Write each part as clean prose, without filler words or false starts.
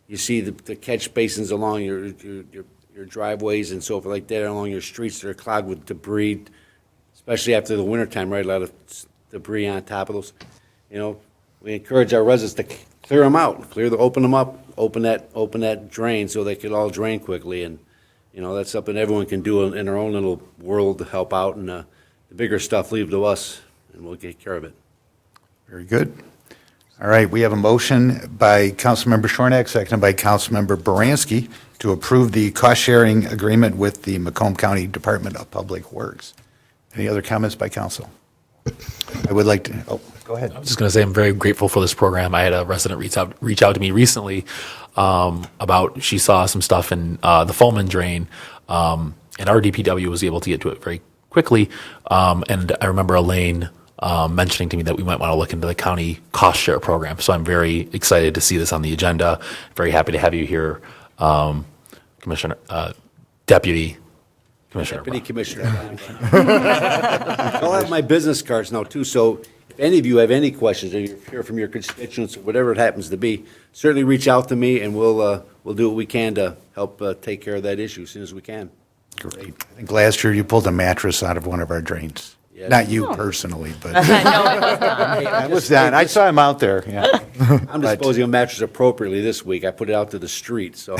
You see the catch basins along your driveways and so forth like that, along your streets that are clogged with debris, especially after the wintertime, right? A lot of debris on top of those. We encourage our residents to clear them out, open them up, open that drain so they could all drain quickly. And, that's something everyone can do in their own little world to help out. And the bigger stuff leave to us, and we'll take care of it. Very good. All right, we have a motion by Councilmember Shornack, seconded by Councilmember Baranski, to approve the cost-sharing agreement with the Macomb County Department of Public Works. Any other comments by council? I would like to, go ahead. I was just going to say I'm very grateful for this program. I had a resident reach out to me recently about she saw some stuff in the Fulman drain, and our DPW was able to get to it very quickly. And I remember Elaine mentioning to me that we might want to look into the county cost share program. So I'm very excited to see this on the agenda. Very happy to have you here, Commissioner, Deputy Commissioner. Deputy Commissioner. I'll have my business cards now, too, so if any of you have any questions, or you hear from your constituents, or whatever it happens to be, certainly reach out to me, and we'll do what we can to help take care of that issue as soon as we can. Great. I think last year you pulled a mattress out of one of our drains. Yes. Not you personally, but. No, it was not. That was done. I saw him out there, yeah. I'm disposing of mattresses appropriately this week. I put it out to the street, so.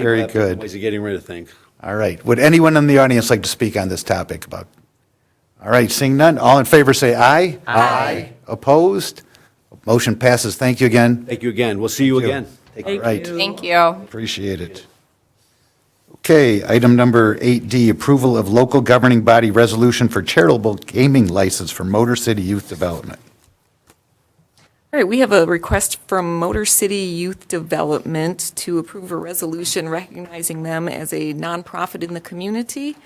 Very good. Ways of getting rid of things. All right. Would anyone in the audience like to speak on this topic about? All right, seeing none, all in favor say aye. Aye. Opposed? Motion passes. Thank you again. Thank you again. We'll see you Thank you. again. Take All care. right. Thank you. Appreciate it. Okay, item number 8D, approval of local governing body resolution for charitable gaming license for Motor City Youth Development. All right, we have a request from Motor City Youth Development to approve a resolution recognizing them as a nonprofit in the community.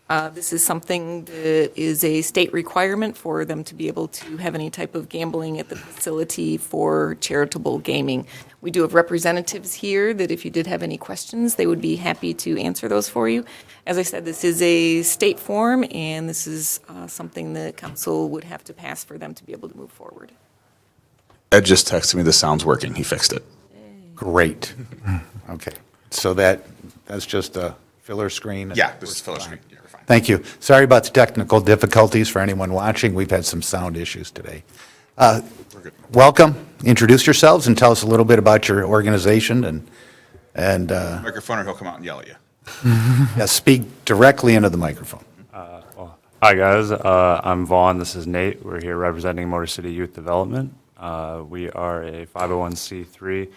This is something that is a state requirement for them to be able to have any type of gambling at the facility for charitable gaming. We do have representatives here that if you did have any questions, they would be happy to answer those for you. As I said, this is a state form, and this is something that council would have to pass for them to be able to move forward. Ed just texted me the sound's working. He fixed it. Great. Okay, so that's just a filler screen? Yeah, this is filler screen. You're fine. Thank you. Sorry about the technical difficulties for anyone watching. We've had some sound issues today. We're good. Welcome. Introduce yourselves and tell us a little bit about your organization and Microphone or he'll come out and yell at you. yeah, speak directly into the microphone. Hi, guys. I'm Vaughn. This is Nate. We're here representing Motor City Youth Development. We are a 501c3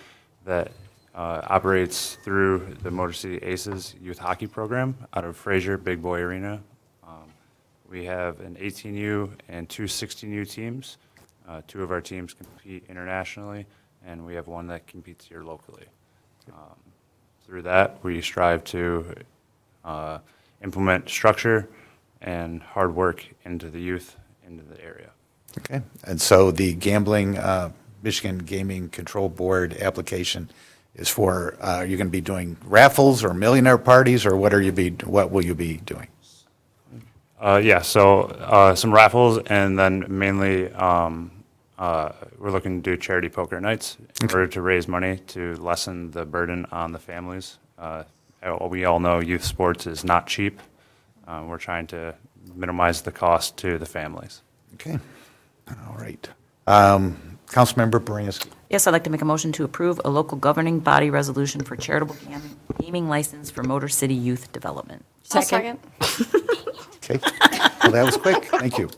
that operates through the Motor City Aces youth hockey program out of Fraser Big Boy Arena. We have an 18U and two 16U teams. Two of our teams compete internationally, and we have one that competes here locally. Through that, we strive to implement structure and hard work into the youth, into the area. Okay, and so the gambling, Michigan Gaming Control Board application is for, are you going to be doing raffles or millionaire parties, or what will you be doing? So some raffles, and then mainly we're looking to do charity poker nights in order to raise money to lessen the burden on the families. We all know youth sports is not cheap. We're trying to minimize the cost to the families. Okay, all right. Councilmember Baranski. Yes, I'd like to make a motion to approve a local governing body resolution for charitable gaming license for Motor City Youth Development. Second. Okay, well, that was quick. Thank you.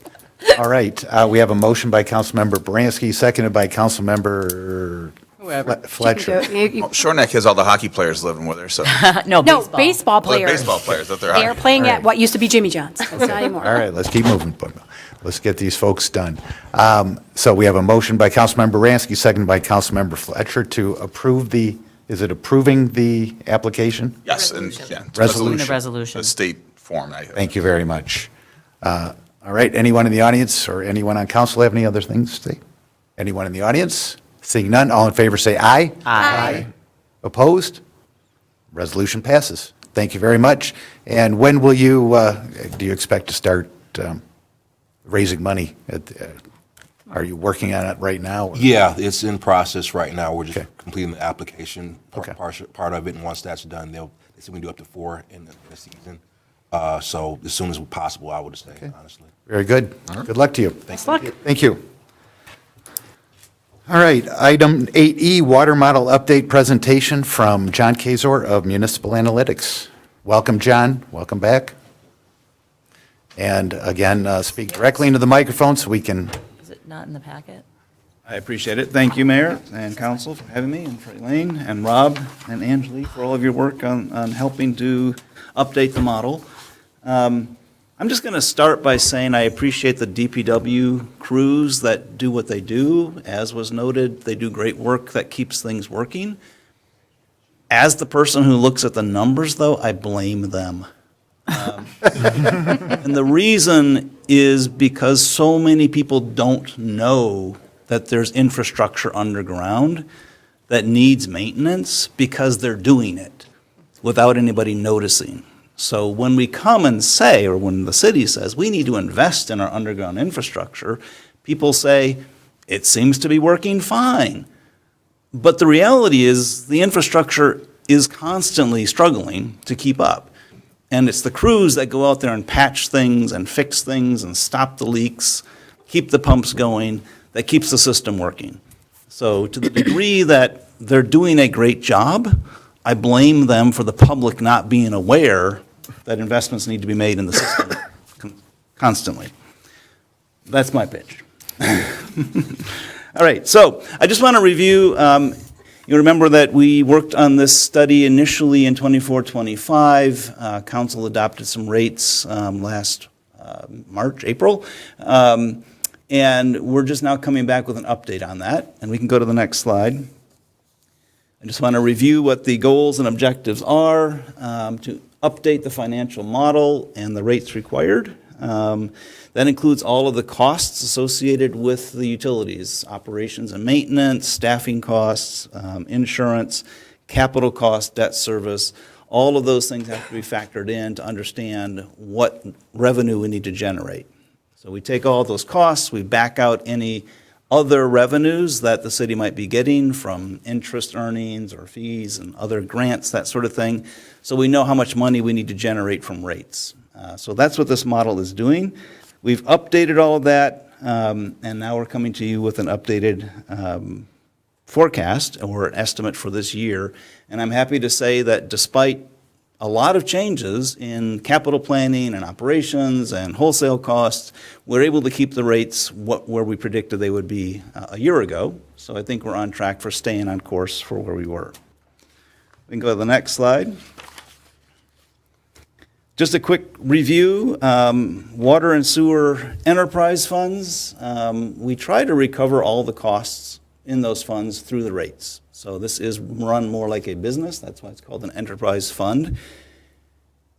All right, we have a motion by Councilmember Baranski, seconded by Councilmember Fletcher. Shornack has all the hockey players living with her, so. No, No, baseball. baseball Well, players. baseball players that they're They are hockey. playing All at right. what used to be Jimmy John's. It's not anymore. All right, let's keep moving. Let's get these folks done. So we have a motion by Councilmember Baranski, seconded by Councilmember Fletcher to approve is it approving the application? Yes, and yeah. it's a Resolution. The resolution. A state form. Thank you very much. All right, anyone in the audience or anyone on council have any other things to say? Anyone in the audience? Seeing none, all in favor say aye. Aye. Opposed? Resolution passes. Thank you very much. And when will you, do you expect to start raising money? Are you working on it right now? or- Yeah, it's in process right now. We're just Okay. completing the application Okay. part of it, and once that's done, they said we can do up to 4 in the season. So as soon as possible, I would say, honestly. Very good. Good luck to you. Best luck. Thank you. All right, item 8E, water model update presentation from John Kazor of Municipal Analytics. Welcome, John. Welcome back. And again, speak directly into the microphone so we can, Is it not in the packet? I appreciate it. Thank you, Mayor and Council, for having me, and Fraylene, and Rob, and Angeli, for all of your work on helping to update the model. I'm just going to start by saying I appreciate the DPW crews that do what they do. As was noted, they do great work that keeps things working. As the person who looks at the numbers, though, I blame them. And the reason is because so many people don't know that there's infrastructure underground that needs maintenance because they're doing it without anybody noticing. So when we come and say, or when the city says, we need to invest in our underground infrastructure, people say, it seems to be working fine. But the reality is the infrastructure is constantly struggling to keep up. And it's the crews that go out there and patch things and fix things and stop the leaks, keep the pumps going, that keeps the system working. So to the degree that they're doing a great job, I blame them for the public not being aware that investments need to be made in the system constantly. That's my pitch. All right, so I just want to review. You remember that we worked on this study initially in 24-25. Council adopted some rates last April. And we're just now coming back with an update on that. And we can go to the next slide. I just want to review what the goals and objectives are to update the financial model and the rates required. That includes all of the costs associated with the utilities, operations and maintenance, staffing costs, insurance, capital costs, debt service. All of those things have to be factored in to understand what revenue we need to generate. So we take all those costs, we back out any other revenues that the city might be getting from interest earnings or fees and other grants, that sort of thing. So we know how much money we need to generate from rates. So that's what this model is doing. We've updated all of that, and now we're coming to you with an updated forecast or an estimate for this year. And I'm happy to say that despite a lot of changes in capital planning and operations and wholesale costs, we're able to keep the rates where we predicted they would be a year ago. So I think we're on track for staying on course for where we were. We can go to the next slide. Just a quick review, water and sewer enterprise funds. We try to recover all the costs in those funds through the rates. So this is run more like a business. That's why it's called an enterprise fund.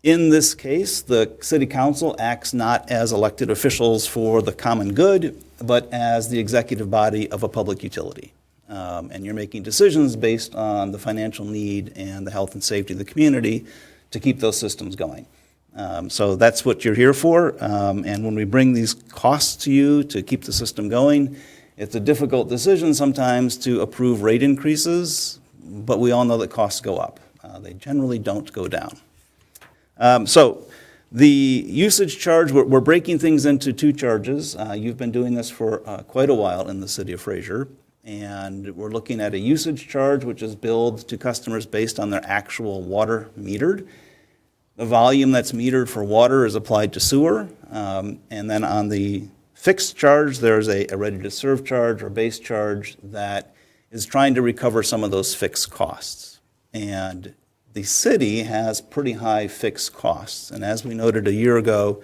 In this case, the city council acts not as elected officials for the common good, but as the executive body of a public utility. And you're making decisions based on the financial need and the health and safety of the community to keep those systems going. So that's what you're here for. And when we bring these costs to you to keep the system going, it's a difficult decision sometimes to approve rate increases, but we all know that costs go up. They generally don't go down. So the usage charge, we're breaking things into two charges. You've been doing this for quite a while in the City of Fraser. And we're looking at a usage charge, which is billed to customers based on their actual water metered. The volume that's metered for water is applied to sewer. And then on the fixed charge, there's a ready-to-serve charge or base charge that is trying to recover some of those fixed costs. And the city has pretty high fixed costs. And as we noted a year ago,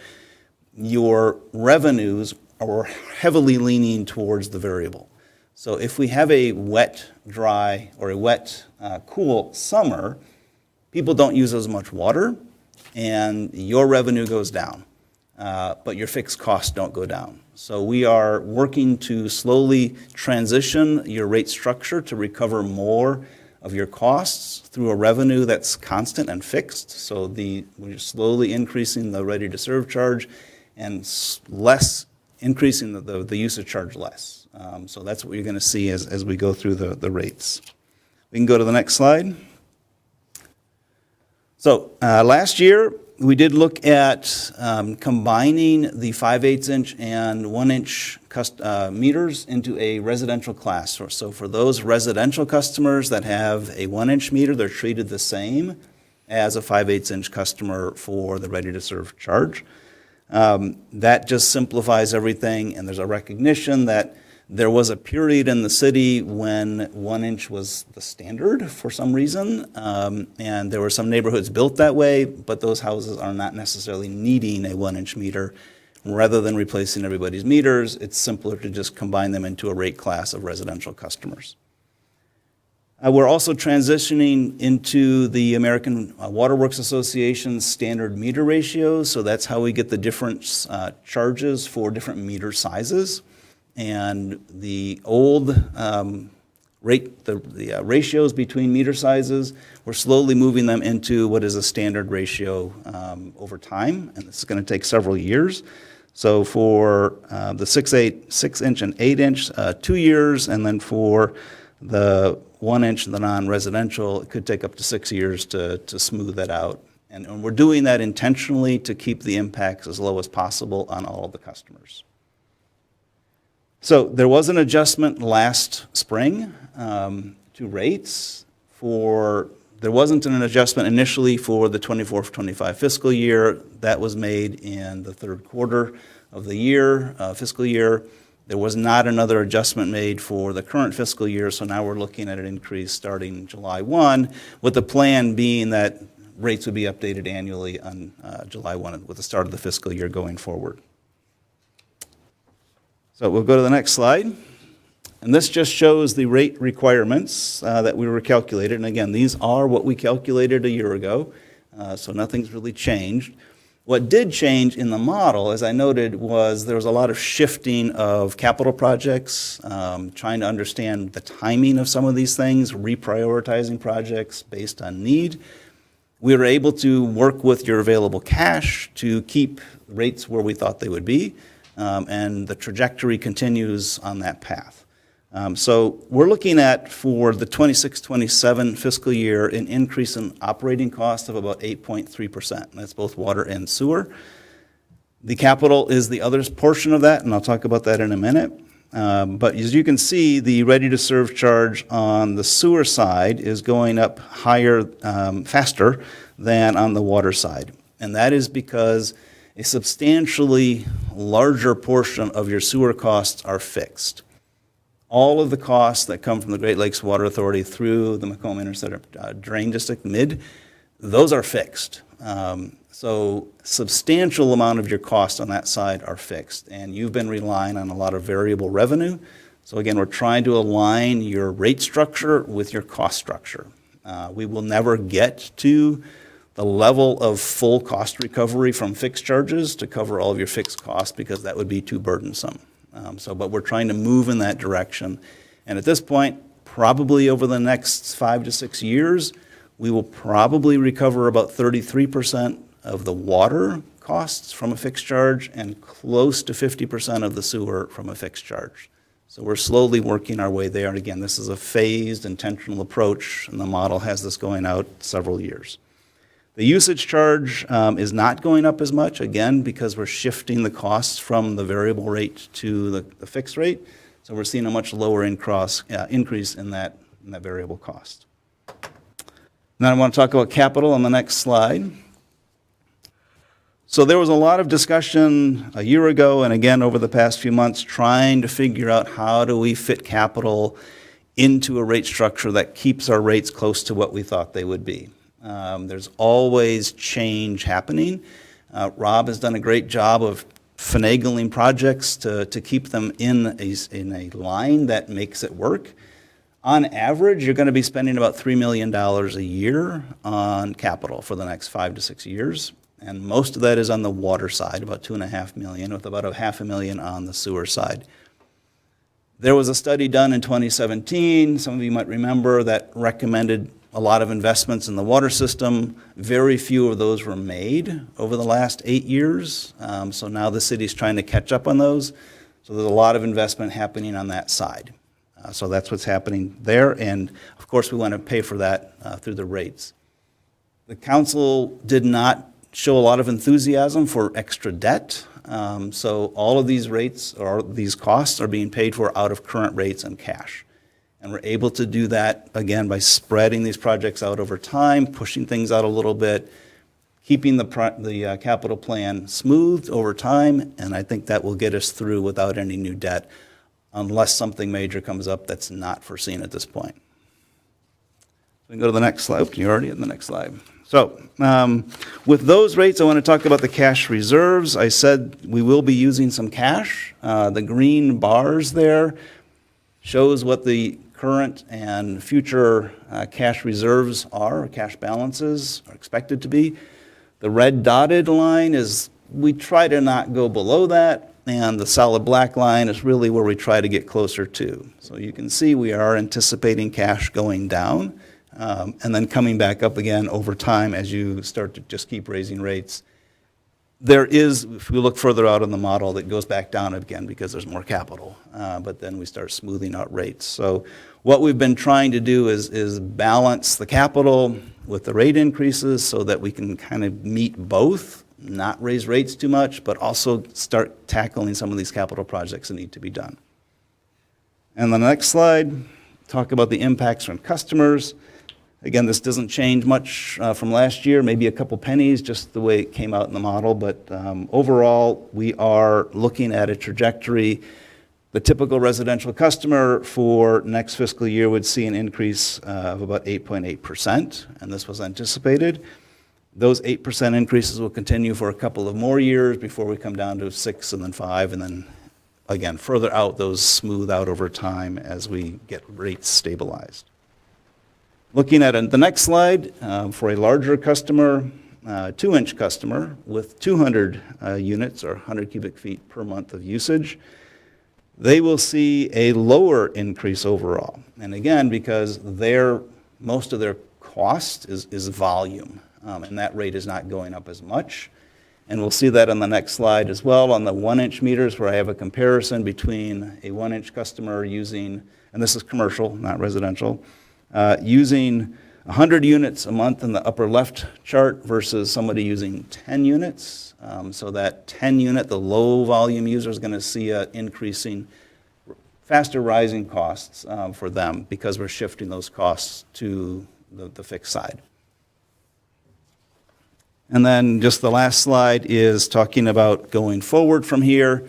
your revenues are heavily leaning towards the variable. So if we have a wet, dry, or a wet, cool summer, people don't use as much water, and your revenue goes down, but your fixed costs don't go down. So we are working to slowly transition your rate structure to recover more of your costs through a revenue that's constant and fixed. So we're slowly increasing the ready-to-serve charge and less increasing the usage charge less. So that's what you're going to see as we go through the rates. We can go to the next slide. So last year, we did look at combining the 5/8 inch and 1-inch meters into a residential class. So for those residential customers that have a 1-inch meter, they're treated the same as a 5/8 inch customer for the ready-to-serve charge. That just simplifies everything, and there's a recognition that there was a period in the city when 1-inch was the standard for some reason, and there were some neighborhoods built that way, but those houses are not necessarily needing a 1-inch meter. Rather than replacing everybody's meters, it's simpler to just combine them into a rate class of residential customers. We're also transitioning into the American Water Works Association's standard meter ratios, so that's how we get the different charges for different meter sizes. And the old ratios between meter sizes, we're slowly moving them into what is a standard ratio over time, and this is going to take several years. So for the 6-inch and 8-inch, 2 years, and then for the 1-inch and the non-residential, it could take up to 6 years to smooth that out. And we're doing that intentionally to keep the impacts as low as possible on all of the customers. So there was an adjustment last spring to rates. There wasn't an adjustment initially for the 24-25 fiscal year. That was made in the third quarter of the year, fiscal year. There was not another adjustment made for the current fiscal year, so now we're looking at an increase starting July 1, with the plan being that rates would be updated annually on July 1 with the start of the fiscal year going forward. So we'll go to the next slide. And this just shows the rate requirements that we were calculated. And again, these are what we calculated a year ago, so nothing's really changed. What did change in the model, as I noted, was there was a lot of shifting of capital projects, trying to understand the timing of some of these things, reprioritizing projects based on need. We were able to work with your available cash to keep rates where we thought they would be, and the trajectory continues on that path. So we're looking at, for the 26-27 fiscal year, an increase in operating costs of about 8.3%. That's both water and sewer. The capital is the other portion of that, and I'll talk about that in a minute. But as you can see, the ready-to-serve charge on the sewer side is going up higher, faster than on the water side. And that is because a substantially larger portion of your sewer costs are fixed. All of the costs that come from the Great Lakes Water Authority through the Macomb Intercenter Drain District, those are fixed. So substantial amount of your costs on that side are fixed, and you've been relying on a lot of variable revenue. So again, we're trying to align your rate structure with your cost structure. We will never get to the level of full cost recovery from fixed charges to cover all of your fixed costs, because that would be too burdensome. But we're trying to move in that direction. And at this point, probably over the next 5 to 6 years, we will probably recover about 33% of the water costs from a fixed charge and close to 50% of the sewer from a fixed charge. So we're slowly working our way there. And again, this is a phased, intentional approach, and the model has this going out several years. The usage charge is not going up as much, again, because we're shifting the costs from the variable rate to the fixed rate. So we're seeing a much lower increase in that variable cost. Now I want to talk about capital on the next slide. So there was a lot of discussion a year ago and again over the past few months trying to figure out how do we fit capital into a rate structure that keeps our rates close to what we thought they would be. There's always change happening. Rob has done a great job of finagling projects to keep them in a line that makes it work. On average, you're going to be spending about $3 million a year on capital for the next 5 to 6 years. And most of that is on the water side, about $2.5 million, with about $500,000 on the sewer side. There was a study done in 2017, some of you might remember, that recommended a lot of investments in the water system. Very few of those were made over the last 8 years. So now the city's trying to catch up on those. So there's a lot of investment happening on that side. So that's what's happening there, and of course, we want to pay for that through the rates. The council did not show a lot of enthusiasm for extra debt, so all of these rates, or these costs, are being paid for out of current rates and cash. And we're able to do that, again, by spreading these projects out over time, pushing things out a little bit, keeping the capital plan smooth over time, and I think that will get us through without any new debt, unless something major comes up that's not foreseen at this point. We can go to the next slide. You're already in the next slide. So with those rates, I want to talk about the cash reserves. I said we will be using some cash. The green bars there shows what the current and future cash reserves are, or cash balances are expected to be. The red dotted line is, we try to not go below that, and the solid black line is really where we try to get closer to. So you can see we are anticipating cash going down, and then coming back up again over time as you start to just keep raising rates. There is, if we look further out in the model, that goes back down again because there's more capital, but then we start smoothing out rates. So what we've been trying to do is balance the capital with the rate increases so that we can kind of meet both, not raise rates too much, but also start tackling some of these capital projects that need to be done. And the next slide, talk about the impacts from customers. Again, this doesn't change much from last year, maybe a couple pennies, just the way it came out in the model. But overall, we are looking at a trajectory. The typical residential customer for next fiscal year would see an increase of about 8.8%, and this was anticipated. Those 8% increases will continue for a couple of more years before we come down to 6 and then 5, and then again, further out, those smooth out over time as we get rates stabilized. Looking at the next slide, for a larger customer, 2-inch customer with 200 units or 100 cubic feet per month of usage, they will see a lower increase overall. And again, because most of their cost is volume, and that rate is not going up as much. And we'll see that on the next slide as well on the 1-inch meters, where I have a comparison between a 1-inch customer using, and this is commercial, not residential, using 100 units a month in the upper left chart versus somebody using 10 units. So that 10 unit, the low volume user, is going to see an increasing, faster rising costs for them because we're shifting those costs to the fixed side. And then just the last slide is talking about going forward from here.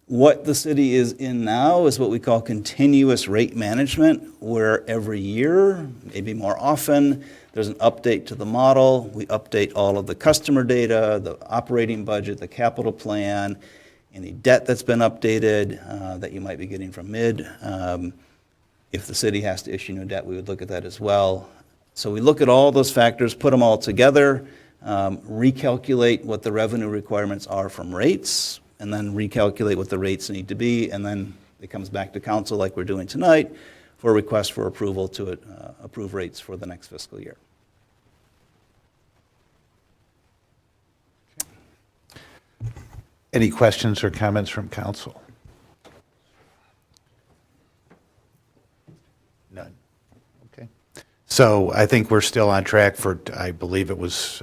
What the city is in now is what we call continuous rate management, where every year, maybe more often, there's an update to the model. We update all of the customer data, the operating budget, the capital plan, any debt that's been updated that you might be getting from MID. If the city has to issue new debt, we would look at that as well. So we look at all those factors, put them all together, recalculate what the revenue requirements are from rates, and then recalculate what the rates need to be, and then it comes back to council like we're doing tonight for a request for approval to approve rates for the next fiscal year. Any questions or comments from council? None. Okay. So I think we're still on track for, I believe it was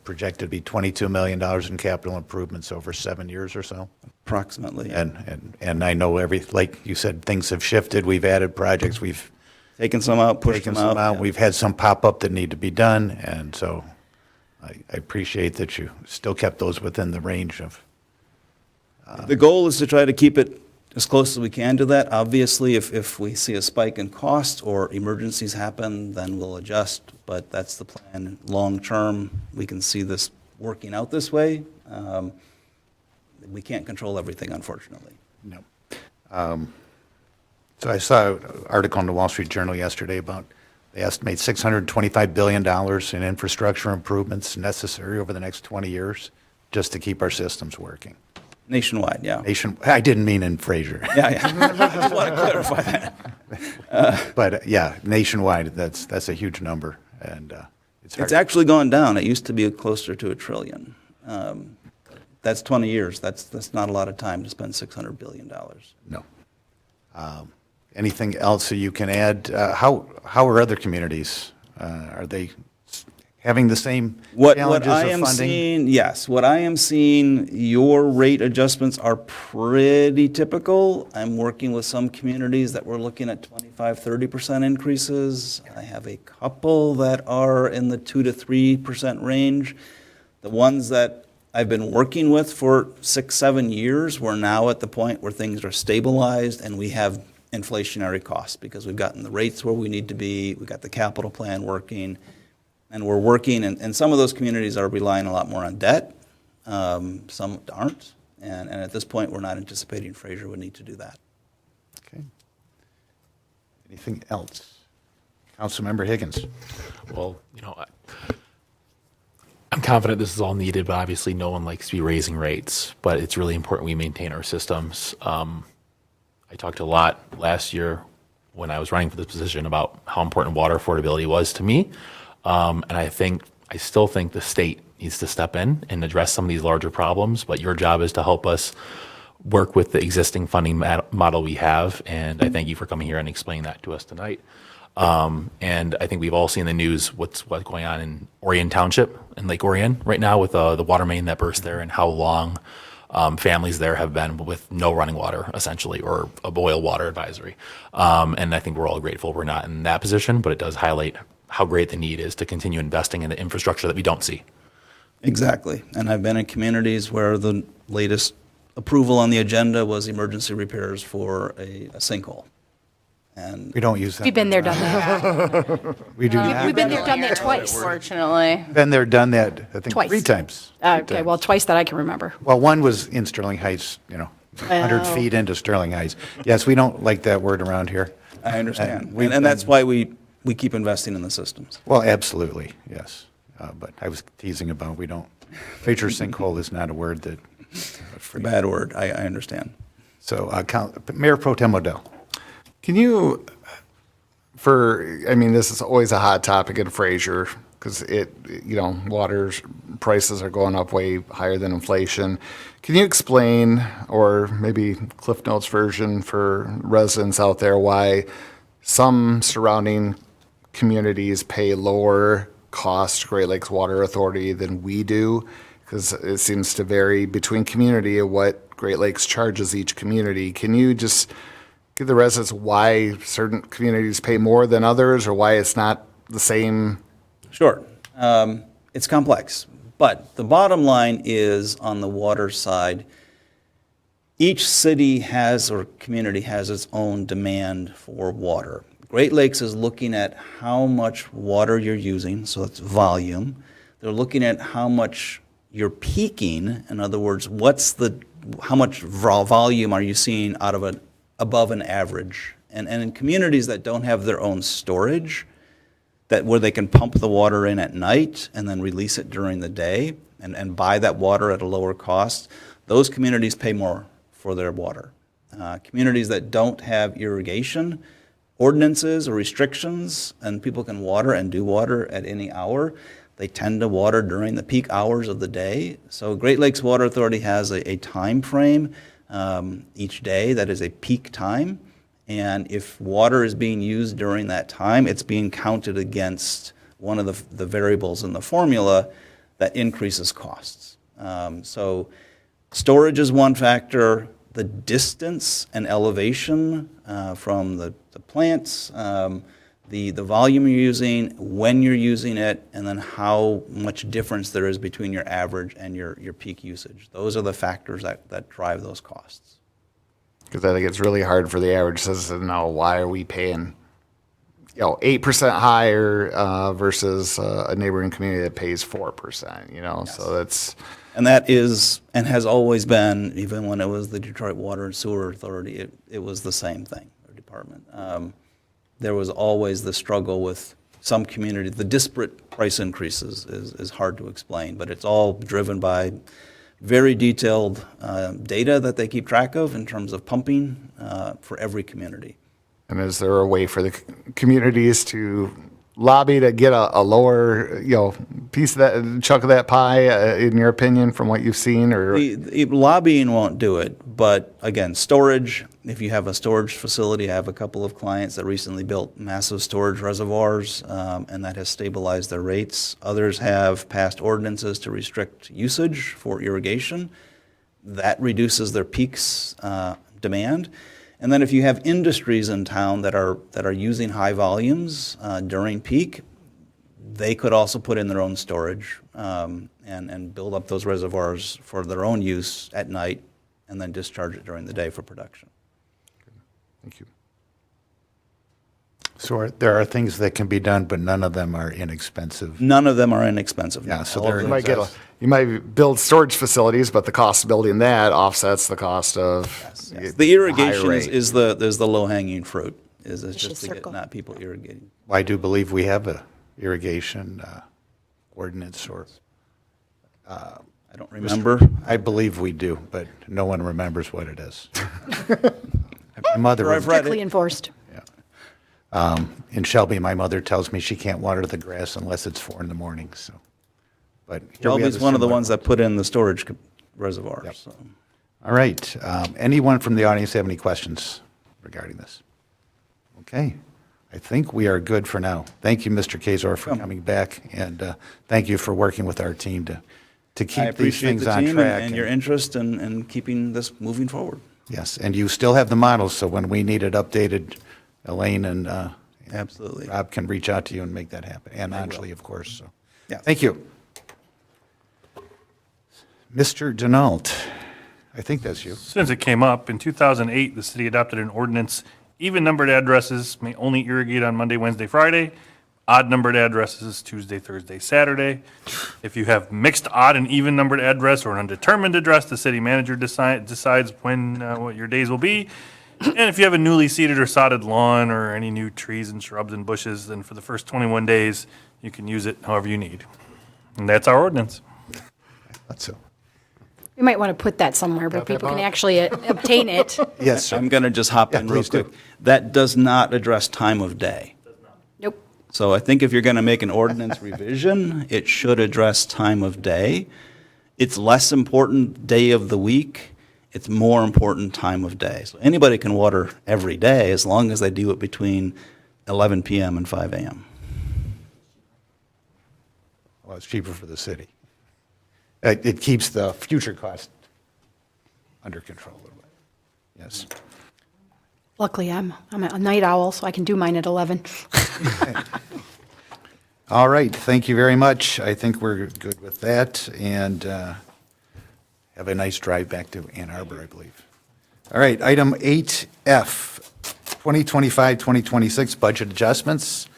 projected to be $22 million in capital improvements over 7 years or so. Approximately. And I know like you said, things have shifted. We've added projects. We've taken some out, pushed them out. Yeah. We've had some pop up that need to be done. And so I appreciate that you still kept those within the range of. The goal is to try to keep it as close as we can to that. Obviously, if we see a spike in cost or emergencies happen, then we'll adjust, but that's the plan. Long term, we can see this working out this way. We can't control everything, unfortunately. No. So I saw an article in the Wall Street Journal yesterday about they estimate $625 billion in infrastructure improvements necessary over the next 20 years just to keep our systems working. Nationwide, yeah. I didn't mean in Fraser. Yeah. I just want to clarify that. But yeah, nationwide, that's a huge number, and it's hard. It's actually gone down. It used to be closer to $1 trillion. that's 20 years. That's not a lot of time to spend $600 billion. No. Anything else that you can add? How are other communities? Are they having the same What challenges I of am funding? seeing, yes, what I am seeing, your rate adjustments are pretty typical. I'm working with some communities that we're looking at 25, 30% increases. I have a couple that are in the 2 to 3% range. The ones that I've been working with for 6, 7 years, we're now at the point where things are stabilized and we have inflationary costs because we've gotten the rates where we need to be, we've got the capital plan working, and we're working, and some of those communities are relying a lot more on debt, some aren't, and at this point, we're not anticipating Fraser would need to do that. Okay. Anything else? Councilmember Higgins. Well, I'm confident this is all needed, but obviously no one likes to be raising rates. But it's really important we maintain our systems. I talked a lot last year when I was running for this position about how important water affordability was to me. And I still think the state needs to step in and address some of these larger problems. But your job is to help us work with the existing funding model we have. And I thank you for coming here and explaining that to us tonight. And I think we've all seen the news, what's going on in Orion Township in Lake Orion right now with the water main that burst there and how long families there have been with no running water, essentially, or a boil water advisory. And I think we're all grateful we're not in that position, but it does highlight how great the need is to continue investing in the infrastructure that we don't see. Exactly, and I've been in communities where the latest approval on the agenda was emergency repairs for a sinkhole. And We don't use that. We've been there, done that. We do not. We've been there, done that twice. Fortunately. Been there, done that, I think, Twice. 3 times. Okay, well, twice that I can remember. Well, one was in Sterling Heights, 100 Oh. feet into Sterling Heights. Yes, we don't like that word around here. I understand, we've and that's been- why we keep investing in the systems. Well, absolutely, yes. But I was teasing about, Fraser sinkhole is not a word that. A bad word, I understand. So, Mayor Pro Tem Odell. Can you, this is always a hot topic in Fraser because water prices are going up way higher than inflation. Can you explain, or maybe Cliff Notes version for residents out there, why some surrounding communities pay lower cost Great Lakes Water Authority than we do? Because it seems to vary between community of what Great Lakes charges each community. Can you just give the residents why certain communities pay more than others, or why it's not the same? Sure. It's complex, but the bottom line is on the water side, each city has or community has its own demand for water. Great Lakes is looking at how much water you're using, so it's volume. They're looking at how much you're peaking. In other words, how much volume are you seeing out of above an average? And in communities that don't have their own storage, where they can pump the water in at night and then release it during the day and buy that water at a lower cost, those communities pay more for their water. Communities that don't have irrigation ordinances or restrictions and people can water and do water at any hour, they tend to water during the peak hours of the day. So Great Lakes Water Authority has a time frame each day that is a peak time. And if water is being used during that time, it's being counted against one of the variables in the formula that increases costs. So storage is one factor, the distance and elevation from the plants, the volume you're using, when you're using it, and then how much difference there is between your average and your peak usage. Those are the factors that drive those costs. Because I think it's really hard for the average citizen to know, why are we paying 8% higher versus a neighboring community that pays 4%, Yes. So that's... And that is, and has always been, even when it was the Detroit Water and Sewer Authority, it was the same thing, or department. There was always the struggle with some communities. The disparate price increases is hard to explain, but it's all driven by very detailed data that they keep track of in terms of pumping for every community. And is there a way for the communities to lobby to get a lower, piece of that, chunk of that pie, in your opinion, from what you've seen, or? The lobbying won't do it, but again, storage, if you have a storage facility, I have a couple of clients that recently built massive storage reservoirs, and that has stabilized their rates. Others have passed ordinances to restrict usage for irrigation. That reduces their peaks demand. And then if you have industries in town that are using high volumes during peak, they could also put in their own storage and build up those reservoirs for their own use at night and then discharge it during the day for production. Thank you. So there are things that can be done, but none of them are inexpensive. None of them are inexpensive. Yeah, so All they're of You them- might you might build storage facilities, but the cost of building that offsets the cost of. Yes. The irrigation higher is rate. the low-hanging fruit, is just Vicious to get circle. not people irrigating. I do believe we have a irrigation ordinance, or I don't remember. I believe we do, but no one remembers what it is. My mother, I've read Strictly it. enforced. in Shelby, my mother tells me she can't water the grass unless it's 4 in the morning, so. But here we have Shelby's a one of the similar- ones that put in the storage reservoirs. Yep. So. All right. Anyone from the audience have any questions regarding this? Okay. I think we are good for now. Thank you, Mr. Kazor, for coming back, and thank you for working with our team to I keep these appreciate things the on team track. and your interest in keeping this moving forward. Yes, and you still have the models, so when we need it updated, Elaine and Absolutely. Rob can reach out to you and make that happen, and Anjali, of course. So, Yeah. thank you. Mr. Denault, I think that's you. Since it came up, in 2008, the city adopted an ordinance, even-numbered addresses may only irrigate on Monday, Wednesday, Friday. Odd-numbered addresses, Tuesday, Thursday, Saturday. If you have mixed odd and even-numbered address or an undetermined address, the city manager decides what your days will be. And if you have a newly seeded or sodded lawn or any new trees and shrubs and bushes, then for the first 21 days, you can use it however you need. And that's our ordinance. That's so. We might want to put that somewhere where people can actually obtain it. Yes, sir. I'm going to just hop Yeah, in real please do. quick. That does not address time of day. Nope. So I think if you're going to make an ordinance revision, it should address time of day. It's less important day of the week. It's more important time of day. So anybody can water every day as long as they do it between 11 p.m. and 5 a.m. Well, it's cheaper for the city. It keeps the future cost under control a little bit. Yes. Luckily, I'm a night owl, so I can do mine at 11. All right, thank you very much. I think we're good with that, and have a nice drive back to Ann Arbor, I believe. All right, item 8F, 2025-2026 budget adjustments.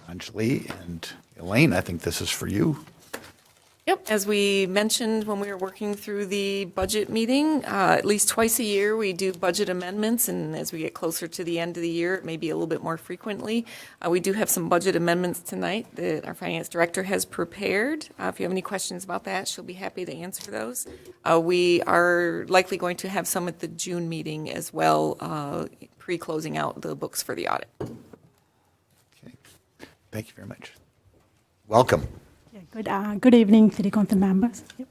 Anjali and Elaine, I think this is for you. Yep, as we mentioned when we were working through the budget meeting, at least twice a year, we do budget amendments, and as we get closer to the end of the year, it may be a little bit more frequently. We do have some budget amendments tonight that our finance director has prepared. If you have any questions about that, she'll be happy to answer those. We are likely going to have some at the June meeting as well, pre-closing out the books for the audit. Okay. Thank you very much. Welcome. Good evening, City Council members. Yep.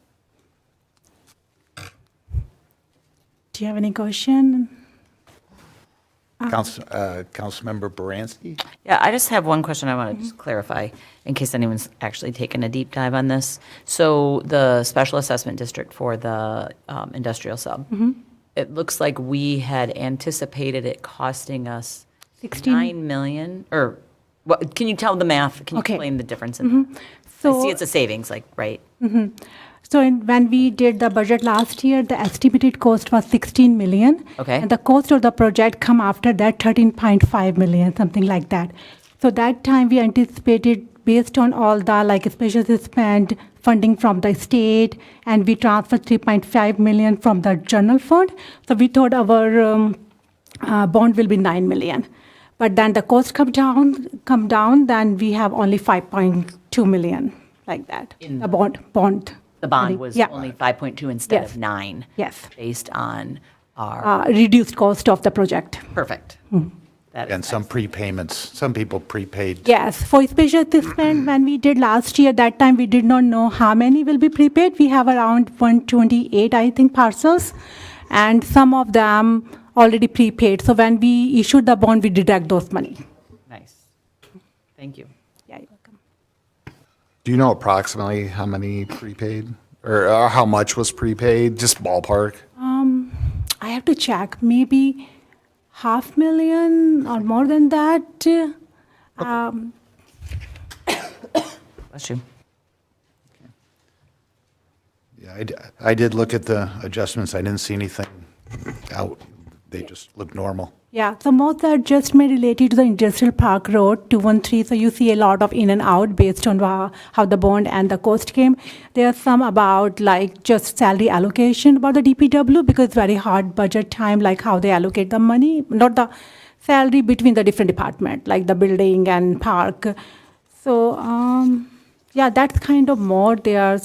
Do you have any question? Councilmember Baranski? Yeah, I just have one question I want to just clarify in case anyone's actually taken a deep dive on this. So the special assessment district for the industrial sub, it looks like we had anticipated it costing us 9 million, or what, can you tell the math? Can you Okay. explain the difference in that? I see it's a savings, like, right? So when we did the budget last year, the estimated cost was 16 million. Okay. And the cost of the project come after that 13.5 million, something like that. So that time we anticipated based on all the like special spend funding from the state, and we transferred 3.5 million from the general fund. So we thought our bond will be 9 million. But then the cost come down, then we have only 5.2 million, like that. The bond. The bond was Yeah. only 5.2 instead Yes. of 9. Yes. Based on our, Reduced cost of the project. perfect. That is And some prepayments, some people prepaid. Yes, for special assessment, when we did last year, that time we did not know how many will be prepaid. We have around 128, I think, parcels, and some of them already prepaid. So when we issued the bond, we deduct those money. Nice. Thank you. Yeah, you're welcome. Do you know approximately how many prepaid? Or how much was prepaid? Just ballpark? I have to check, maybe 500,000 or more than that. Bless you. Yeah, I did look at the adjustments. I didn't see anything out. They just look normal. Yeah, so most are adjustment related to the Industrial Park Road 213. So you see a lot of in and out based on how the bond and the cost came. There are some about like just salary allocation about the DPW because very hard budget time, like how they allocate the money, not the salary between the different department, like the building and park. So yeah, that's kind of more. There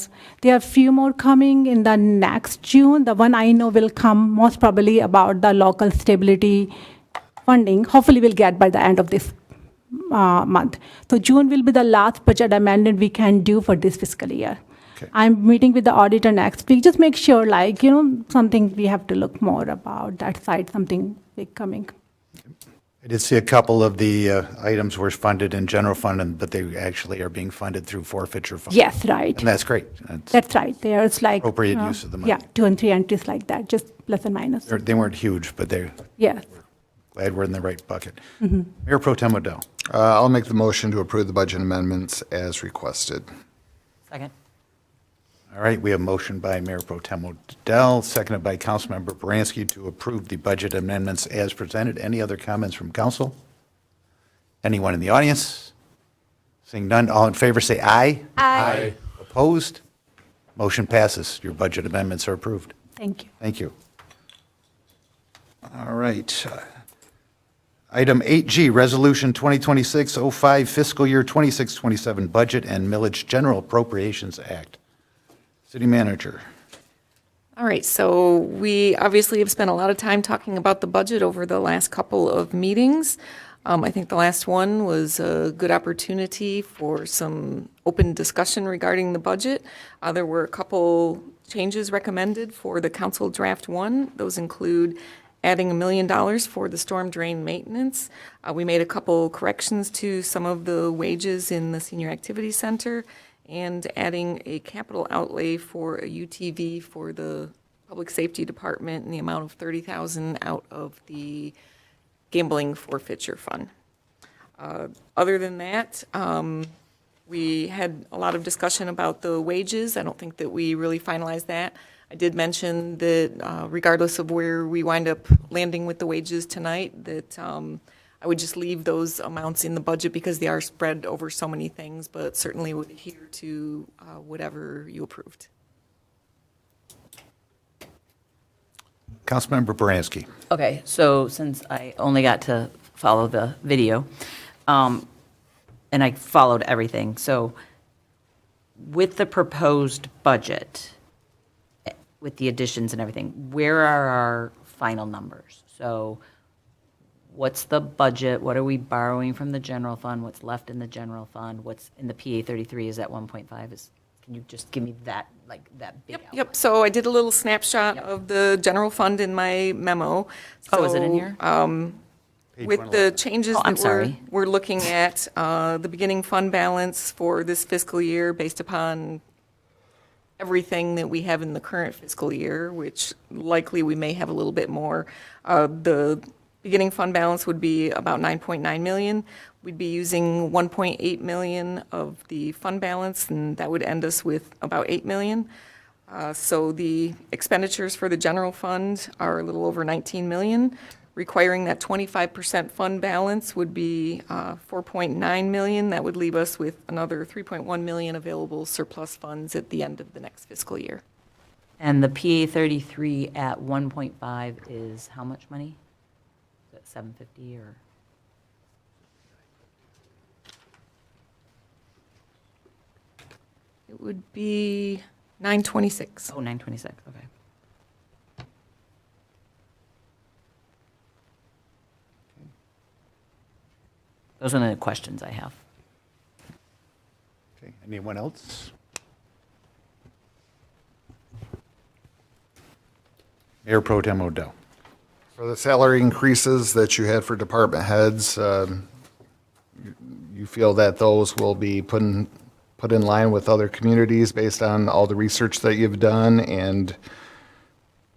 are few more coming in the next June. The one I know will come most probably about the local stability funding. Hopefully we'll get by the end of this month. So June will be the last budget amendment we can do for this fiscal year. Okay. I'm meeting with the auditor next week. Just make sure, like, something we have to look more about that side, something big coming. I did see a couple of the items were funded in general fund, but they actually are being funded through forfeiture fund. Yes, right. And that's great. That's right. There's like Appropriate use of the money. Yeah, 2 and 3 entries like that, just plus and minus. They weren't huge, but they're Yes. glad we're in the right bucket. Mm-hmm. Mayor Pro Tem Odell. I'll make the motion to approve the budget amendments as requested. Second. All right, we have a motion by Mayor Pro Tem Odell, seconded by Councilmember Baranski to approve the budget amendments as presented. Any other comments from council? Anyone in the audience? Seeing none, all in favor say aye. Aye. Opposed? Motion passes. Your budget amendments are approved. Thank you. Thank you. All right. Item 8G, Resolution 2026-05, Fiscal Year 26-27 Budget and Millage General Appropriations Act. City Manager. All right, so we obviously have spent a lot of time talking about the budget over the last couple of meetings. I think the last one was a good opportunity for some open discussion regarding the budget. There were a couple changes recommended for the council draft one. Those include adding $1 million for the storm drain maintenance. We made a couple corrections to some of the wages in the Senior Activity Center and adding a capital outlay for a UTV for the Public Safety Department in the amount of $30,000 out of the Gambling Forfeiture Fund. Other than that, we had a lot of discussion about the wages. I don't think that we really finalized that. I did mention that regardless of where we wind up landing with the wages tonight, that I would just leave those amounts in the budget because they are spread over so many things, but certainly would adhere to whatever you approved. Councilmember Baranski. Okay, so since I only got to follow the video, and I followed everything, so with the proposed budget, with the additions and everything, where are our final numbers? So what's the budget? What are we borrowing from the general fund? What's left in the general fund? What's in the PA 33 is at 1.5? Can you just give me that, like that big outline? Yep, so I did a little snapshot of the general fund in my memo. Oh, is it in here? With the changes I'm that sorry. we're looking at, the beginning fund balance for this fiscal year based upon everything that we have in the current fiscal year, which likely we may have a little bit more. The beginning fund balance would be about 9.9 million. We'd be using 1.8 million of the fund balance, and that would end us with about 8 million. So the expenditures for the general fund are a little over 19 million. Requiring that 25% fund balance would be 4.9 million. That would leave us with another 3.1 million available surplus funds at the end of the next fiscal year. And the PA 33 at 1.5 is how much money? Is it 750 or? It would be 926. Oh, 926, okay. Those are the questions I have. Okay, anyone else? Mayor Pro Tem Odell. For the salary increases that you had for department heads, you feel that those will be put in line with other communities based on all the research that you've done, and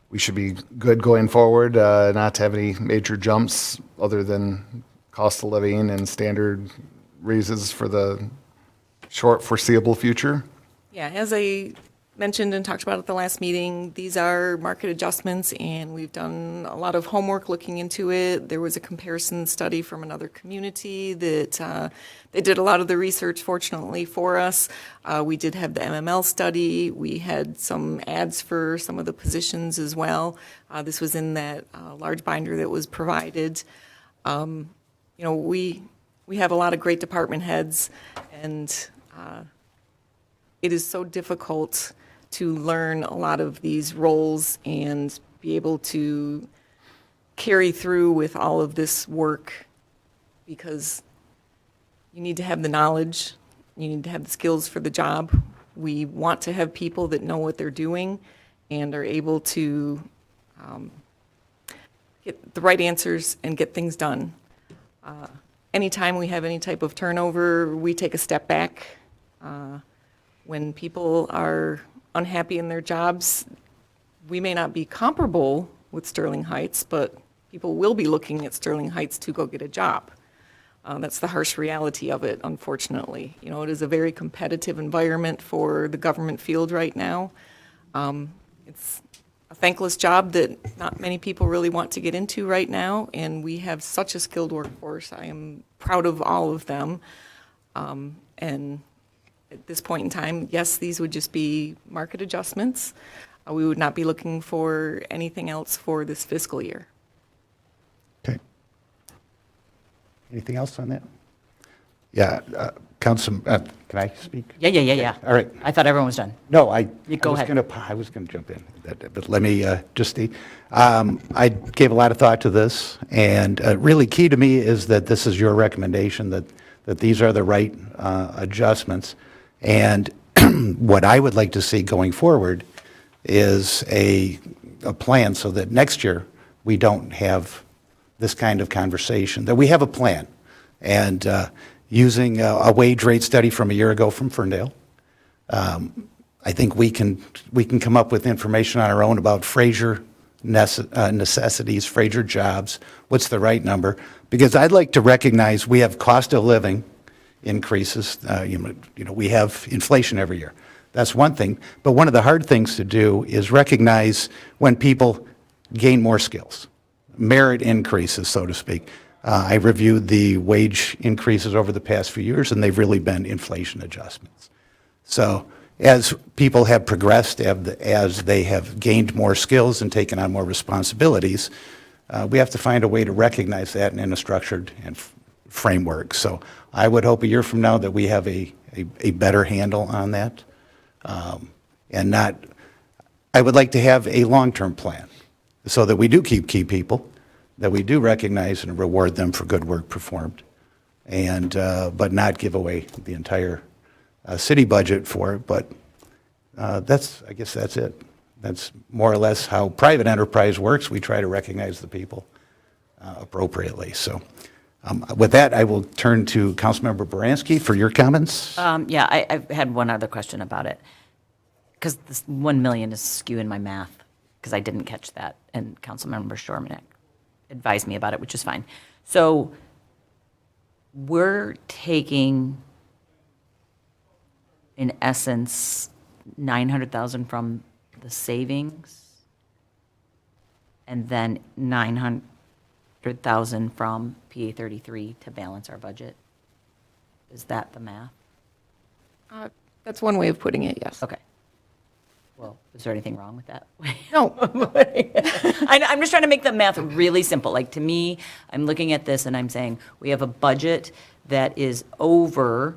we should be good going forward, not to have any major jumps other than cost of living and standard raises for the short foreseeable future? Yeah, as I mentioned and talked about at the last meeting, these are market adjustments, and we've done a lot of homework looking into it. There was a comparison study from another community that they did a lot of the research, fortunately, for us. We did have the MML study. We had some ads for some of the positions as well. This was in that large binder that was provided. We have a lot of great department heads, and it is so difficult to learn a lot of these roles and be able to carry through with all of this work, because you need to have the knowledge, you need to have the skills for the job. We want to have people that know what they're doing and are able to get the right answers and get things done. Anytime we have any type of turnover, we take a step back. When people are unhappy in their jobs, we may not be comparable with Sterling Heights, but people will be looking at Sterling Heights to go get a job. That's the harsh reality of it, unfortunately. It is a very competitive environment for the government field right now. It's a thankless job that not many people really want to get into right now, and we have such a skilled workforce. I am proud of all of them. And at this point in time, yes, these would just be market adjustments. We would not be looking for anything else for this fiscal year. Okay. Anything else on that? Yeah, Council, can I speak? Yeah. All right. I thought everyone was done. No, I Go was ahead. I was going to jump in, but let me just state, I gave a lot of thought to this, and really key to me is that this is your recommendation, that these are the right adjustments. And what I would like to see going forward is a plan so that next year we don't have this kind of conversation, that we have a plan. And using a wage rate study from a year ago from Ferndale, I think we can come up with information on our own about Fraser necessities, Fraser jobs, what's the right number. Because I'd like to recognize we have cost of living increases. We have inflation every year. That's one thing. But one of the hard things to do is recognize when people gain more skills, merit increases, so to speak. I reviewed the wage increases over the past few years, and they've really been inflation adjustments. So as people have progressed, as they have gained more skills and taken on more responsibilities, we have to find a way to recognize that in a structured framework. So I would hope a year from now that we have a better handle on that. I would like to have a long-term plan so that we do keep key people, that we do recognize and reward them for good work performed, but not give away the entire city budget for it. But I guess that's it. That's more or less how private enterprise works. We try to recognize the people appropriately. So with that, I will turn to Councilmember Baranski for your comments. Yeah, I had one other question about it, because this 1 million is skewing my math, because I didn't catch that, and Councilmember Shormanek advised me about it, which is fine. So we're taking, in essence, 900,000 from the savings, and then 900,000 from PA 33 to balance our budget. Is that the math? That's one way of putting it, yes. Okay. Well, is there anything wrong with that? No. I'm just trying to make the math really simple. Like, to me, I'm looking at this and I'm saying, we have a budget that is over,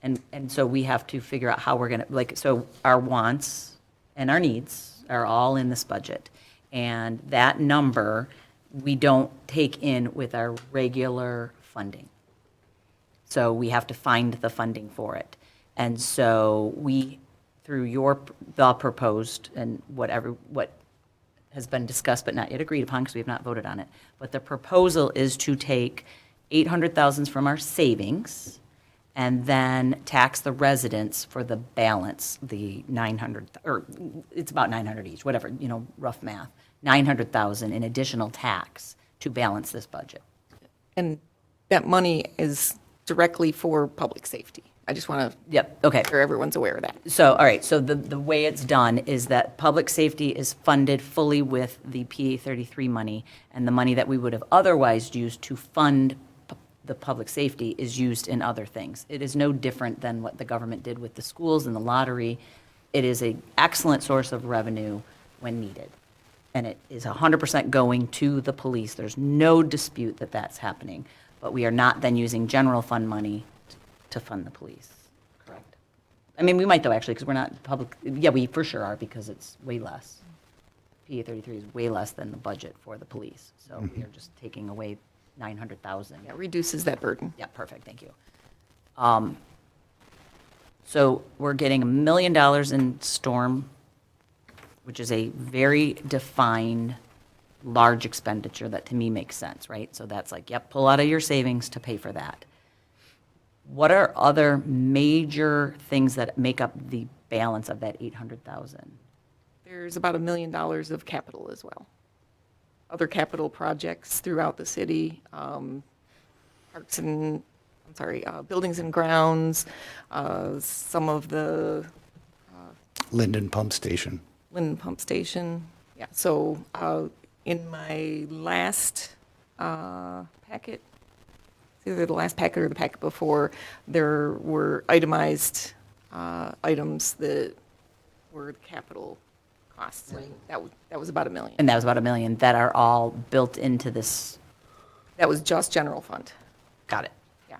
and so we have to figure out how we're going to, so our wants and our needs are all in this budget. And that number, we don't take in with our regular funding. So we have to find the funding for it. And so we, through the proposed and what has been discussed but not yet agreed upon, because we have not voted on it, but the proposal is to take 800,000 from our savings and then tax the residents for the balance, the 900, or it's about 900 each, whatever, rough math, 900,000 in additional tax to balance this budget. And that money is directly for public safety. I just want to Yep, okay. make sure everyone's aware of that. So, all right, so the way it's done is that public safety is funded fully with the PA 33 money, and the money that we would have otherwise used to fund the public safety is used in other things. It is no different than what the government did with the schools and the lottery. It is an excellent source of revenue when needed, and it is 100% going to the police. There's no dispute that that's happening, but we are not then using general fund money to fund the police. Correct. I mean, we might though, actually, because we're not public, yeah, we for sure are, because it's way less. PA 33 is way less than the budget for the police, so we are just taking away 900,000. Yeah, reduces that burden. Yeah, perfect, thank you. So we're getting $1 million in storm, which is a very defined, large expenditure that to me makes sense, right? So that's like, yep, pull out of your savings to pay for that. What are other major things that make up the balance of that 800,000? There's about $1 million of capital as well. Other capital projects throughout the city, buildings and grounds, some of the Linden Pump Station. Linden Pump Station. Yeah, so in my last packet, either the last packet or the packet before, there were itemized items that were capital costs. And that was about $1 million. And that was about $1 million that are all built into this. That was just general fund. Got it. Yeah.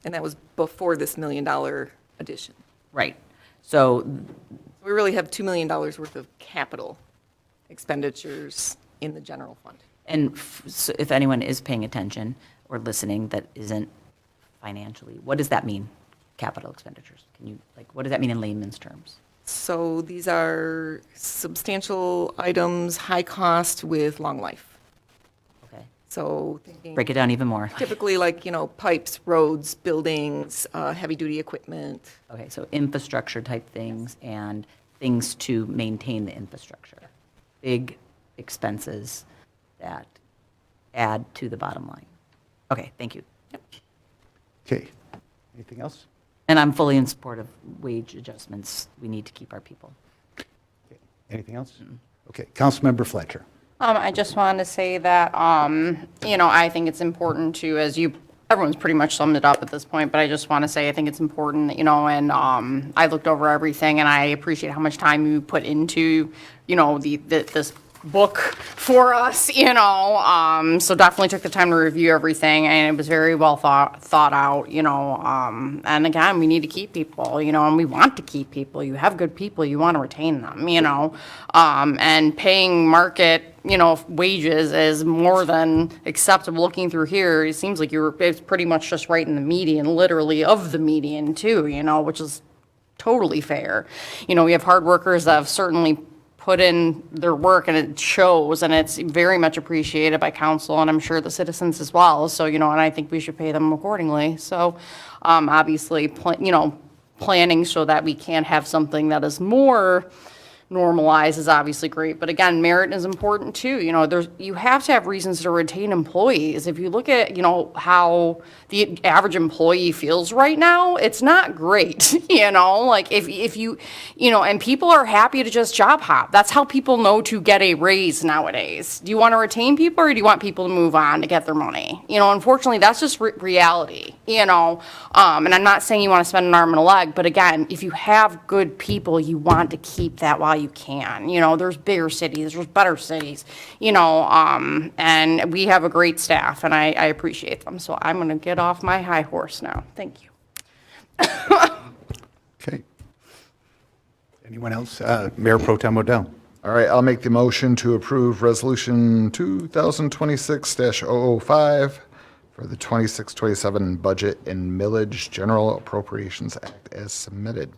And that was before this $1 million addition. Right. So We really have $2 million worth of capital expenditures in the general fund. And so if anyone is paying attention or listening that isn't financially, what does that mean, capital expenditures? Can you, what does that mean in layman's terms? So these are substantial items, high cost with long life. Okay. So thinking Break it down even more. typically pipes, roads, buildings, heavy-duty equipment. Okay, so infrastructure type things and things to maintain the infrastructure. Big expenses that add to the bottom line. Okay, thank you. Okay. Anything else? And I'm fully in support of wage adjustments. We need to keep our people. Okay. Anything else? Okay. Councilmember Fletcher. I just wanted to say that, I think it's important to, everyone's pretty much summed it up at this point, but I just want to say I think it's important, and I looked over everything and I appreciate how much time you put into, this book for us, so definitely took the time to review everything, and it was very well thought out, and again, we need to keep people, and we want to keep people. You have good people, you want to retain them, and paying market, wages is more than acceptable. Looking through here, it seems like it's pretty much just right in the median, literally of the median too, which is totally fair. We have hard workers that have certainly put in their work, and it shows, and it's very much appreciated by council, and I'm sure the citizens as well. So, and I think we should pay them accordingly. So, obviously, planning so that we can have something that is more normalized is obviously great. But again, merit is important too. You have to have reasons to retain employees. If you look at, how the average employee feels right now, it's not great. If you, and people are happy to just job hop. That's how people know to get a raise nowadays. Do you want to retain people, or do you want people to move on to get their money? Unfortunately, that's just reality, and I'm not saying you want to spend an arm and a leg, but again, if you have good people, you want to keep that while you can. There's bigger cities, there's better cities, and we have a great staff, and I appreciate them. So I'm going to get off my high horse now. Thank you. Okay. Anyone else? Mayor Pro Tem Odell. All right, I'll make the motion to approve Resolution 2026-005 for the 26-27 budget and millage general appropriations act as submitted.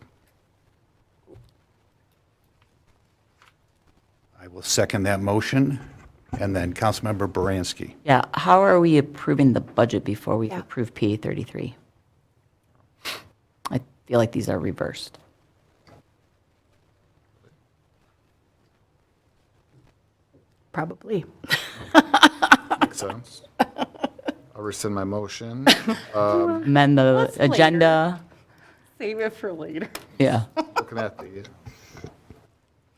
I will second that motion. And then Councilmember Baranski. Yeah, how are we approving the budget before we Yeah. approve PA 33? I feel like these are reversed. Probably. Makes sense. I'll rescind my motion. Amend the agenda. Save it for later. Yeah. Looking at the,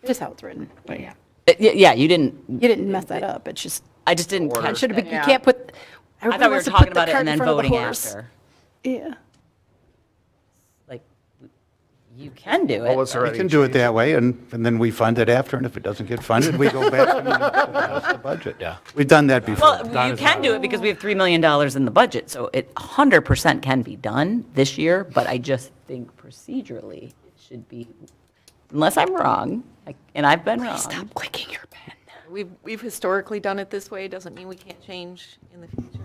It is how it's written, but yeah. Yeah, you didn't, You didn't mess that up. It's just, I just didn't it catch should have been, that. you can't put. I thought we everyone were wants to talking put the about it cart and in then front of the voting horse. after. Yeah. Like, you can do Well, it. it's We already can do it changed. that way, and then we fund it after, and if it doesn't get funded, we go back and adjust the budget. Yeah. We've done that before. Well, you can do it because we have $3 million in the budget, so it 100% can be done this year, but I just think procedurally it should be, unless I'm wrong, and I've been wrong. Stop clicking your pen. We've historically done it this way, doesn't mean we can't change in the future.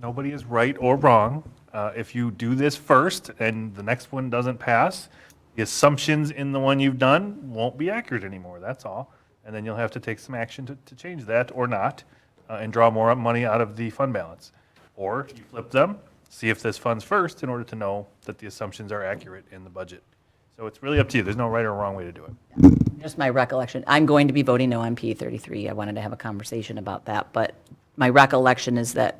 Nobody is right or wrong. If you do this first and the next one doesn't pass, the assumptions in the one you've done won't be accurate anymore, that's all. And then you'll have to take some action to change that or not, and draw more money out of the fund balance. Or you flip them, see if this funds first in order to know that the assumptions are accurate in the budget. So it's really up to you. There's no right or wrong way to do it. Just my recollection, I'm going to be voting no on PA 33. I wanted to have a conversation about that, but my recollection is that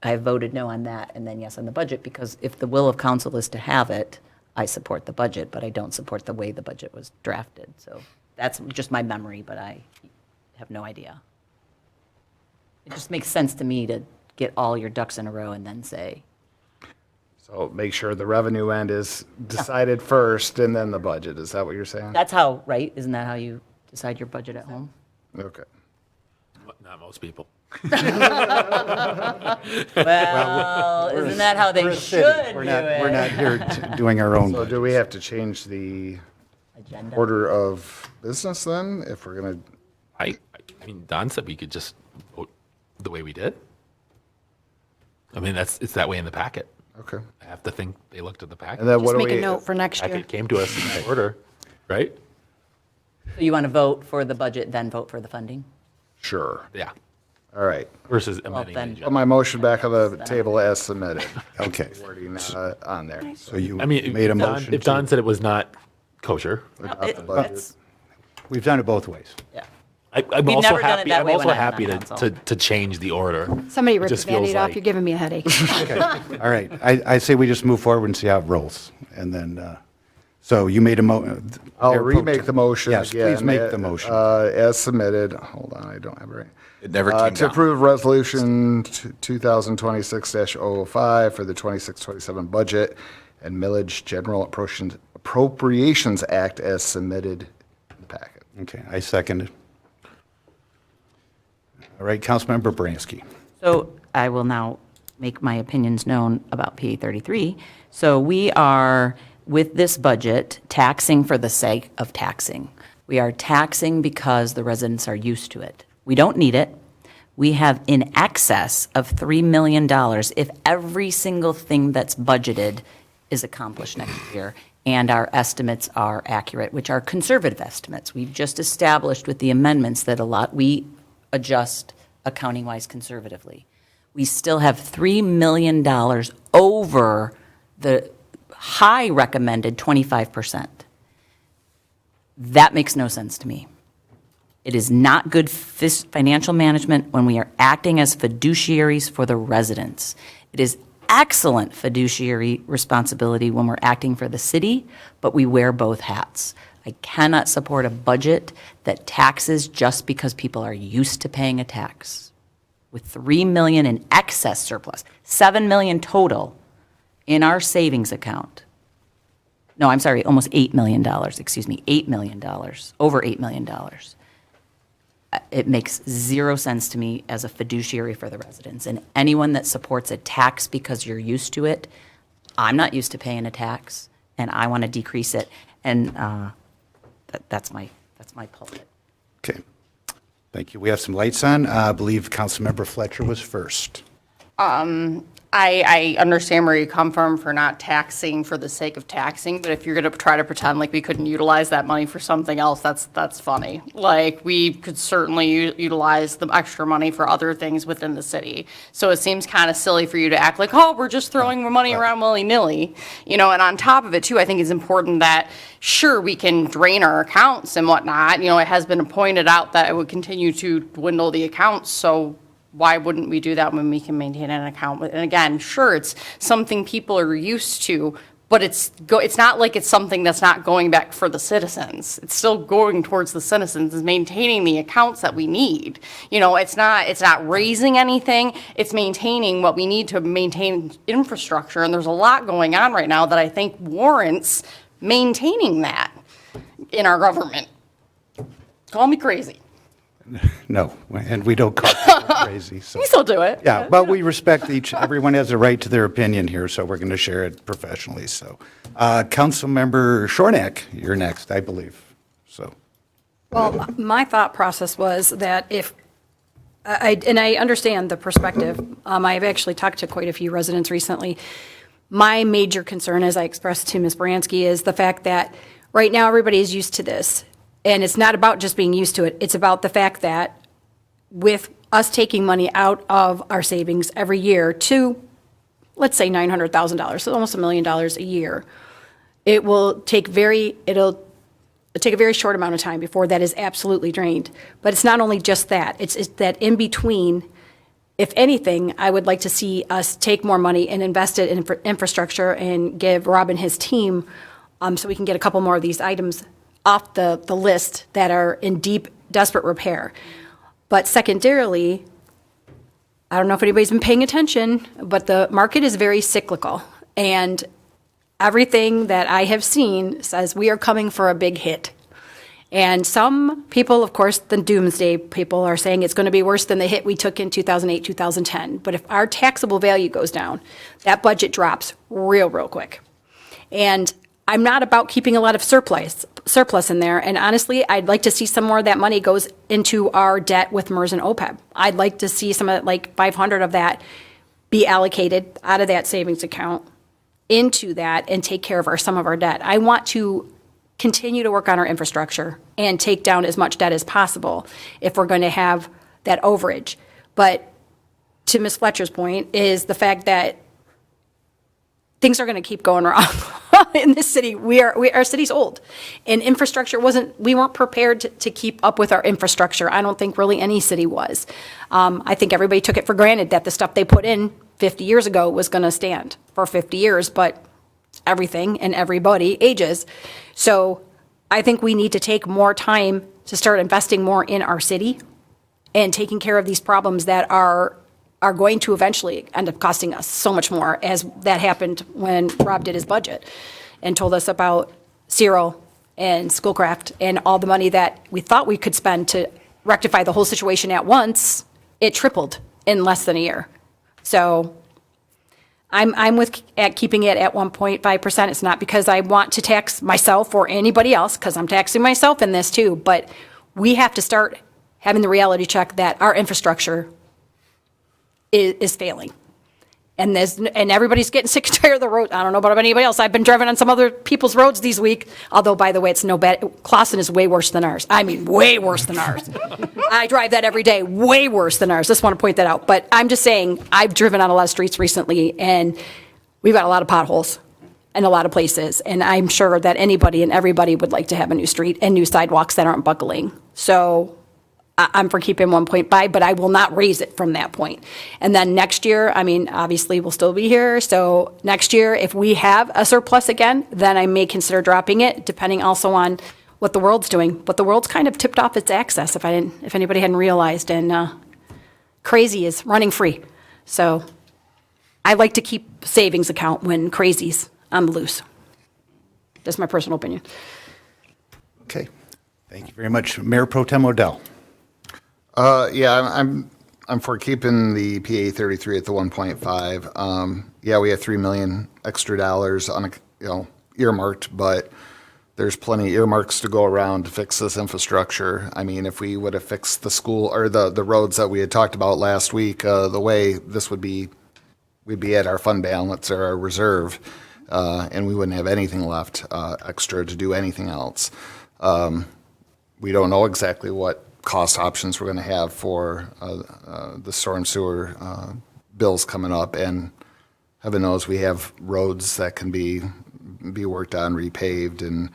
I voted no on that and then yes on the budget, because if the will of council is to have it, I support the budget, but I don't support the way the budget was drafted. So that's just my memory, but I have no idea. It just makes sense to me to get all your ducks in a row and then say, So make sure the revenue end is decided first and then the budget. Is that what you're saying? that's how, right? Isn't that how you decide your budget at home? Okay. Not most people. Well, isn't that how they should do We're it? not here doing our own So budget. do we have to change the Agenda. order of business then, if we're gonna? I mean, Don said we could just vote the way we did. I mean, it's that way in the packet. Okay. I have to think they looked at the packet. And then what Just do make a we? note for next year. Packet came to us in that order, right? So you want to vote for the budget, then vote for the funding? Sure. Yeah. All right. Versus amending the then- agenda. Put my motion back on the table as submitted. Okay, Wording on there. so you I mean, made a if Don- motion. if Don said it was not kosher, Adopt the budget. We've done it both ways. Yeah. I'm We've also never done it happy. that I'm way also when I'm happy on to, council. to change the order. Somebody It rip the just feels Band-Aid off. like- You're giving me a headache. All right, I say we just move forward and see how it rolls, and then, so you made a I'll remake the motion again. Yes, please make the motion. As submitted. Hold on, I don't have it right. It never came To down. approve resolution 2026-005 for the 26-27 budget and millage general appropriations act as submitted in the packet. Okay, I second it. All right, Councilmember Baranski. So I will now make my opinions known about PA 33. So we are, with this budget, taxing for the sake of taxing. We are taxing because the residents are used to it. We don't need it. We have in excess of $3 million if every single thing that's budgeted is accomplished next year, and our estimates are accurate, which are conservative estimates. We've just established with the amendments that we adjust accounting-wise conservatively. We still have $3 million over the high recommended 25%. That makes no sense to me. It is not good financial management when we are acting as fiduciaries for the residents. It is excellent fiduciary responsibility when we're acting for the city, but we wear both hats. I cannot support a budget that taxes just because people are used to paying a tax. With $3 million in excess surplus, $7 million total in our savings account. No, I'm sorry, almost $8 million, excuse me, $8 million, over $8 million. It makes zero sense to me as a fiduciary for the residents. And anyone that supports a tax because you're used to it, I'm not used to paying a tax, and I want to decrease it. And that's my pulpit. Okay, thank you. We have some lights on. I believe Councilmember Fletcher was first. I understand where you come from for not taxing for the sake of taxing, but if you're going to try to pretend like we couldn't utilize that money for something else, that's funny. Like, we could certainly utilize the extra money for other things within the city. So it seems kind of silly for you to act like, oh, we're just throwing more money around willy-nilly. And on top of it, too, I think it's important that, sure, we can drain our accounts and whatnot. It has been pointed out that it would continue to dwindle the accounts, so why wouldn't we do that when we can maintain an account? And again, sure, it's something people are used to, but it's not like it's something that's not going back for the citizens. It's still going towards the citizens, is maintaining the accounts that we need. It's not raising anything. It's maintaining what we need to maintain infrastructure. And there's a lot going on right now that I think warrants maintaining that in our government. Call me crazy. No, and we don't call people crazy. So. We still do it. Yeah, but we respect everyone has a right to their opinion here, so we're going to share it professionally. So, Councilmember Shornack, you're next, I believe. So, Well, my thought process was that I understand the perspective. I've actually talked to quite a few residents recently. My major concern, as I expressed to Ms. Baranski, is the fact that right now everybody is used to this. And it's not about just being used to it. It's about the fact that with us taking money out of our savings every year to, let's say, $900,000, so almost $1 million a year, it'll take a very short amount of time before that is absolutely drained. But it's not only just that. It's that in between, if anything, I would like to see us take more money and invest it in infrastructure and give Rob and his team so we can get a couple more of these items off the list that are in deep, desperate repair. But secondarily, I don't know if anybody's been paying attention, but the market is very cyclical. And everything that I have seen says we are coming for a big hit. And some people, of course, the doomsday people are saying it's going to be worse than the hit we took in 2008, 2010. But if our taxable value goes down, that budget drops real quick. And I'm not about keeping a lot of surplus in there. And honestly, I'd like to see some more of that money goes into our debt with MERS and OPEB. I'd like to see some of, like 500 of that be allocated out of that savings account into that and take care of some of our debt. I want to continue to work on our infrastructure and take down as much debt as possible if we're going to have that overage. But to Ms. Fletcher's point is the fact that things are going to keep going wrong in this city. Our city's old, and infrastructure we weren't prepared to keep up with our infrastructure. I don't think really any city was. I think everybody took it for granted that the stuff they put in 50 years ago was going to stand for 50 years, but everything and everybody ages. So I think we need to take more time to start investing more in our city and taking care of these problems that are going to eventually end up costing us so much more, as that happened when Rob did his budget and told us about Zero and Schoolcraft and all the money that we thought we could spend to rectify the whole situation at once. It tripled in less than a year. So I'm at keeping it at 1.5%. It's not because I want to tax myself or anybody else, because I'm taxing myself in this too, but we have to start having the reality check that our infrastructure is failing. And everybody's getting sick and tired of the road. I don't know about anybody else. I've been driving on some other people's roads these week, although, by the way, it's no bad. Clawson is way worse than ours. I mean, way worse than ours. I drive that every day. Way worse than ours. Just want to point that out. But I'm just saying, I've driven on a lot of streets recently, and we've got a lot of potholes in a lot of places. And I'm sure that anybody and everybody would like to have a new street and new sidewalks that aren't buckling. So I'm for keeping 1.5, but I will not raise it from that point. And then next year, I mean, obviously we'll still be here. So next year, if we have a surplus again, then I may consider dropping it, depending also on what the world's doing. But the world's kind of tipped off its axis, if anybody hadn't realized. And crazy is running free. So I like to keep savings account when crazy's on the loose. That's my personal opinion. Okay. Thank you very much. Mayor Pro Tem Odell. Yeah, I'm for keeping the PA 33 at the 1.5. Yeah, we have $3 million extra dollars on earmarked, but there's plenty of earmarks to go around to fix this infrastructure. I mean, if we would have fixed the school or the roads that we had talked about last week, the way this would be we'd be at our fund balance or our reserve, and we wouldn't have anything left extra to do anything else. We don't know exactly what cost options we're going to have for the storm sewer bills coming up, and heaven knows we have roads that can be worked on, repaved, and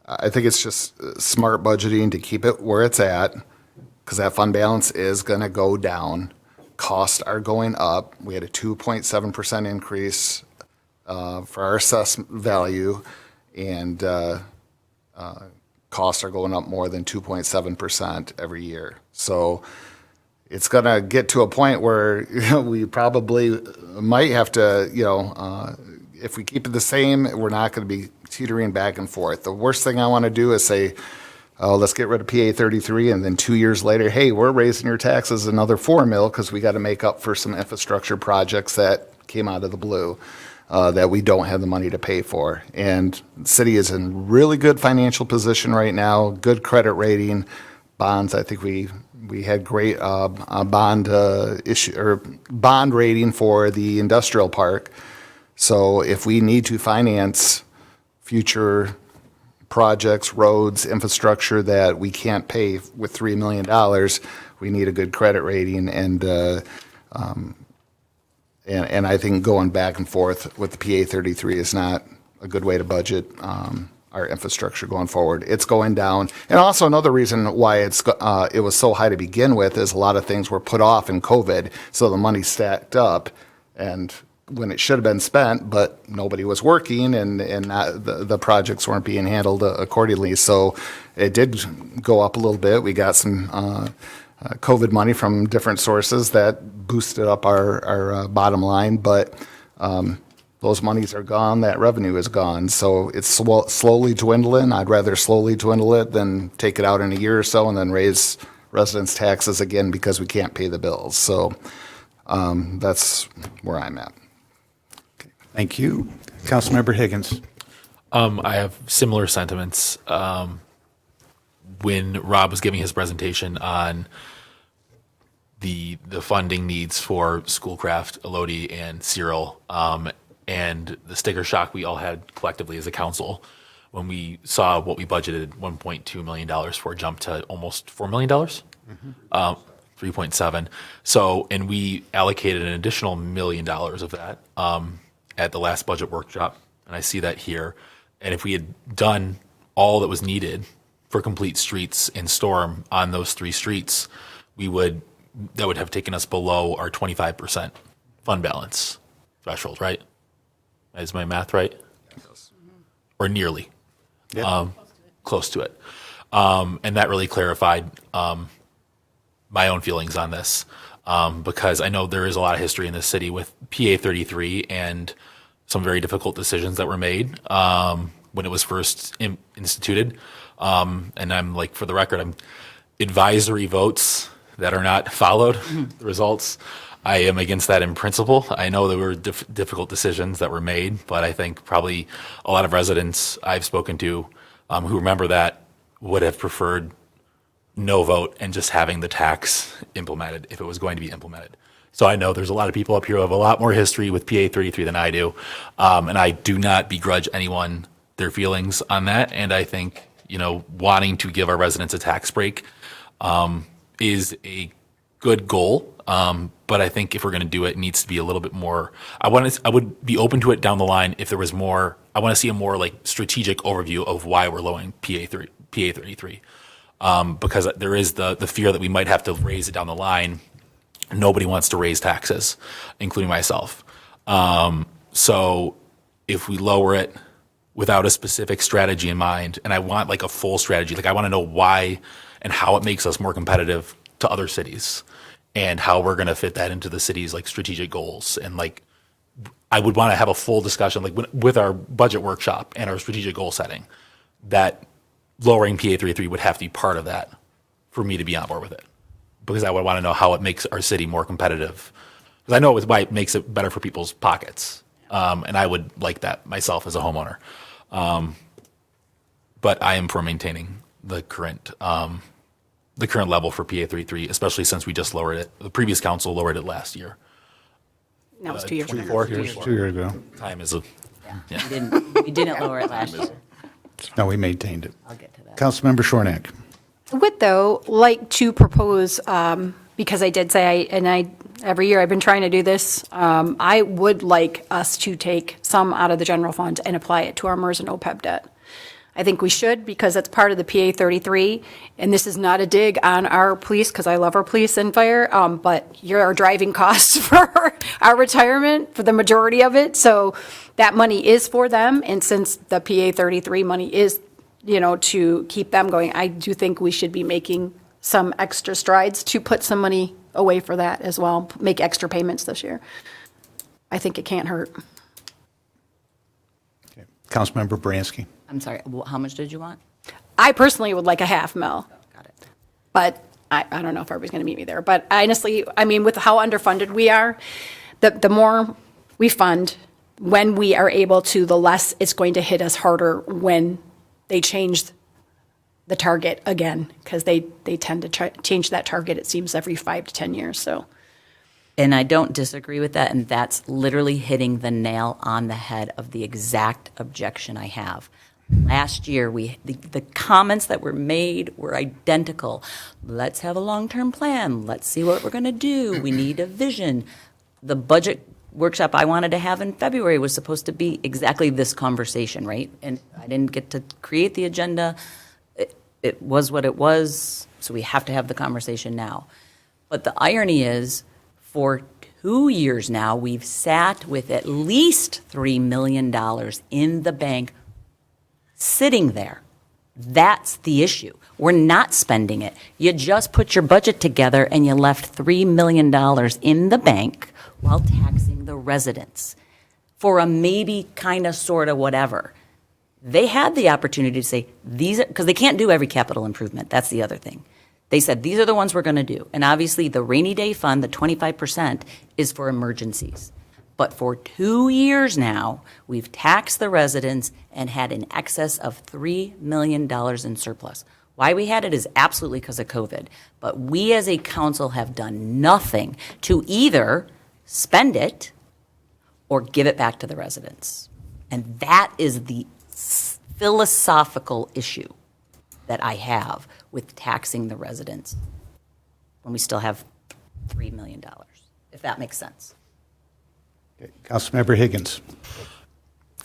I think it's just smart budgeting to keep it where it's at, because that fund balance is going to go down. Costs are going up. We had a 2.7% increase for our assessment value, and costs are going up more than 2.7% every year. So it's going to get to a point where we probably might have to, if we keep it the same, we're not going to be teetering back and forth. The worst thing I want to do is say, oh, let's get rid of PA 33, and then 2 years later, hey, we're raising your taxes another $4 million because we got to make up for some infrastructure projects that came out of the blue that we don't have the money to pay for. And the city is in really good financial position right now, good credit rating, bonds. I think we had great bond issue or bond rating for the industrial park. So if we need to finance future projects, roads, infrastructure that we can't pay with $3 million, we need a good credit rating, and I think going back and forth with the PA 33 is not a good way to budget our infrastructure going forward. It's going down, and also another reason why it was so high to begin with is a lot of things were put off in COVID, so the money stacked up, and when it should have been spent, but nobody was working, and the projects weren't being handled accordingly. So it did go up a little bit. We got some COVID money from different sources that boosted up our bottom line, but those monies are gone. That revenue is gone. So it's slowly dwindling. I'd rather slowly dwindle it than take it out in a year or so and then raise residents' taxes again because we can't pay the bills. So that's where I'm at. Thank you. Councilmember Higgins. I have similar sentiments. When Rob was giving his presentation on the funding needs for Schoolcraft, Elodie, and Cyril, and the sticker shock we all had collectively as a council when we saw what we budgeted $1.2 million for jumped to almost $4 million, 3.7. So, and we allocated an additional $1 million of that at the last budget workshop, and I see that here. And if we had done all that was needed for complete streets and storm on those 3 streets, that would have taken us below our 25% fund balance threshold, right? Is my math right? Yes. Or nearly. Yeah. Close to it. And that really clarified my own feelings on this, because I know there is a lot of history in this city with PA 33 and some very difficult decisions that were made when it was first instituted. And I'm like, for the record, I'm advisory votes that are not followed, the results. I am against that in principle. I know there were difficult decisions that were made, but I think probably a lot of residents I've spoken to who remember that would have preferred no vote and just having the tax implemented if it was going to be implemented. So I know there's a lot of people up here who have a lot more history with PA 33 than I do, and I do not begrudge anyone their feelings on that. And I think, wanting to give our residents a tax break is a good goal. But I think if we're going to do it, it needs to be a little bit more. I would be open to it down the line if there was more. I want to see a more strategic overview of why we're lowering PA 33, because there is the fear that we might have to raise it down the line. Nobody wants to raise taxes, including myself. So if we lower it without a specific strategy in mind, and I want a full strategy, I want to know why and how it makes us more competitive to other cities, and how we're going to fit that into the city's strategic goals. And I would want to have a full discussion with our budget workshop and our strategic goal setting, that lowering PA 33 would have to be part of that for me to be on board with it, because I would want to know how it makes our city more competitive, because I know it's why it makes it better for people's pockets, and I would like that myself as a homeowner. But I am for maintaining the current level for PA 33, especially since we just lowered it. The previous council lowered it last year. That was 2 years ago. 4 years. 2 years ago. Time is a, We didn't lower it last year. No, we maintained it. I'll get to that. Councilmember Shornack. Would, though, like to propose, because I did say, every year I've been trying to do this, I would like us to take some out of the general fund and apply it to our MERS and OPEB debt. I think we should, because it's part of the PA 33, and this is not a dig on our police, because I love our police and fire, but you're our driving costs for our retirement, for the majority of it, so that money is for them, and since the PA 33 money is, to keep them going, I do think we should be making some extra strides to put some money away for that as well, make extra payments this year. I think it can't hurt. Councilmember Bransky. I'm sorry, how much did you want? I personally would like a $500,000. Got it. But I don't know if everybody's going to meet me there. But honestly, I mean, with how underfunded we are, the more we fund, when we are able to, the less it's going to hit us harder when they change the target again, because they tend to change that target, it seems, every 5 to 10 years. So. And I don't disagree with that, and that's literally hitting the nail on the head of the exact objection I have. Last year, the comments that were made were identical. Let's have a long-term plan. Let's see what we're going to do. We need a vision. The budget workshop I wanted to have in February was supposed to be exactly this conversation, right? And I didn't get to create the agenda. It was what it was, so we have to have the conversation now. But the irony is, for 2 years now, we've sat with at least $3 million in the bank sitting there. That's the issue. We're not spending it. You just put your budget together and you left $3 million in the bank while taxing the residents for a maybe, kind of, sort of, whatever. They had the opportunity to say, because they can't do every capital improvement. That's the other thing. They said, these are the ones we're going to do. And obviously, the rainy day fund, the 25%, is for emergencies. But for 2 years now, we've taxed the residents and had in excess of $3 million in surplus. Why we had it is absolutely because of COVID. But we as a council have done nothing to either spend it or give it back to the residents. And that is the philosophical issue that I have with taxing the residents when we still have $3 million, if that makes sense. Councilmember Higgins.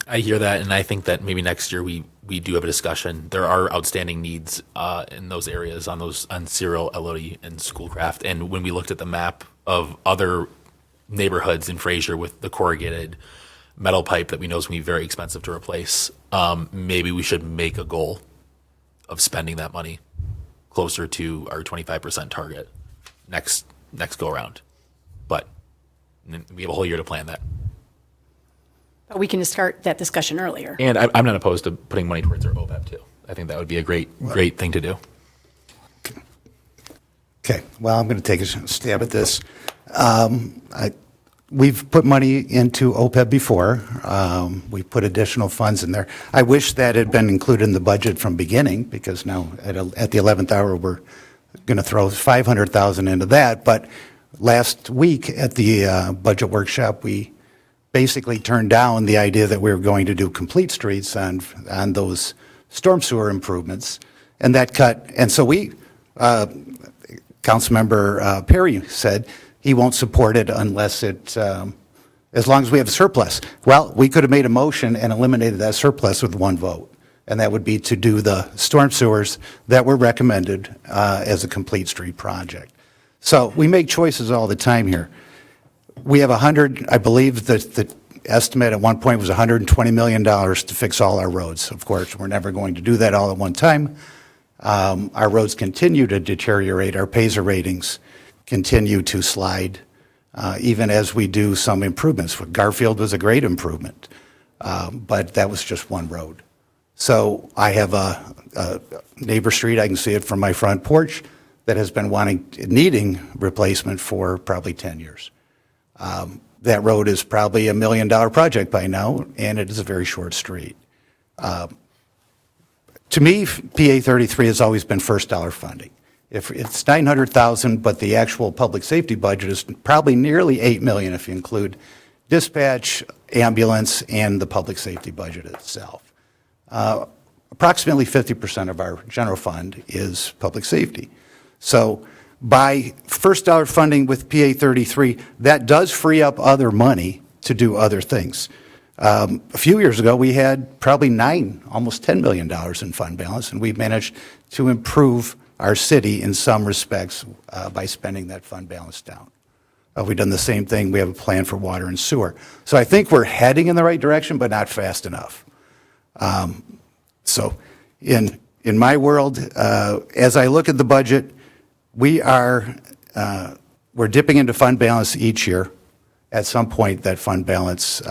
I hear that, and I think that maybe next year we do have a discussion. There are outstanding needs in those areas on Cyril, Elodie, and Schoolcraft. And when we looked at the map of other neighborhoods in Fraser with the corrugated metal pipe that we know is going to be very expensive to replace, maybe we should make a goal of spending that money closer to our 25% target next go around. But we have a whole year to plan that. But we can start that discussion earlier. And I'm not opposed to putting money towards our OPEB too. I think that would be a great thing to do. Okay, well, I'm going to take a stab at this. We've put money into OPEB before. We put additional funds in there. I wish that had been included in the budget from beginning, because now at the 11th hour, we're going to throw $500,000 into that. But last week at the budget workshop, we basically turned down the idea that we were going to do complete streets on those storm sewer improvements, and that cut. And so Councilmember Perry said he won't support it unless as long as we have a surplus. Well, we could have made a motion and eliminated that surplus with one vote, and that would be to do the storm sewers that were recommended as a complete street project. So we make choices all the time here. We have I believe the estimate at one point was $120 million to fix all our roads. Of course, we're never going to do that all at one time. Our roads continue to deteriorate. Our PASER ratings continue to slide, even as we do some improvements. Garfield was a great improvement, but that was just one road. So I have a neighbor street, I can see it from my front porch, that has been needing replacement for probably 10 years. That road is probably $1 million project by now, and it is a very short street. To me, PA 33 has always been first dollar funding. If it's $900,000, but the actual public safety budget is probably nearly $8 million if you include dispatch, ambulance, and the public safety budget itself. Approximately 50% of our general fund is public safety. So by first dollar funding with PA 33, that does free up other money to do other things. A few years ago, we had probably almost $10 million in fund balance, and we've managed to improve our city in some respects by spending that fund balance down. We've done the same thing. We have a plan for water and sewer. So I think we're heading in the right direction, but not fast enough. So in my world, as I look at the budget, we're dipping into fund balance each year. At some point, that fund balance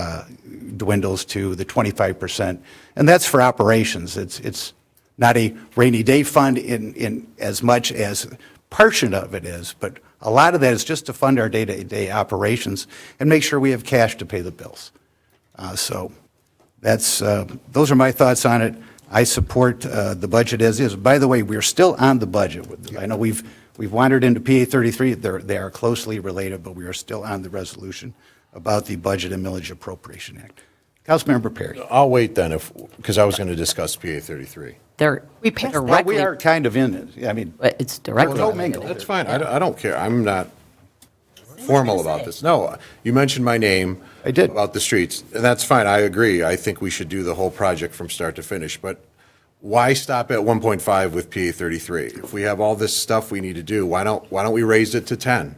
dwindles to the 25%, and that's for operations. It's not a rainy day fund in as much as portion of it is, but a lot of that is just to fund our day-to-day operations and make sure we have cash to pay the bills. So those are my thoughts on it. I support the budget as is. By the way, we're still on the budget. I know we've wandered into PA 33. They are closely related, but we are still on the resolution about the Budget and Millage Appropriation Act. Councilmember Perry. I'll wait then, because I was going to discuss PA 33. We passed Well, we are kind of in it. I mean, But it's directly. no mingle. That's fine. I don't care. I'm not formal about this. No, you mentioned my name. I did. About the streets, and that's fine. I agree. I think we should do the whole project from start to finish, but why stop at 1.5 with PA 33? If we have all this stuff we need to do, why don't we raise it to 10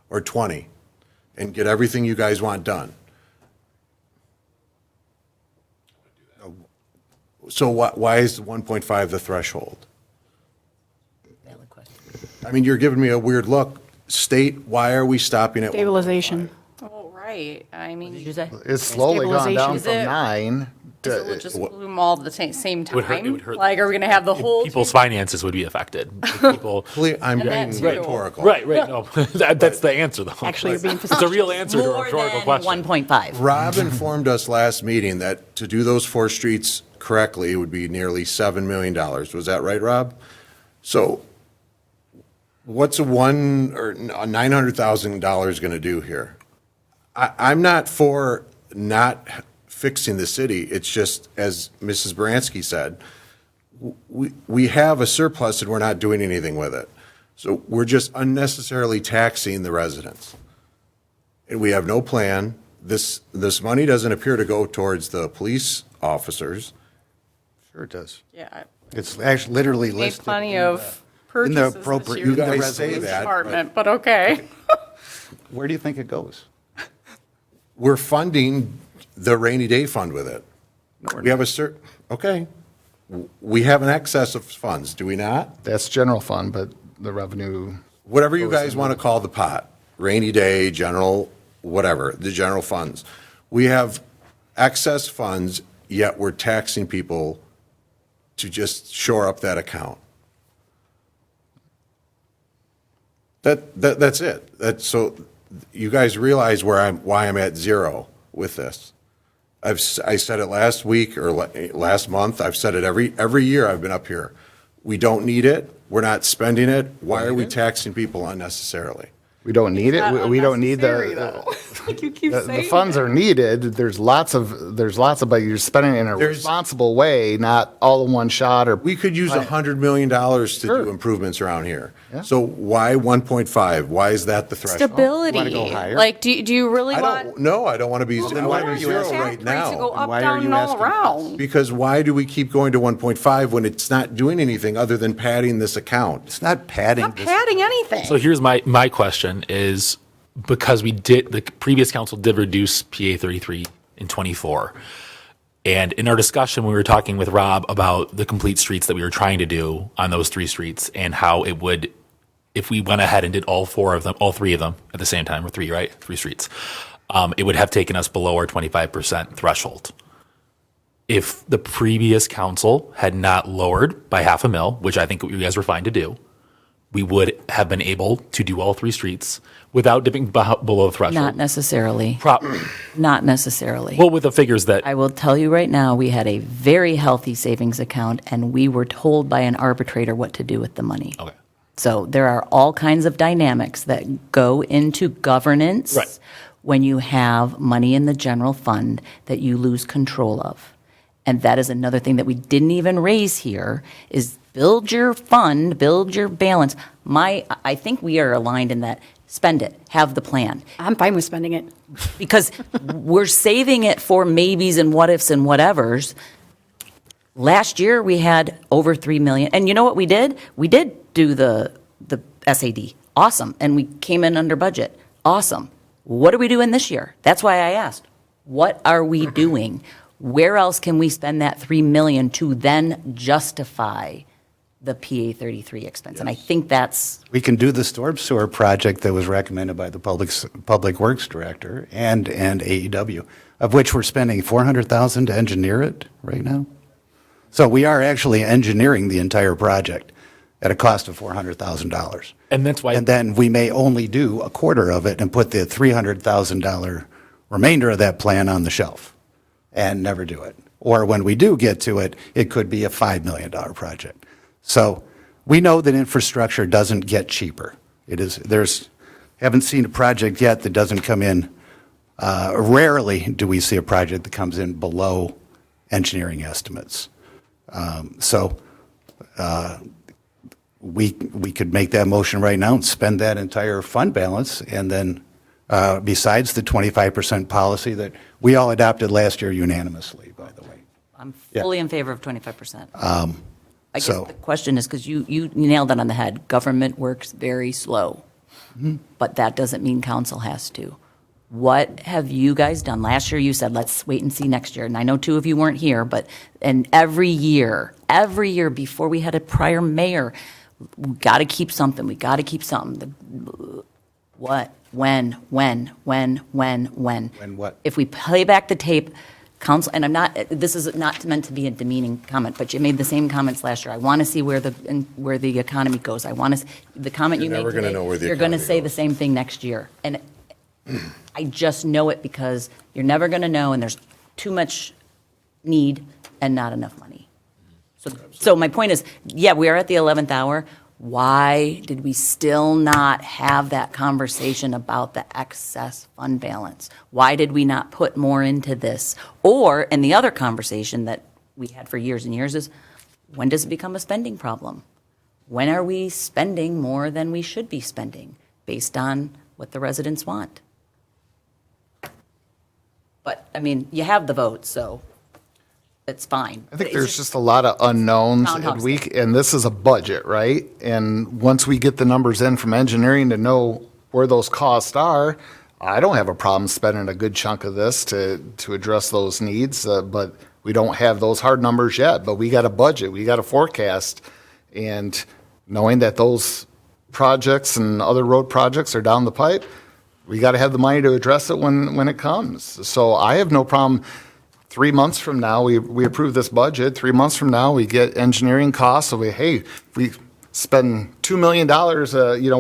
or 20 and get everything you guys want done? So why is 1.5 the threshold? Valid question. I mean, you're giving me a weird look. State, why are we stopping at 1.5? Stabilization. Oh, right. I mean, What did you say? It's slowly gone down Is from it- 9 is it to, just bloom all at the same would hurt- it time? would hurt- Like, are we going to have the whole? People's finances would be affected. People, I'm And being that too. rhetorical. right. No, that's the answer, though. Actually, you're being It's a real answer to a More rhetorical than question. 1.5. Rob informed us last meeting that to do those 4 streets correctly, it would be nearly $7 million. Was that right, Rob? So what's a $900,000 going to do here? I'm not for not fixing the city. It's just, as Mrs. Baranski said, we have a surplus and we're not doing anything with it. So we're just unnecessarily taxing the residents. And we have no plan. This money doesn't appear to go towards the police officers. Sure it does. Yeah. It's actually literally Made listed. plenty in of the- in the purchases this appropriate- year. You in the guys say resolution. that, Department, but okay. Where do you think it goes? We're funding the rainy day fund with it. No, we're We have okay. We have an excess of funds, do we not? that's general fund, but the revenue, Whatever you guys want to call the pot, rainy day, general, whatever, the general funds. We have excess funds, yet we're taxing people to just shore up that account. That's it. So you guys realize why I'm at zero with this. I said it last week or last month. I've said it every year I've been up here. We don't need it. We're not spending it. Why are we taxing people unnecessarily? we don't need it. We don't need Unnecessary, the, though. Like you keep the saying funds that. are needed. There's lots of, but you're spending it in a responsible way, not all in one shot or. We could use $100 million to Sure. do improvements around here. Yeah. So why 1.5? Why is that the threshold? Stability. wanna go higher? Like, do you really I want? don't, no, I don't want to be, I then want why to are be you zero asking- right Tax rates to go now. up, Why are down, you and all asking around. Because why do we keep going to 1.5 when it's not doing anything other than padding this account? It's not padding. Not this- padding anything. So here's my question is, because the previous council did reduce PA 33 in 24. And in our discussion, we were talking with Rob about the complete streets that we were trying to do on those 3 streets and how it would, if we went ahead and did all 3 of them at the same time, or 3, right? 3 streets, it would have taken us below our 25% threshold. If the previous council had not lowered by $500,000, which I think you guys were fine to do, we would have been able to do all 3 streets without dipping below the threshold. Not necessarily. Not necessarily. Well, with the figures that, I will tell you right now, we had a very healthy savings account, and we were told by an arbitrator what to do with the money. okay. So there are all kinds of dynamics that go into governance. Right. when you have money in the general fund that you lose control of. And that is another thing that we didn't even raise here, is build your fund, build your balance. I think we are aligned in that, spend it, have the plan. I'm fine with spending it. Because we're saving it for maybes and what ifs and whatevers. Last year, we had over 3 million. And you know what we did? We did do the SAD. Awesome. And we came in under budget. Awesome. What are we doing this year? That's why I asked. What are we doing? Where else can we spend that 3 million to then justify the PA 33 expense? And I think that's, We can do the storm sewer project that was recommended by the Public Works Director and AEW, of which we're spending $400,000 to engineer it right now. So we are actually engineering the entire project at a cost of $400,000. And that's why. And then we may only do a quarter of it and put the $300,000 remainder of that plan on the shelf and never do it. Or when we do get to it, it could be a $5 million project. So we know that infrastructure doesn't get cheaper. Haven't seen a project yet that doesn't come in, rarely do we see a project that comes in below engineering estimates. We could make that motion right now and spend that entire fund balance, and then besides the 25% policy that we all adopted last year unanimously, by the way. I'm fully in favor of 25%. I guess so- the question is, because you nailed it on the head, government works very slow. But that doesn't mean council has to. What have you guys done? Last year you said, let's wait and see next year. And I know two of you weren't here, and every year before we had a prior mayor, we got to keep something. We got to keep something. What? When? When what? If we play back the tape, council, and this is not meant to be a demeaning comment, but you made the same comments last year. I want to see where the economy goes. I want to, the comment you made never gonna today, know where the you're going to economy say the goes. same thing next year. And I just know it because you're never going to know, and there's too much need and not enough money. So my point is, yeah, we are at the 11th hour. Why did we still not have that conversation about the excess fund balance? Why did we not put more into this? And the other conversation that we had for years and years is, when does it become a spending problem? When are we spending more than we should be spending based on what the residents want? But, I mean, you have the vote, so it's fine. I think there's just a lot of unknowns, Groundhog and this is a budget, right? And once we get the numbers in from engineering to know where those costs are, I don't have a problem spending a good chunk of this to address those needs, but we don't have those hard numbers yet. But we got a budget, we got a forecast, and knowing that those projects and other road projects are down the pipe, we got to have the money to address it when it comes. So I have no problem. 3 months from now, we approve this budget. 3 months from now, we get engineering costs. So we spend $2 million,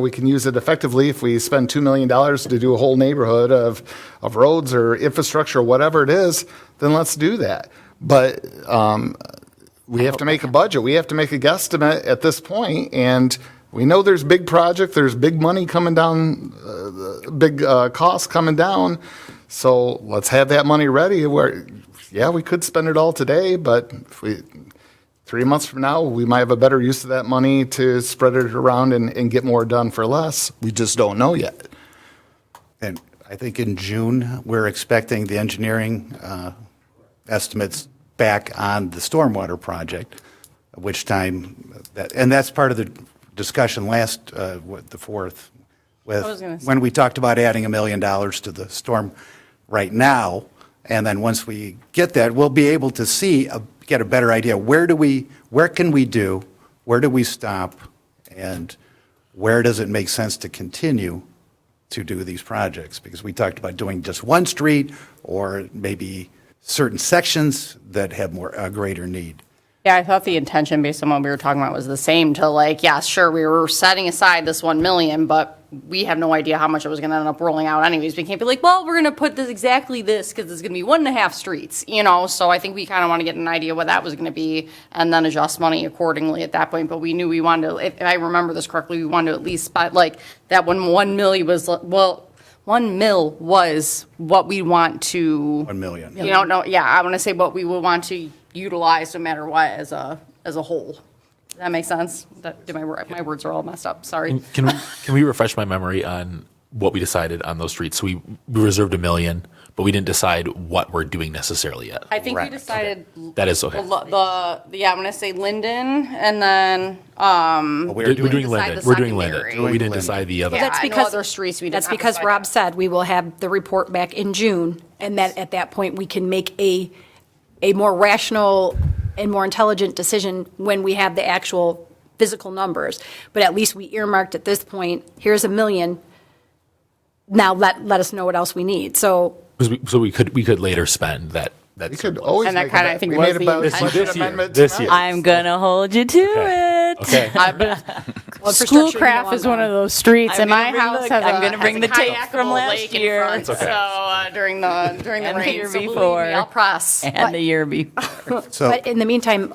we can use it effectively. If we spend $2 million to do a whole neighborhood of roads or infrastructure or whatever it is, then let's do that. But we have to make a budget. We have to make a guesstimate at this point, and we know there's big project, there's big money coming down, big costs coming down. So let's have that money ready. We could spend it all today, but 3 months from now, we might have a better use of that money to spread it around and get more done for less. We just don't know yet. And I think in June, we're expecting the engineering estimates back on the stormwater project, at which time, and that's part of the discussion last, the 4th, when we talked about adding $1 million to the storm right now. And then once we get that, we'll be able to get a better idea. Where can we do, where do we stop, and where does it make sense to continue to do these projects? Because we talked about doing just one street or maybe certain sections that have a greater need. Yeah, I thought the intention based on what we were talking about was the same to sure, we were setting aside this 1 million, but we have no idea how much it was going to end up rolling out anyways. We can't be like, well, we're going to put this because it's going to be 1.5 streets, so I think we kind of want to get an idea what that was going to be and then adjust money accordingly at that point. But we knew we wanted to, if I remember this correctly, we wanted to at least spot that when 1 million was, 1 mil was what we want to. 1 million. No, yeah, I want to say what we would want to utilize no matter what as a whole. Does that make sense? My words are all messed up, sorry. Can we refresh my memory on what we decided on those streets? So we reserved $1 million, but we didn't decide what we're doing necessarily yet. I think we decided. That is okay. I'm going to say Linden, and then, We're doing Linden. the We're doing secondary. Linden. We didn't decide the other. Yeah, That's I know because other streets we didn't That's have to because decide Rob yet. said we will have the report back in June, and that at that point, we can make a more rational and more intelligent decision when we have the actual physical numbers. But at least we earmarked at this point, here's $1 million. Now let us know what else we need. So We could later spend that. We could always And that make kinda, a- I think, we was made the about intention. budget amendment This tonight. year. I'm gonna hold you to it. Okay. Schoolcraft is one of those streets, I'm and my gonna bring house the- has I'm gonna bring the tape from kayakable last lake in year. front, It's okay. So during the And the rain, year so believe before. me, I'll press. And the year before. So, But in the meantime,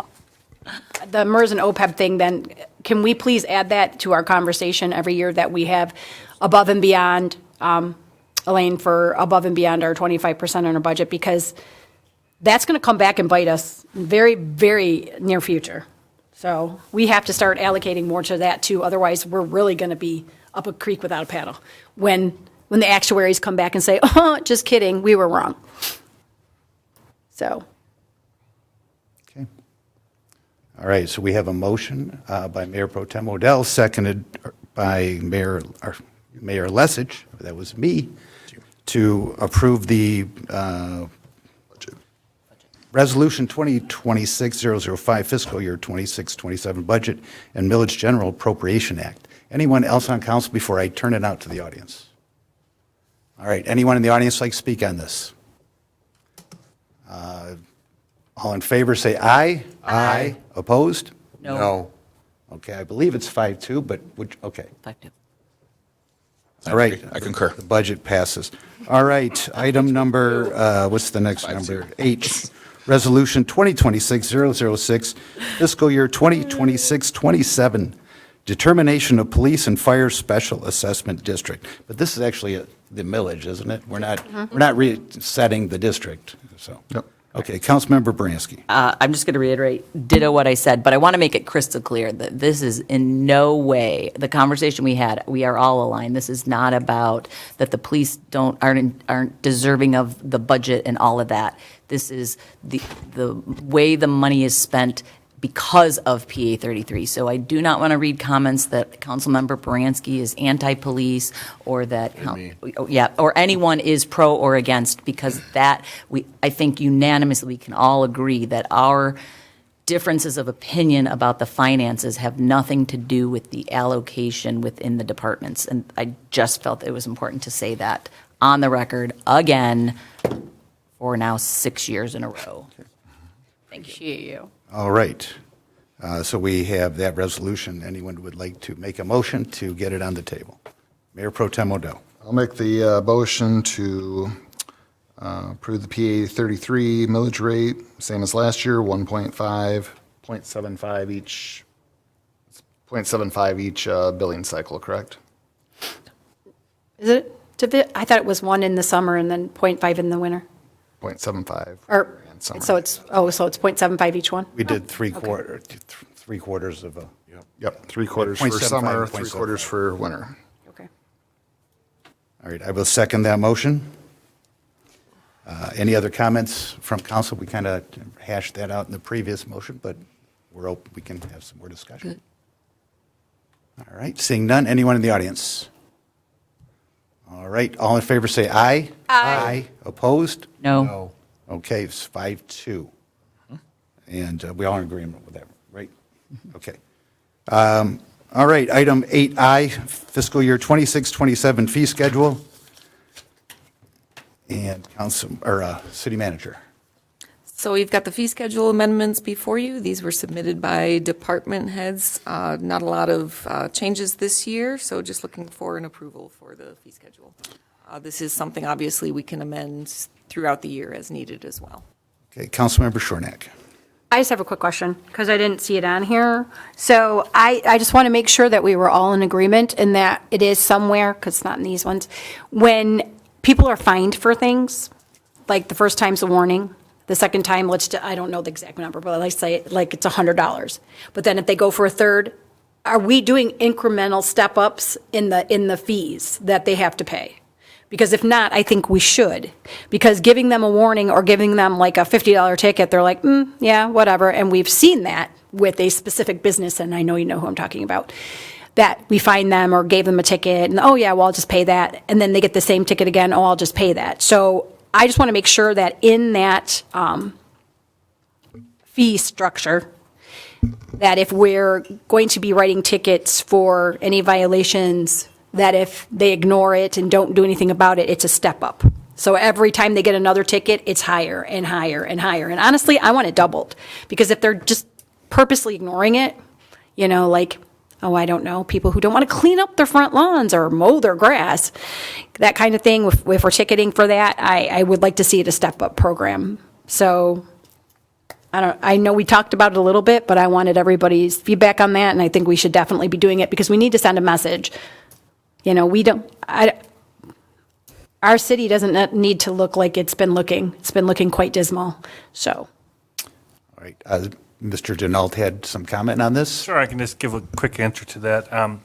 the MERS and OPEB thing, then, can we please add that to our conversation every year that we have above and beyond, Elaine, for above and beyond our 25% on our budget? Because that's going to come back and bite us very, very near future. So we have to start allocating more to that too. Otherwise, we're really going to be up a creek without a paddle when the actuaries come back and say, oh, just kidding, we were wrong. So. okay. All right, so we have a motion by Mayor Pro Tem Odell, seconded by Mayor Lesich, that was me, to approve the Resolution 2026-005 Fiscal Year 26-27 Budget and Millage General Appropriation Act. Anyone else on council before I turn it out to the audience? All right, anyone in the audience like to speak on this? All in favor, say aye. Aye. Opposed? No. Okay, I believe it's 5-2, but, okay. 5-2. All right. I concur. The budget passes. All right, item number, what's the next number? H. Resolution 2026-006, fiscal year 2026-27, determination of police and fire special assessment district. But this is actually the millage, isn't it? We're not resetting the district, so. Yep. Okay, Councilmember Bransky. I'm just going to reiterate, ditto what I said, but I want to make it crystal clear that this is in no way, the conversation we had, we are all aligned. This is not about that the police aren't deserving of the budget and all of that. This is the way the money is spent because of PA 33. So I do not want to read comments that Councilmember Baranski is anti-police or that, or anyone is pro or against, because I think unanimously we can all agree that our differences of opinion about the finances have nothing to do with the allocation within the departments. And I just felt it was important to say that on the record again for now 6 years in a row. Thank you. All right. So we have that resolution. Anyone would like to make a motion to get it on the table? Mayor Pro Tem Odell. I'll make the motion to approve the PA 33 millage rate, same as last year, 0.75 each, 0.75 each billing cycle, correct? Is it, I thought it was 1 in the summer and then 0.5 in the winter? 0.75. Or, and summer. so it's 0.75 each one? We did three quarters of a. Yep, 3/4 for 0.75, summer, 0.75. 3/4 for winter. Okay. All right, I will second that motion. Any other comments from council? We kind of hashed that out in the previous motion, but we're open, we can have some more discussion. All right, seeing none, anyone in the audience? All right, all in favor say aye. Aye. Opposed? No. Okay, it's 5-2. And we all in agreement with that, right? Okay. All right, item 8I, fiscal year 26-27 fee schedule. And city manager. So we've got the fee schedule amendments before you. These were submitted by department heads. Not a lot of changes this year, so just looking for an approval for the fee schedule. This is something, obviously, we can amend throughout the year as needed as well. Okay, Councilmember Shornack. I just have a quick question, because I didn't see it on here. So I just want to make sure that we were all in agreement and that it is somewhere, because it's not in these ones, when people are fined for things, like the first time's a warning, the second time, I don't know the exact number, but let's say like it's $100. But then if they go for a third, are we doing incremental step-ups in the fees that they have to pay? Because if not, I think we should. Because giving them a warning or giving them like a $50 ticket, they're like, yeah, whatever. And we've seen that with a specific business, and I know you know who I'm talking about, that we fined them or gave them a ticket, and oh yeah, well, I'll just pay that. And then they get the same ticket again, oh, I'll just pay that. So I just want to make sure that in that fee structure, that if we're going to be writing tickets for any violations, that if they ignore it and don't do anything about it, it's a step up. So every time they get another ticket, it's higher and higher and higher. And honestly, I want it doubled, because if they're just purposely ignoring it, like, oh, I don't know, people who don't want to clean up their front lawns or mow their grass, that kind of thing, if we're ticketing for that, I would like to see it a step up program. So I know we talked about it a little bit, but I wanted everybody's feedback on that, and I think we should definitely be doing it because we need to send a message. Our city doesn't need to look like it's been looking. It's been looking quite dismal, so. All right, Mr. Denault had some comment on this? Sure, I can just give a quick answer to that.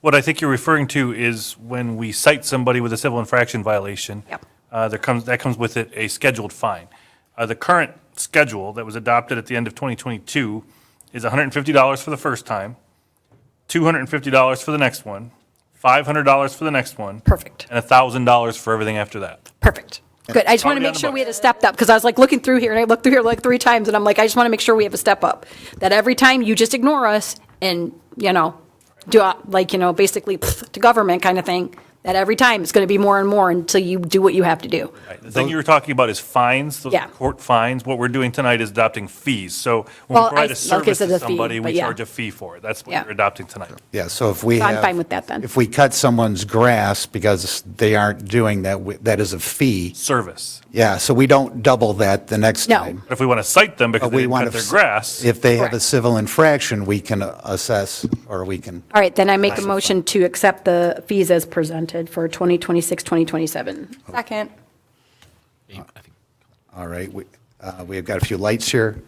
What I think you're referring to is when we cite somebody with a civil infraction violation, that comes with it a scheduled fine. The current schedule that was adopted at the end of 2022 is $150 for the first time, $250 for the next one, $500 for the next one. Perfect. And $1,000 for everything after that. Perfect. Good. I just want to make sure we had a step up, because I was like looking through here, and I looked through here like 3 times, and I'm like, I just want to make sure we have a step up. That every time you just ignore us and, do basically to government kind of thing, that every time it's going to be more and more until you do what you have to do. Right. The thing you were talking about is fines, those Yeah. court fines. What we're doing tonight is adopting fees. So when we provide a service so to the fee, somebody, but we yeah. charge a fee for it. That's what Yeah. we're adopting tonight. Yeah, so if we So I'm have. fine with that then. If we cut someone's grass because they aren't doing that, that is a fee. Service. Yeah, so we don't double that the next No. time. But if we want to cite them because But they we didn't want cut to. their grass, If they have a Correct. civil infraction, we can assess, or we can. All right, then I make a motion to accept the fees as presented for 2026, 2027. Second. All right, we've got a few lights here.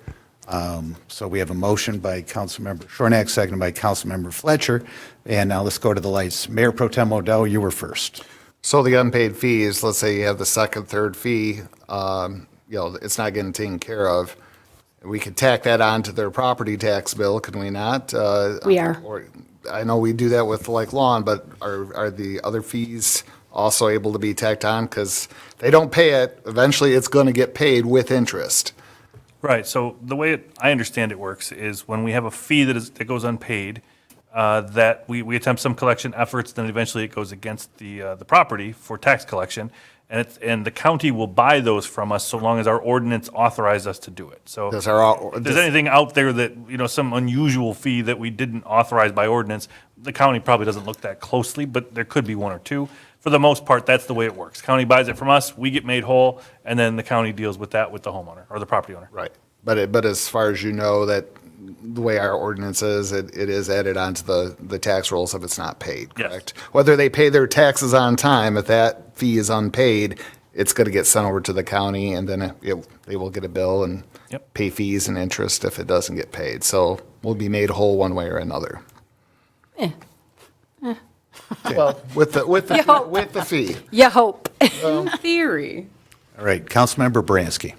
So we have a motion by Councilmember Shornack, seconded by Councilmember Fletcher. And now let's go to the lights. Mayor Pro Tem Odell, you were first. So the unpaid fees, let's say you have the second, third fee, it's not getting taken care of. We could tack that on to their property tax bill, can we not? We are. Or, I know we do that with like lawn, but are the other fees also able to be tacked on? Because they don't pay it, eventually it's going to get paid with interest. right. So the way I understand it works is when we have a fee that goes unpaid, that we attempt some collection efforts, then eventually it goes against the property for tax collection, and the county will buy those from us so long as our ordinance authorizes us to do it. So if there's anything out there that, some unusual fee that we didn't authorize by ordinance, the county probably doesn't look that closely, but there could be one or two. For the most part, that's the way it works. County buys it from us, we get made whole, and then the county deals with that with the homeowner or the property owner. Right. But as far as you know, that the way our ordinance is, it is added onto the tax rolls if it's not paid, Yes. correct? Whether they pay their taxes on time, if that fee is unpaid, it's going to get sent over to the county, and then they will get a bill and Yep. pay fees and interest if it doesn't get paid. So we'll be made whole one way or another. Well, with the fee. You hope. In theory. All right, Councilmember Bransky.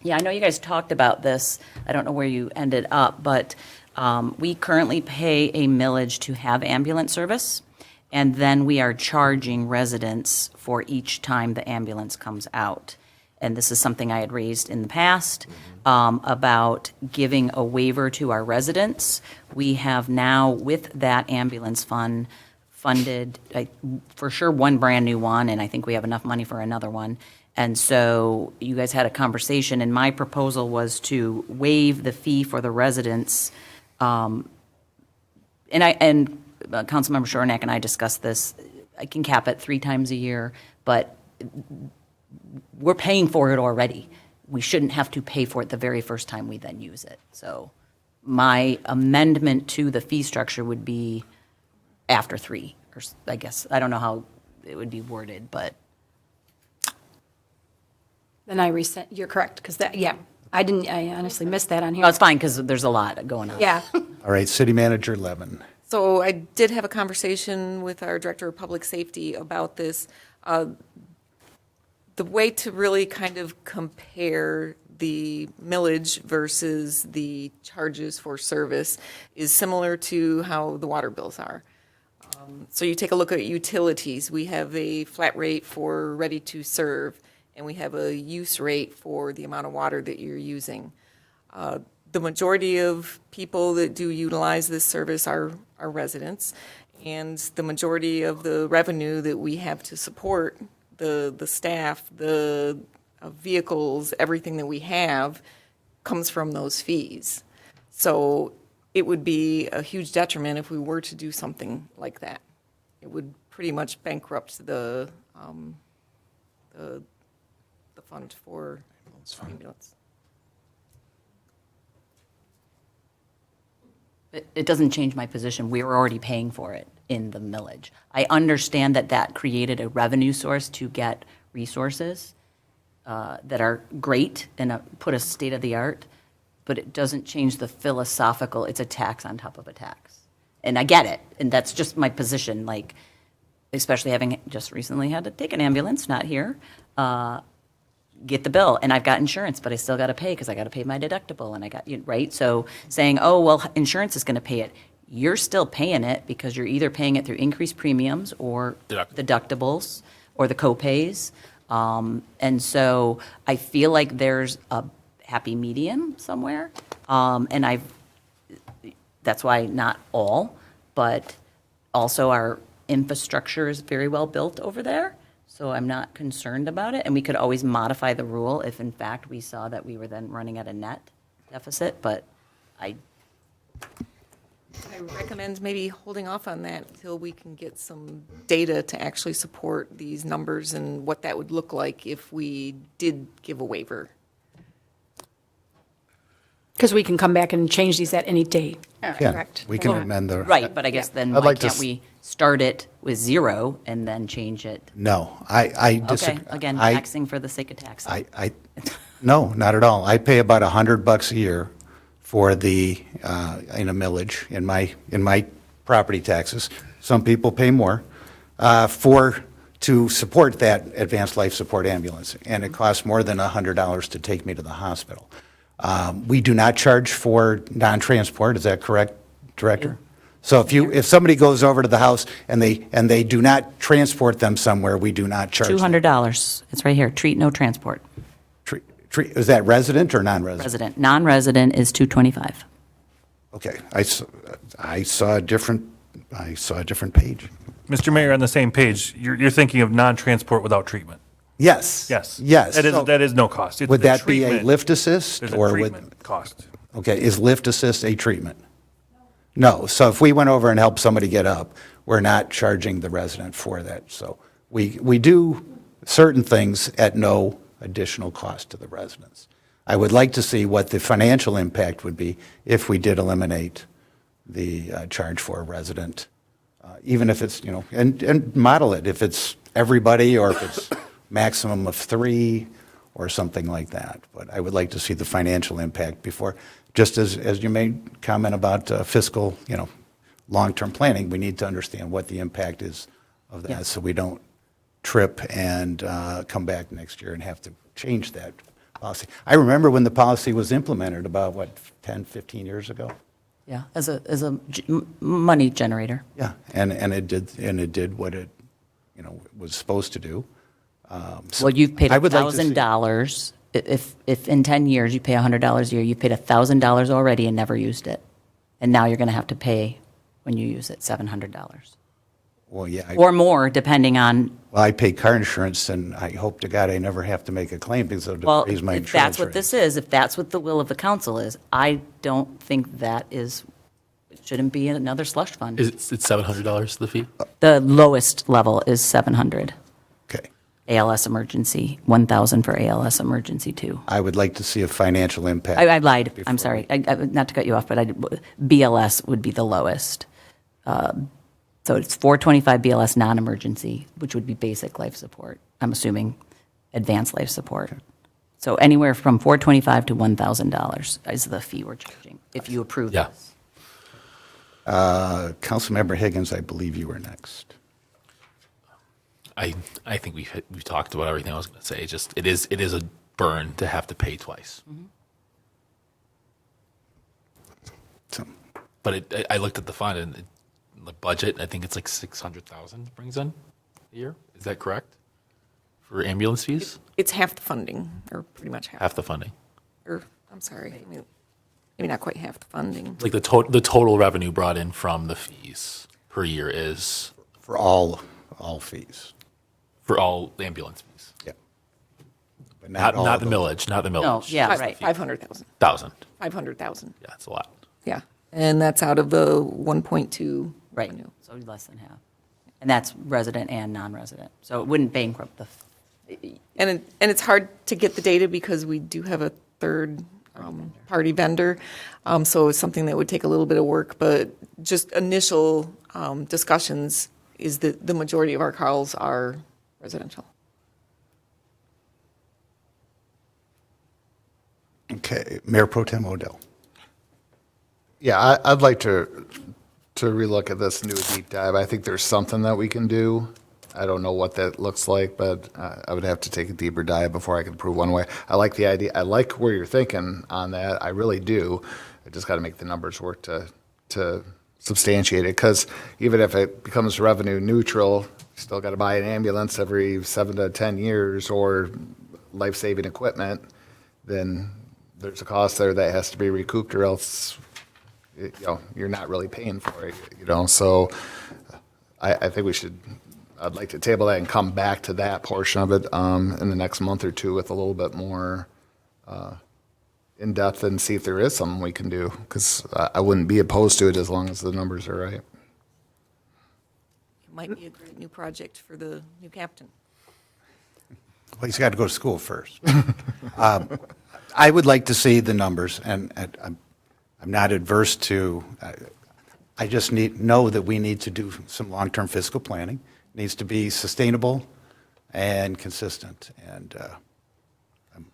Yeah, I know you guys talked about this. I don't know where you ended up, but we currently pay a millage to have ambulance service, and then we are charging residents for each time the ambulance comes out. And this is something I had raised in the past about giving a waiver to our residents. We have now, with that ambulance fund, funded for sure one brand new one, and I think we have enough money for another one. And so you guys had a conversation, and my proposal was to waive the fee for the residents. And Councilmember Shornack and I discussed this. I can cap it 3 times a year, but we're paying for it already. we shouldn't have to pay for it the very first time we then use it. So my amendment to the fee structure would be after 3, or I guess, I don't know how it would be worded, but. Then I resent, you're correct, because that, yeah, I honestly missed that on here. No, it's fine, because there's a lot going on. Yeah. All right, City Manager Levin. So I did have a conversation with our Director of Public Safety about this. The way to really kind of compare the millage versus the charges for service is similar to how the water bills are. So you take a look at utilities. We have a flat rate for ready to serve, and we have a use rate for the amount of water that you're using. The majority of people that do utilize this service are residents, and the majority of the revenue that we have to support the staff, the vehicles, everything that we have comes from those fees. So it would be a huge detriment if we were to do something like that. It would pretty much bankrupt the fund for ambulance. It doesn't change my position. We were already paying for it in the millage. I understand that that created a revenue source to get resources that are great and put a state-of-the-art, but it doesn't change the philosophical, it's a tax on top of a tax. And I get it, and that's just my position, like, especially having just recently had to take an ambulance, not here, get the bill, and I've got insurance, but I still got to pay because I got to pay my deductible, and I got, right? So saying, oh, well, insurance is going to pay it, you're still paying it because you're either paying it through increased premiums or deductibles or the co-pays. And so I feel like there's a happy medium somewhere, and that's why not all, but also our infrastructure is very well built over there. So I'm not concerned about it, and we could always modify the rule if in fact we saw that we were then running at a net deficit, but I recommend maybe holding off on that until we can get some data to actually support these numbers and what that would look like if we did give a waiver. Because we can come back and change these at any day. Yeah, Correct. we can amend the. right, but I guess then I'd why like to can't we start it with 0 and then change it? No, I disagree. Okay, again, taxing for the sake of taxing. No, not at all. I pay about $100 a year for the, in a millage, in my property taxes. Some people pay more, to support that advanced life support ambulance, and it costs more than $100 to take me to the hospital. We do not charge for non-transport, is that correct, Director? So if somebody goes over to the house and they do not transport them somewhere, we do not charge them. $200, it's right here, treat, no transport. Is that resident or non-resident? Resident, non-resident is $225. Okay, I saw a different page. Mr. Mayor, on the same page, you're thinking of non-transport without treatment. Yes. Yes. Yes. That is no cost. It's Would the that be a treatment. lift assist? There's a or treatment cost. Okay, is lift assist a treatment? No, so if we went over and helped somebody get up, we're not charging the resident for that. So we do certain things at no additional cost to the residents. I would like to see what the financial impact would be if we did eliminate the charge for a resident, even if it's, and model it, if it's everybody or if it's maximum of 3 or something like that. But I would like to see the financial impact before, just as you made comment about fiscal, long-term planning, we need to understand what the impact is of that so we don't trip and come back next year and have to change that policy. I remember when the policy was implemented about, 10, 15 years ago? Yeah, as a money generator. Yeah, and it did what it, was supposed to do. Well, you've paid I would like to see- $1,000. If in 10 years you pay $100 a year, you paid $1,000 already and never used it. And now you're going to have to pay, when you use it, $700. Well, yeah. Or more, depending on, Well, I pay car insurance, and I hope to God I never have to make a claim because it'll well, raise my if insurance that's what rate. this is, if that's what the will of the council is, I don't think that is, it shouldn't be another slush fund. It's $700 the fee? The lowest level is 700. Okay. ALS emergency, 1,000 for ALS emergency too. I would like to see a financial impact. I lied, before I'm sorry, not to cut you off, but BLS would be the lowest. So it's 425 BLS non-emergency, which would be basic life support, I'm assuming advanced life support. So anywhere from $425 to $1,000 is the fee we're charging, if you approve Yeah. this. Councilmember Higgins, I believe you were next. I think we've talked about everything I was going to say. Just it is a burn to have to pay twice. So, But I looked at the fund and the budget. I think it's like 600,000 brings in a year. Is that correct for ambulance fees? It's half the funding, or pretty much half. Half the funding. Or, I'm sorry, I mean, maybe not quite half the funding. Like the total revenue brought in from the fees per year is for all fees. for all ambulance fees. Yeah. But Not all the of them. millage, not the millage. No, yeah, right. 500,000. 1,000. 500,000. Yeah, that's a lot. Yeah. And that's out of the 1.2 Right, revenue. so less than half. And that's resident and non-resident. So it wouldn't bankrupt the, And it's hard to get the data because we do have a third party vendor. So it's something that would take a little bit of work, but just initial discussions is that the majority of our calls are residential. Okay, Mayor Pro Tem Odell. Yeah, I'd like to relook at this and do a deep dive. I think there's something that we can do. I don't know what that looks like, but I would have to take a deeper dive before I could prove one way. I like the idea. I like where you're thinking on that. I really do. I just got to make the numbers work to substantiate it. Because even if it becomes revenue neutral, you still got to buy an ambulance every 7 to 10 years or life-saving equipment. Then there's a cost there that has to be recouped, or else you're not really paying for it. So I think we should. I'd like to table that and come back to that portion of it in the next month or two with a little bit more in depth and see if there is something we can do. Because I wouldn't be opposed to it as long as the numbers are right. It might be a great new project for the new captain. Well, he's got to go to school first. I would like to see the numbers, and I'm not adverse to. I just know that we need to do some long-term fiscal planning. It needs to be sustainable and consistent, and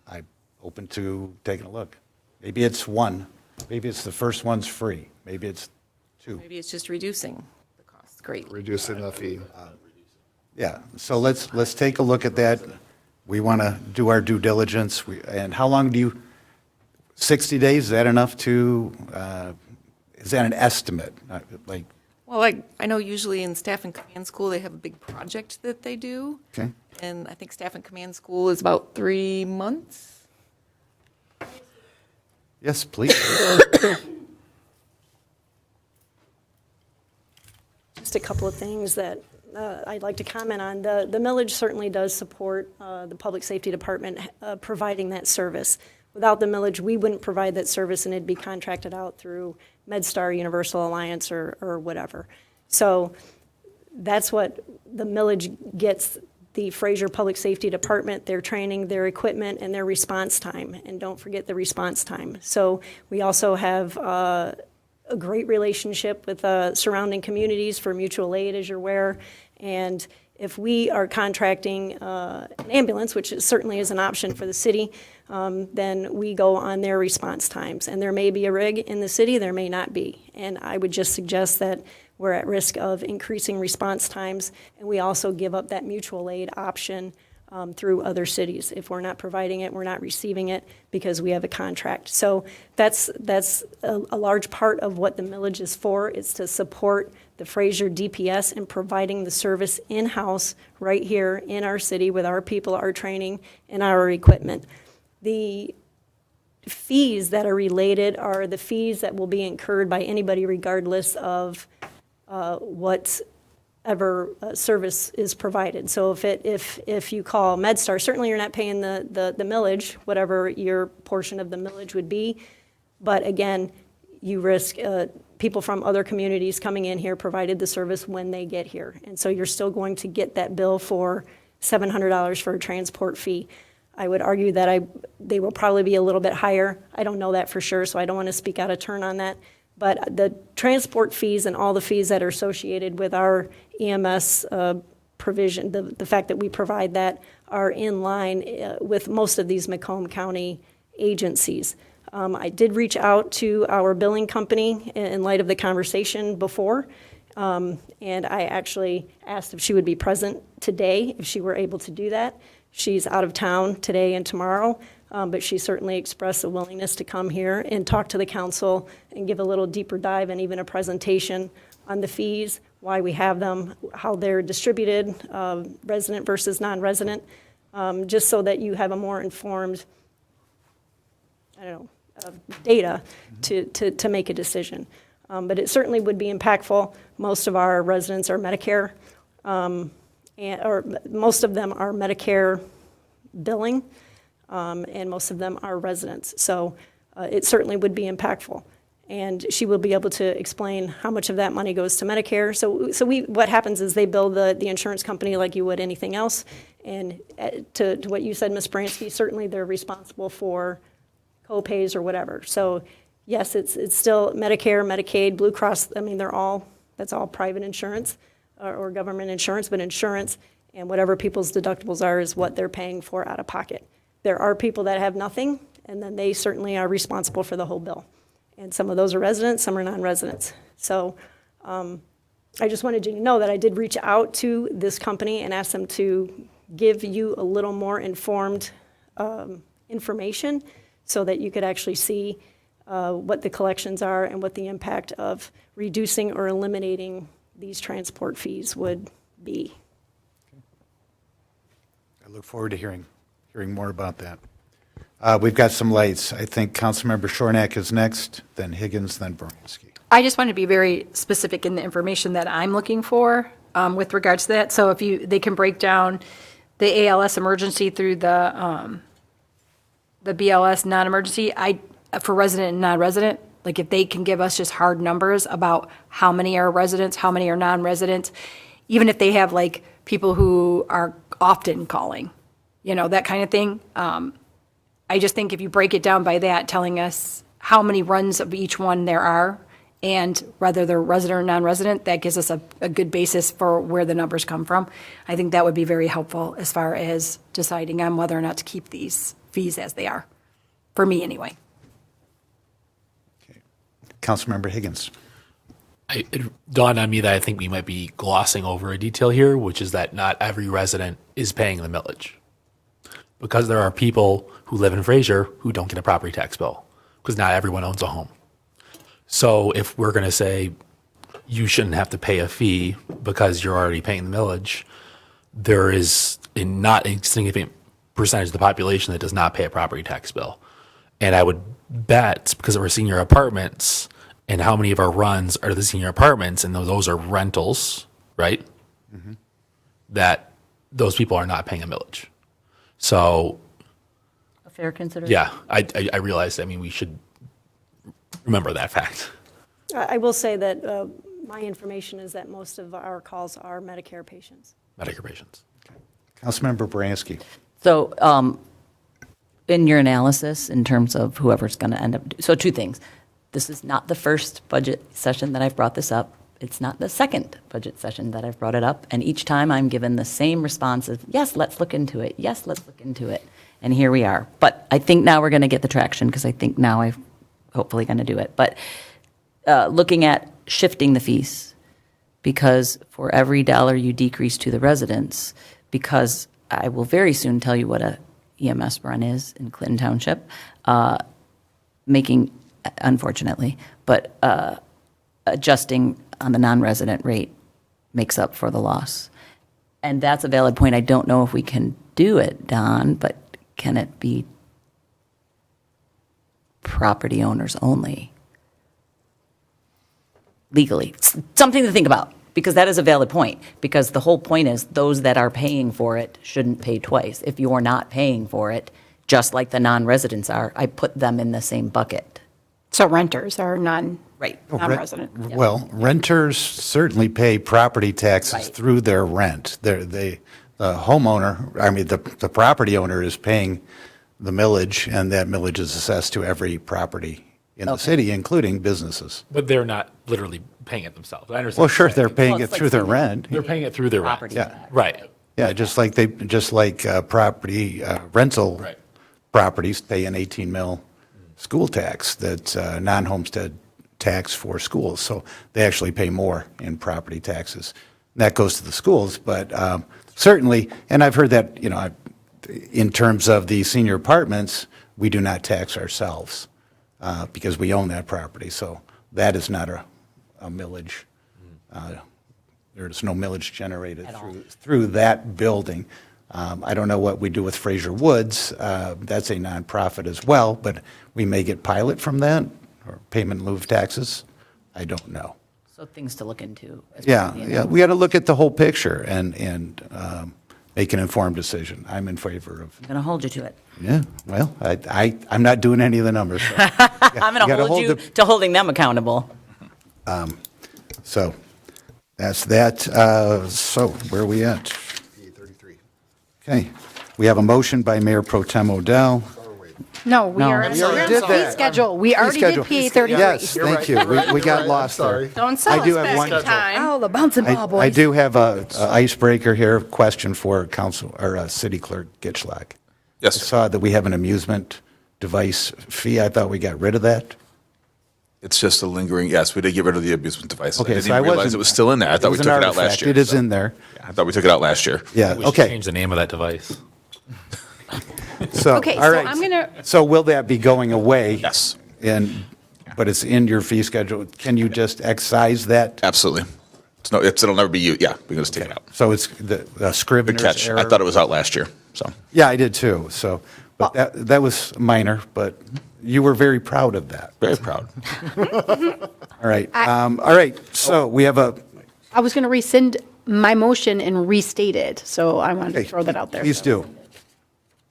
I'm open to taking a look. Maybe it's one. Maybe it's the first one's free. Maybe it's two. Maybe it's just reducing the cost. Great. Reducing the fee. Yeah. So let's take a look at that. We want to do our due diligence. And how long do you? 60 days. Is that enough to? Is that an estimate? Like. Well, I know usually in staff and command school, they have a big project that they do. Okay. And I think staff and command school is about 3 months. Yes, please. Just a couple of things that I'd like to comment on. The millage certainly does support the Public Safety Department providing that service. Without the millage, we wouldn't provide that service, and it'd be contracted out through MedStar, Universal Alliance, or whatever. So that's what the millage gets the Fraser Public Safety Department, their training, their equipment, and their response time. And don't forget the response time. So we also have a great relationship with surrounding communities for mutual aid, as you're aware. And if we are contracting an ambulance, which certainly is an option for the city, then we go on their response times. And there may be a rig in the city, there may not be. And I would just suggest that we're at risk of increasing response times, and we also give up that mutual aid option through other cities. If we're not providing it, we're not receiving it because we have a contract. So that's a large part of what the millage is for. It's to support the Fraser DPS in providing the service in-house right here in our city with our people, our training, and our equipment. The fees that are related are the fees that will be incurred by anybody regardless of whatever service is provided. So if you call MedStar, certainly you're not paying the millage, whatever your portion of the millage would be. But again, you risk people from other communities coming in here, provided the service when they get here. And so you're still going to get that bill for $700 for a transport fee. I would argue that they will probably be a little bit higher. I don't know that for sure, so I don't want to speak out of turn on that. But the transport fees and all the fees that are associated with our EMS provision, the fact that we provide that, are in line with most of these Macomb County agencies. I did reach out to our billing company in light of the conversation before, and I actually asked if she would be present today, if she were able to do that. She's out of town today and tomorrow, but she certainly expressed a willingness to come here and talk to the council and give a little deeper dive and even a presentation on the fees, why we have them, how they're distributed, resident versus non-resident, just so that you have a more informed, data to make a decision. But it certainly would be impactful. Most of our residents are Medicare, or most of them are Medicare billing, and most of them are residents. So it certainly would be impactful. And she will be able to explain how much of that money goes to Medicare. So what happens is they bill the insurance company like you would anything else. And to what you said, Ms. Bransky, certainly they're responsible for co-pays or whatever. So yes, it's still Medicare, Medicaid, Blue Cross. I mean, that's all private insurance or government insurance, but insurance and whatever people's deductibles are is what they're paying for out of pocket. There are people that have nothing, and then they certainly are responsible for the whole bill. And some of those are residents, some are non-residents. So I just wanted you to know that I did reach out to this company and ask them to give you a little more informed information so that you could actually see what the collections are and what the impact of reducing or eliminating these transport fees would be. I look forward to hearing more about that. We've got some lights. I think Councilmember Shornack is next, then Higgins, then Bransky. I just want to be very specific in the information that I'm looking for with regards to that. So if they can break down the ALS emergency through the BLS non-emergency, for resident and non-resident, like if they can give us just hard numbers about how many are residents, how many are non-residents, even if they have like people who are often calling, that kind of thing. I just think if you break it down by that, telling us how many runs of each one there are, and whether they're resident or non-resident, that gives us a good basis for where the numbers come from. I think that would be very helpful as far as deciding on whether or not to keep these fees as they are, for me anyway. Okay. Councilmember Higgins. It dawned on me that I think we might be glossing over a detail here, which is that not every resident is paying the millage. Because there are people who live in Fraser who don't get a property tax bill, because not everyone owns a home. So if we're going to say you shouldn't have to pay a fee because you're already paying the millage, there is a not insignificant percentage of the population that does not pay a property tax bill. And I would bet, because we're senior apartments, and how many of our runs are the senior apartments, and those are rentals, right? Mm-hmm. That those people are not paying a millage. So, A fair consideration. yeah, I realize, we should remember that fact. I will say that my information is that most of our calls are Medicare patients. Medicare patients. Councilmember Bransky. So in your analysis, in terms of whoever's going to end up, so two things. This is not the first budget session that I've brought this up. It's not the second budget session that I've brought it up. And each time I'm given the same response of, yes, let's look into it. Yes, let's look into it. And here we are. But I think now we're going to get the traction, because I think now I'm hopefully going to do it. But looking at shifting the fees, because for every dollar you decrease to the residents, because I will very soon tell you what a EMS run is in Clinton Township, making, unfortunately, but adjusting on the non-resident rate makes up for the loss. And that's a valid point. I don't know if we can do it, Don, but can it be property owners only? Legally. Something to think about, because that is a valid point. Because the whole point is those that are paying for it shouldn't pay twice. If you're not paying for it, just like the non-residents are, I put them in the same bucket. So renters are Right. non-resident. Well, renters certainly pay property taxes Right. through their rent. They homeowner, I mean, the property owner is paying the millage, and that millage is assessed to every property in the city, including businesses. But they're not literally paying it themselves. I understand. Well, what sure, you're they're saying. paying it through their rent. They're paying it through their rent. Property. Yeah. Right. Yeah, just like property, rental Right. properties pay an 18 mil school tax that's non-homestead tax for schools. So they actually pay more in property taxes. That goes to the schools, but certainly, and I've heard that, in terms of the senior apartments, we do not tax ourselves because we own that property. So that is not a millage. There's no millage generated through that building. I don't know what we do with Fraser Woods. That's a nonprofit as well, but we may get pilot from that or payment in lieu of taxes. I don't know. So things to look into. as part Yeah, of the yeah, analysis. we got to look at the whole picture and make an informed decision. I'm in favor of, I'm going to hold you to it. yeah, well, I'm not doing any of the numbers. So, I'm going to gotta hold you the- to holding them accountable. So that's that. So where are we at? P33. Okay, we have a motion by Mayor Pro Tem Odell. No, we are on We already the did fee that. schedule. We already did schedule. PA 33. Yes, thank you. We got lost there. Don't sell I do us have back one- in time. Oh, the bouncing ball boys. I do have a icebreaker here, question for council, or City Clerk Gitschlag. I Yes, saw that we have an amusement device fee. I thought we got rid of that. it's just a lingering, yes, we did get rid of the amusement device. Okay, I so didn't realize wasn't- it was still in there. I thought we was took an it out last artifact. year. It is so- in there. Yeah, I thought we took it out last year. Yeah, We should okay. change the name of that device. So, Okay, all so right. I'm gonna- So will that be going away? Yes, But it's in your fee schedule. Can you just excise that? absolutely. It'll never be used, yeah, we can just take it out. So it's the Good Scrivener's catch. error? I thought it was out last year, so. Yeah, I did too, so, but that was minor, but you were very proud of that. Very proud. All right, all right, so we have a, I was going to rescind my motion and restate it, so I wanted to throw that out there. please do.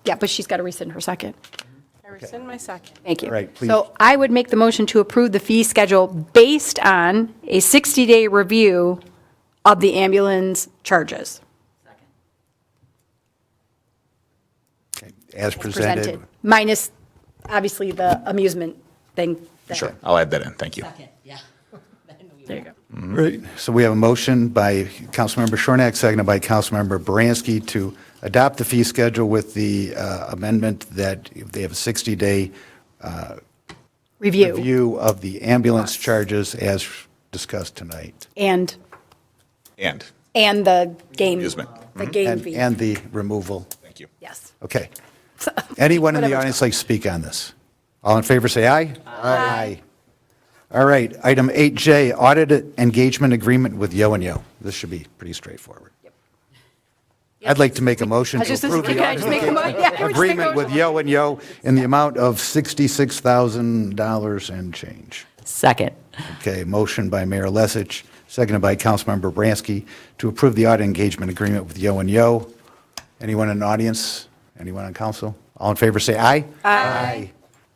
Yeah, but she's got to rescind her second. I rescind my second. Thank you. All right, please. So I would make the motion to approve the fee schedule based on a 60-day review of the ambulance charges As presented. minus, obviously, the amusement thing. Sure, I'll add that in, thank you. Yeah. There you go. Right, so we have a motion by Councilmember Shornack, seconded by Councilmember Baranski to adopt the fee schedule with the amendment that they have a 60-day Review. review of the ambulance charges as discussed tonight. And And, the game. Amusement. The game And fee. and the removal. thank you. Yes. Okay. Anyone in the Whatever. audience like to speak on this? All in favor, say aye. Aye. All right, item 8J, audit engagement agreement with Yo and Yo. This should be pretty straightforward. I'd like to make a motion I to was just approve thinking, the can I just make a audit mo- yeah, I was just agreement thinking- with Yo and Yo in the amount of $66,000 and change. Second. Okay, motion by Mayor Lesich, seconded by Councilmember Bransky to approve the audit engagement agreement with Yo and Yo. Anyone in the audience? Anyone on council? All in favor, say aye. Aye.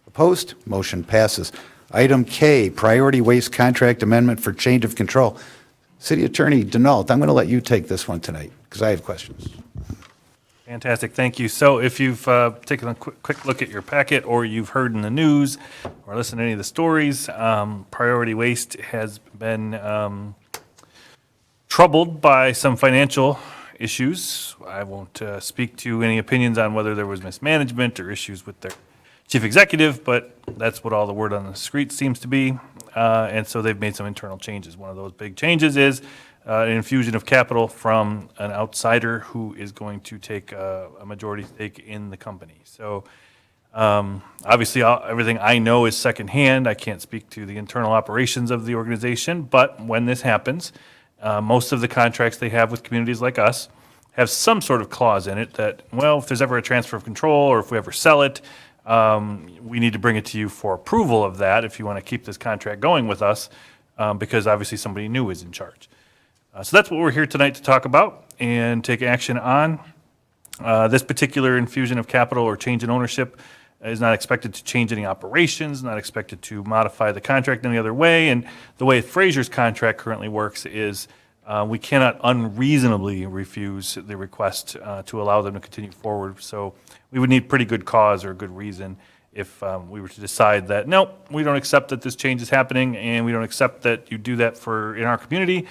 Opposed? Motion passes. Item K, priority waste contract amendment for change of control. City Attorney Denault, I'm going to let you take this one tonight because I have questions. Fantastic, thank you. So if you've taken a quick look at your packet, or you've heard in the news, or listened to any of the stories, Priority Waste has been troubled by some financial issues. I won't speak to any opinions on whether there was mismanagement or issues with their chief executive, but that's what all the word on the street seems to be. And so they've made some internal changes. One of those big changes is an infusion of capital from an outsider who is going to take a majority stake in the company. So obviously, everything I know is secondhand. I can't speak to the internal operations of the organization, but when this happens, most of the contracts they have with communities like us have some sort of clause in it that, well, if there's ever a transfer of control or if we ever sell it, we need to bring it to you for approval of that if you want to keep this contract going with us, because obviously somebody new is in charge. So that's what we're here tonight to talk about and take action on. This particular infusion of capital or change in ownership is not expected to change any operations, not expected to modify the contract any other way. And the way Fraser's contract currently works is we cannot unreasonably refuse the request to allow them to continue forward. So we would need pretty good cause or good reason if we were to decide that, nope, we don't accept that this change is happening, and we don't accept that you do that in our community.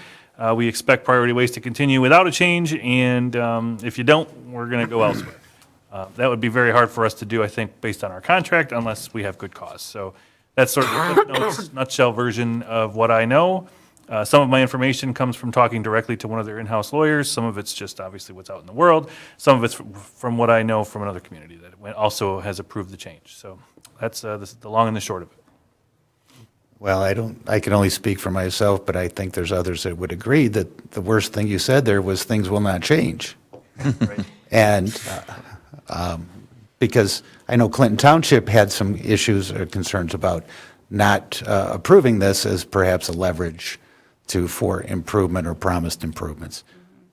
We expect priority waste to continue without a change, and if you don't, we're going to go elsewhere. That would be very hard for us to do, I think, based on our contract, unless we have good cause. So that's sort of the Cliff Notes nutshell version of what I know. Some of my information comes from talking directly to one of their in-house lawyers. Some of it's just obviously what's out in the world. Some of it's from what I know from another community that also has approved the change. So that's this is the long and the short of it. Well, I can only speak for myself, but I think there's others that would agree that the worst thing you said there was things will not change. Right. And because I know Clinton Township had some issues or concerns about not approving this as perhaps a leverage for improvement or promised improvements.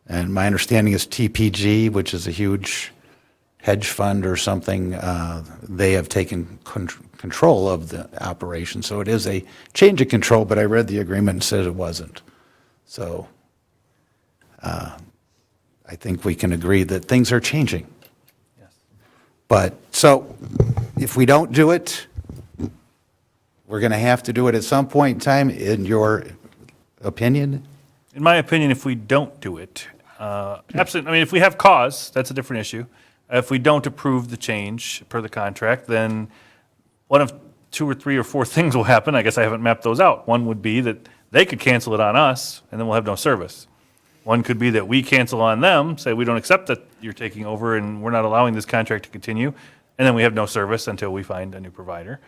And my understanding is TPG, which is a huge hedge fund or something, they have taken control of the operation. So it is a change of control, but I read the agreement and said it wasn't. So I think we can agree that things are changing. Yes. But, so, if we don't do it, we're going to have to do it at some point in time, in your opinion? In my opinion, if we don't do it, absolutely, I mean, if we have cause, that's a different issue. If we don't approve the change per the contract, then one of 2 or 3 or 4 things will happen. I guess I haven't mapped those out. One would be that they could cancel it on us, and then we'll have no service. One could be that we cancel on them, say we don't accept that you're taking over and we're not allowing this contract to continue, and then we have no service until we find a new provider.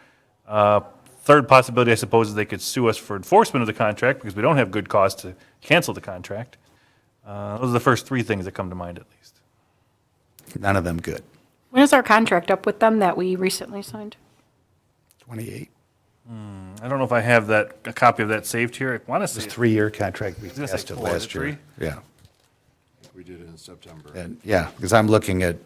Third possibility, I suppose, is they could sue us for enforcement of the contract because we don't have good cause to cancel the contract. Those are the first 3 things that come to mind, at least. None of them good. When is our contract up with them that we recently signed? 28. I don't know if I have a copy of that saved here. I want to say It's a 3-year contract. We was gonna say passed it 4, is it last year. 3? Yeah. We did it in September. And, yeah, because I'm looking at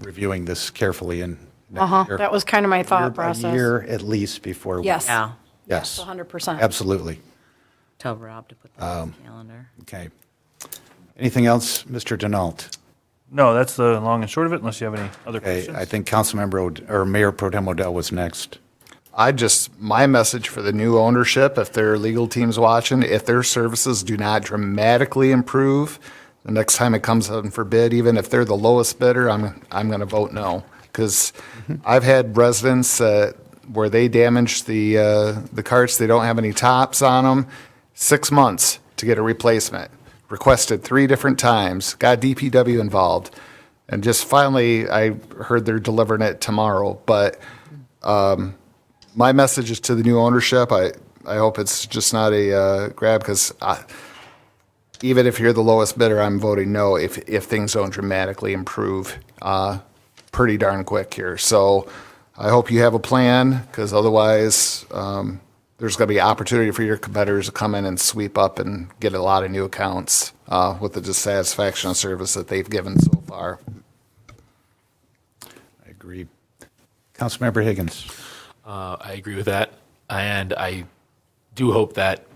reviewing this carefully in next year. That was kind of my thought Year by process. year at least before. Yes. Yeah. Yes. 100%. Absolutely. Tell Rob to put that on the calendar. Okay. Anything else, Mr. Denault? No, that's the long and short of it, unless you have any other Okay, questions. I think or Mayor Pro Tem Odell was next. My message for the new ownership, if their legal team's watching, if their services do not dramatically improve, the next time it comes out for bid, even if they're the lowest bidder, I'm going to vote no. Because I've had residents where they damaged the carts, they don't have any tops on them, 6 months to get a replacement. Requested 3 different times, got DPW involved, and just finally, I heard they're delivering it tomorrow. But my message is to the new ownership. I hope it's just not a grab, because even if you're the lowest bidder, I'm voting no if things don't dramatically improve pretty darn quick here. So I hope you have a plan, because otherwise there's going to be opportunity for your competitors to come in and sweep up and get a lot of new accounts with the dissatisfaction of service that they've given so far. I agree. Councilmember Higgins. I agree with that, and I do hope that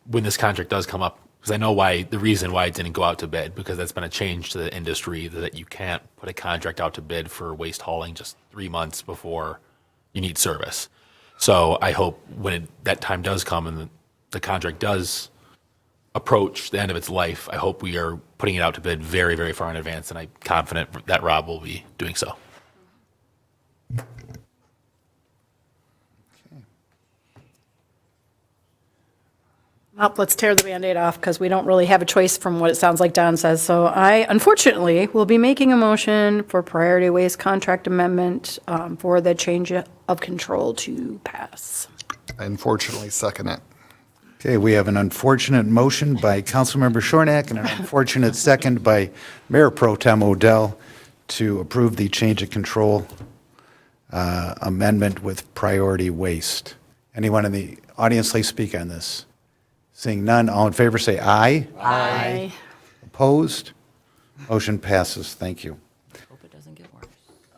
when this contract does come up, because I know the reason why it didn't go out to bid, because that's been a change to the industry that you can't put a contract out to bid for waste hauling just 3 months before you need service. So I hope when that time does come and the contract does approach the end of its life, I hope we are putting it out to bid very, very far in advance, and I'm confident that Rob will be doing so. Well, let's tear the Band-Aid off, because we don't really have a choice from what it sounds like Don says. So I, unfortunately, will be making a motion for priority waste contract amendment for the change of control to pass. I unfortunately second it. Okay, we have an unfortunate motion by Councilmember Shornack and an unfortunate second by Mayor Pro Tem Odell to approve the change of control amendment with priority waste. Anyone in the audience like to speak on this? Seeing none, all in favor say aye. Aye. Opposed? Motion passes. Thank you. Hope it doesn't get worse.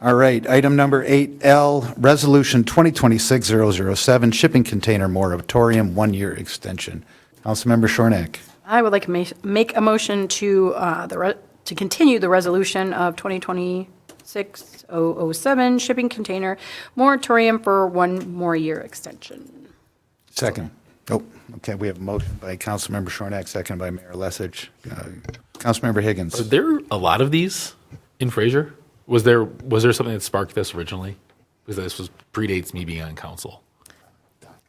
All right, item number 8L, Resolution 2026-007, Shipping Container Moratorium, 1-year extension. Councilmember Shornack. I would like to make a motion to, to continue the resolution of 2026-007 shipping container moratorium for one more year extension. Second. Oh, okay, we have a motion by Councilmember Shornack, second by Mayor Lesich. Councilmember Higgins. Are there a lot of these in Fraser? Was there something that sparked this originally? Because this predates me being on council.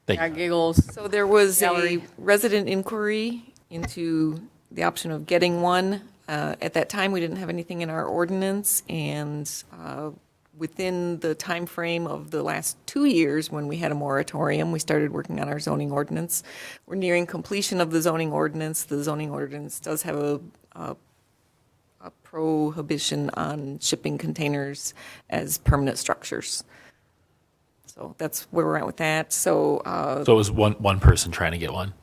Thank Yeah, you. giggles. So there was a resident inquiry into the option of getting one. At that time, we didn't have anything in our ordinance, and within the time frame of the last 2 years, when we had a moratorium, we started working on our zoning ordinance. We're nearing completion of the zoning ordinance. The zoning ordinance does have a prohibition on shipping containers as permanent structures. So that's where we're at with that. So So it was one person trying to get one.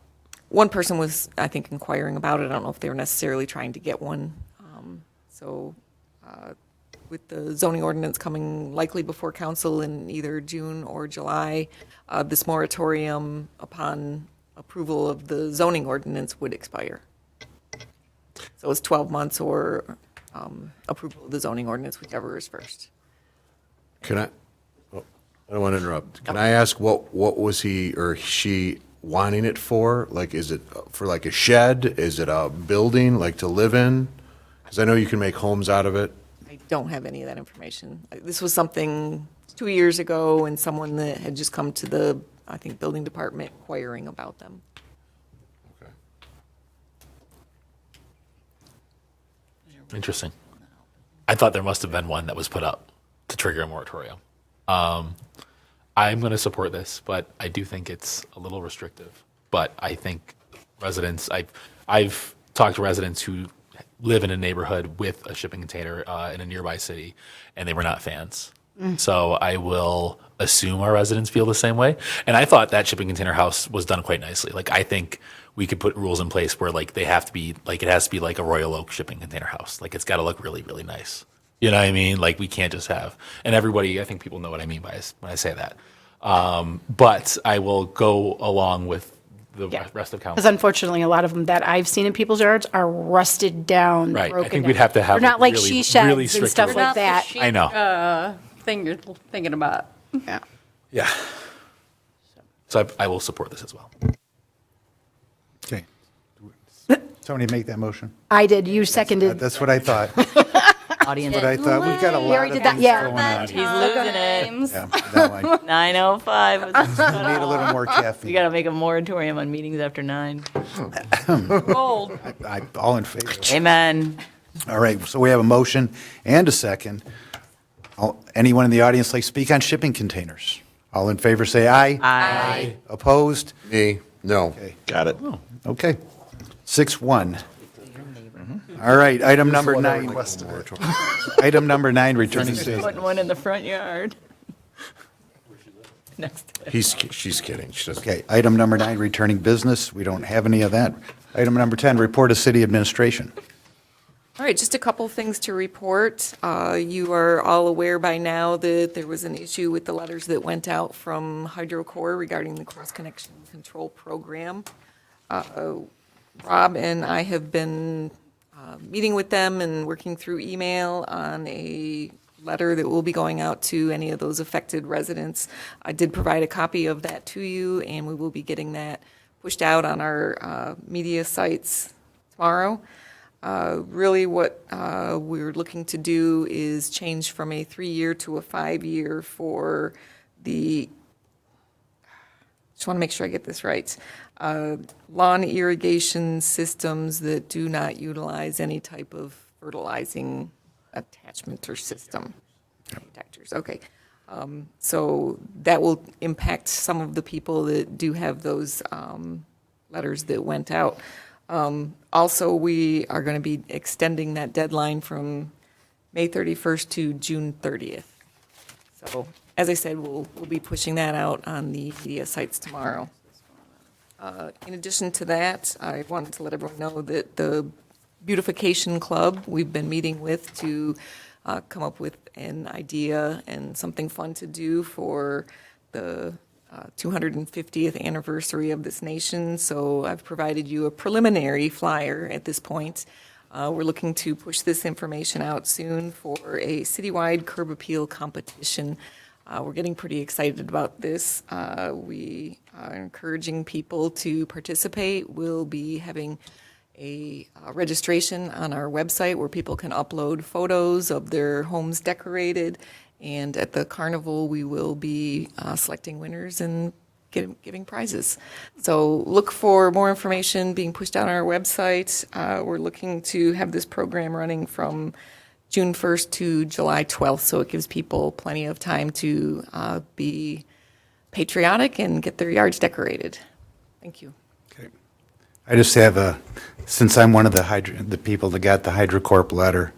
one person was, I think, inquiring about it. I don't know if they were necessarily trying to get one. With the zoning ordinance coming likely before council in either June or July, this moratorium upon approval of the zoning ordinance would expire. So it's 12 months or approval of the zoning ordinance, whichever is first. Can I, oh, I don't want to interrupt. Can I ask what was he or she wanting it for? Like, is it for like a shed? Is it a building, like to live in? Because I know you can make homes out of it. I don't have any of that information. This was something 2 years ago, and someone that had just come to the, I think, building department inquiring about them. Interesting. I thought there must have been one that was put up to trigger a moratorium. I'm going to support this, but I do think it's a little restrictive. But I think residents, I've talked to residents who live in a neighborhood with a shipping container in a nearby city, and they were not fans. So I will assume our residents feel the same way. And I thought that shipping container house was done quite nicely. Like, I think we could put rules in place where like they have to be like, it has to be like a Royal Oak shipping container house. Like, it's got to look really, really nice. You know what I mean? Like, we can't just have, and everybody, I think people know what I mean by when I say that. But I will go along with the rest of council. Because unfortunately, a lot of them that I've seen in people's yards are rusted down, Right. broken I think down. we'd have to have They're not like really, she sheds really and strict stuff rules. like that. I know. Thing you're thinking about. Yeah. Yeah. So I will support this as well. Okay. Somebody make that motion? I did. You seconded. That's what I thought. Audience. What I thought. We've got a You lot already of did that, things yeah. going on. He's losing it. Yeah, that one. 9:05. We need a little more We caffeine. got to make a moratorium on meetings after 9. Gold. All in favor? Amen. All right, so we have a motion and a second. Anyone in the audience like to speak on shipping containers? All in favor, say aye. Aye. Opposed? Me, no. Okay. Got it. Okay. 6-1. All right, item number 9. Item number 9, returning to. Putting one in the front yard. Next to it. She's kidding. She doesn't. Okay, item number 9, returning business. We don't have any of that. Item number 10, report of city administration. All right, just a couple things to report. You are all aware by now that there was an issue with the letters that went out from HydroCorps regarding the cross-connection control program. Rob and I have been meeting with them and working through email on a letter that will be going out to any of those affected residents. I did provide a copy of that to you, and we will be getting that pushed out on our media sites tomorrow. Really what we're looking to do is change from a 3-year to a 5-year for the, just want to make sure I get this right, lawn irrigation systems that do not utilize any type of fertilizing attachment or system. Detectors, okay. So that will impact some of the people that do have those letters that went out. Also, we are going to be extending that deadline from May 31st to June 30th. So, as I said, we'll be pushing that out on the media sites tomorrow. In addition to that, I wanted to let everyone know that the Beautification Club we've been meeting with to come up with an idea and something fun to do for the 250th anniversary of this nation, so I've provided you a preliminary flyer at this point. We're looking to push this information out soon for a citywide curb appeal competition. We're getting pretty excited about this. We are encouraging people to participate. We'll be having a registration on our website where people can upload photos of their homes decorated. And at the carnival, we will be selecting winners and giving prizes. So look for more information being pushed out on our website. We're looking to have this program running from June 1st to July 12th, so it gives people plenty of time to be patriotic and get their yards decorated. Thank you. Okay. I just have since I'm one of the people that got the HydroCorp letter,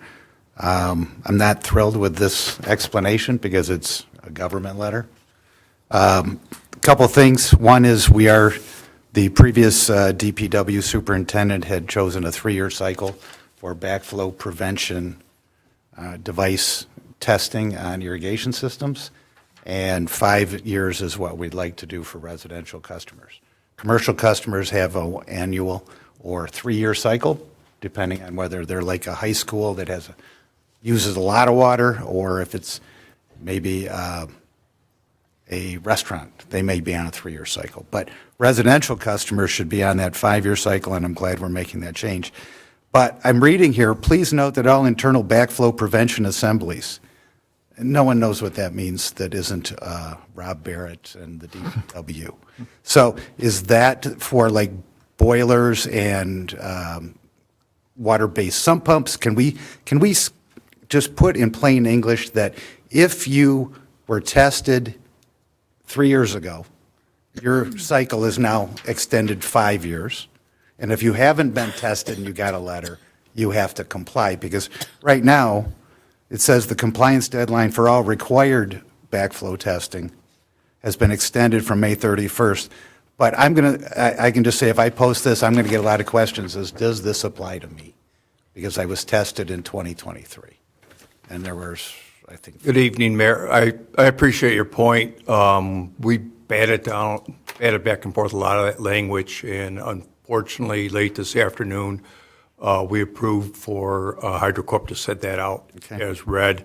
I'm not thrilled with this explanation because it's a government letter. A couple things. One is the previous DPW superintendent had chosen a 3-year cycle for backflow prevention device testing on irrigation systems, and 5 years is what we'd like to do for residential customers. Commercial customers have an annual or 3-year cycle, depending on whether they're like a high school that uses a lot of water, or if it's maybe a restaurant, they may be on a 3-year cycle. But residential customers should be on that 5-year cycle, and I'm glad we're making that change. But I'm reading here, please note that all internal backflow prevention assemblies, and no one knows what that means that isn't Rob Barrett and the DPW. So is that for like boilers and water-based sump pumps? Can we just put in plain English that if you were tested 3 years ago, your cycle is now extended 5 years, and if you haven't been tested and you got a letter, you have to comply, because right now it says the compliance deadline for all required backflow testing has been extended from May 31st. But I can just say, if I post this, I'm going to get a lot of questions as, does this apply to me? Because I was tested in 2023. And there was, I think. Good evening, Mayor. I appreciate your point. We batted back and forth a lot of that language, and unfortunately, late this afternoon, we approved for HydroCorp to set that out as read.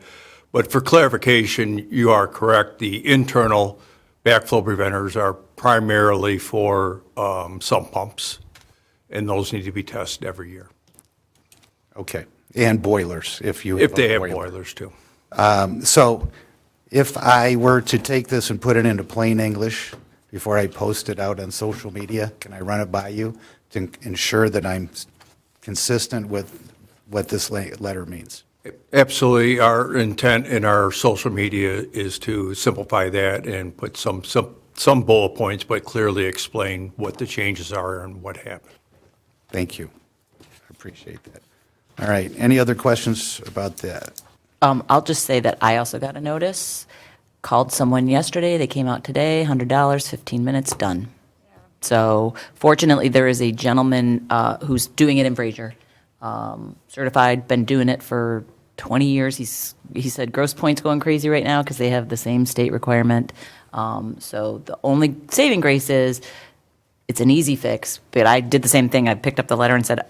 But for clarification, you are correct. The internal backflow preventers are primarily for sump pumps, and those need to be tested every year. Okay. And boilers, if they have boilers too. So if I were to take this and put it into plain English before I post it out on social media, can I run it by you to ensure that I'm consistent with what this letter means? Absolutely. Our intent in our social media is to simplify that and put some bullet points, but clearly explain what the changes are and what happened. Thank you. I appreciate that. All right. Any other questions about that? I'll just say that I also got a notice, called someone yesterday, they came out today, $100, 15 minutes, done. So fortunately, there is a gentleman who's doing it in Fraser, certified, been doing it for 20 years. He said Grosse Point's going crazy right now because they have the same state requirement. So the only saving grace is it's an easy fix, but I did the same thing. I picked up the letter and said,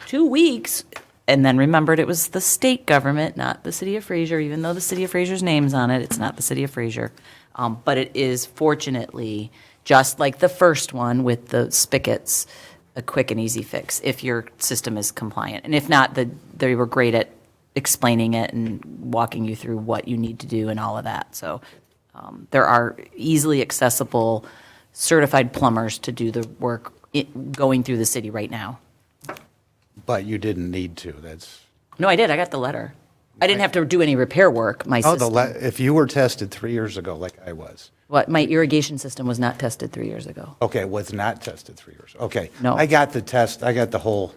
2 weeks, and then remembered it was the state government, not the City of Fraser, even though the City of Fraser's name's on it, it's not the City of Fraser. But it is fortunately, just like the first one with the spigots, a quick and easy fix if your system is compliant. And if not, they were great at explaining it and walking you through what you need to do and all of that. So there are easily accessible certified plumbers to do the work going through the city right now. But you didn't need to. No, I did. I got the letter. I didn't have to do any repair work. My system. If you were tested 3 years ago, like I was. What? My irrigation system was not tested 3 years ago. Okay, it was not tested 3 years. Okay. No. I got the test. I got the whole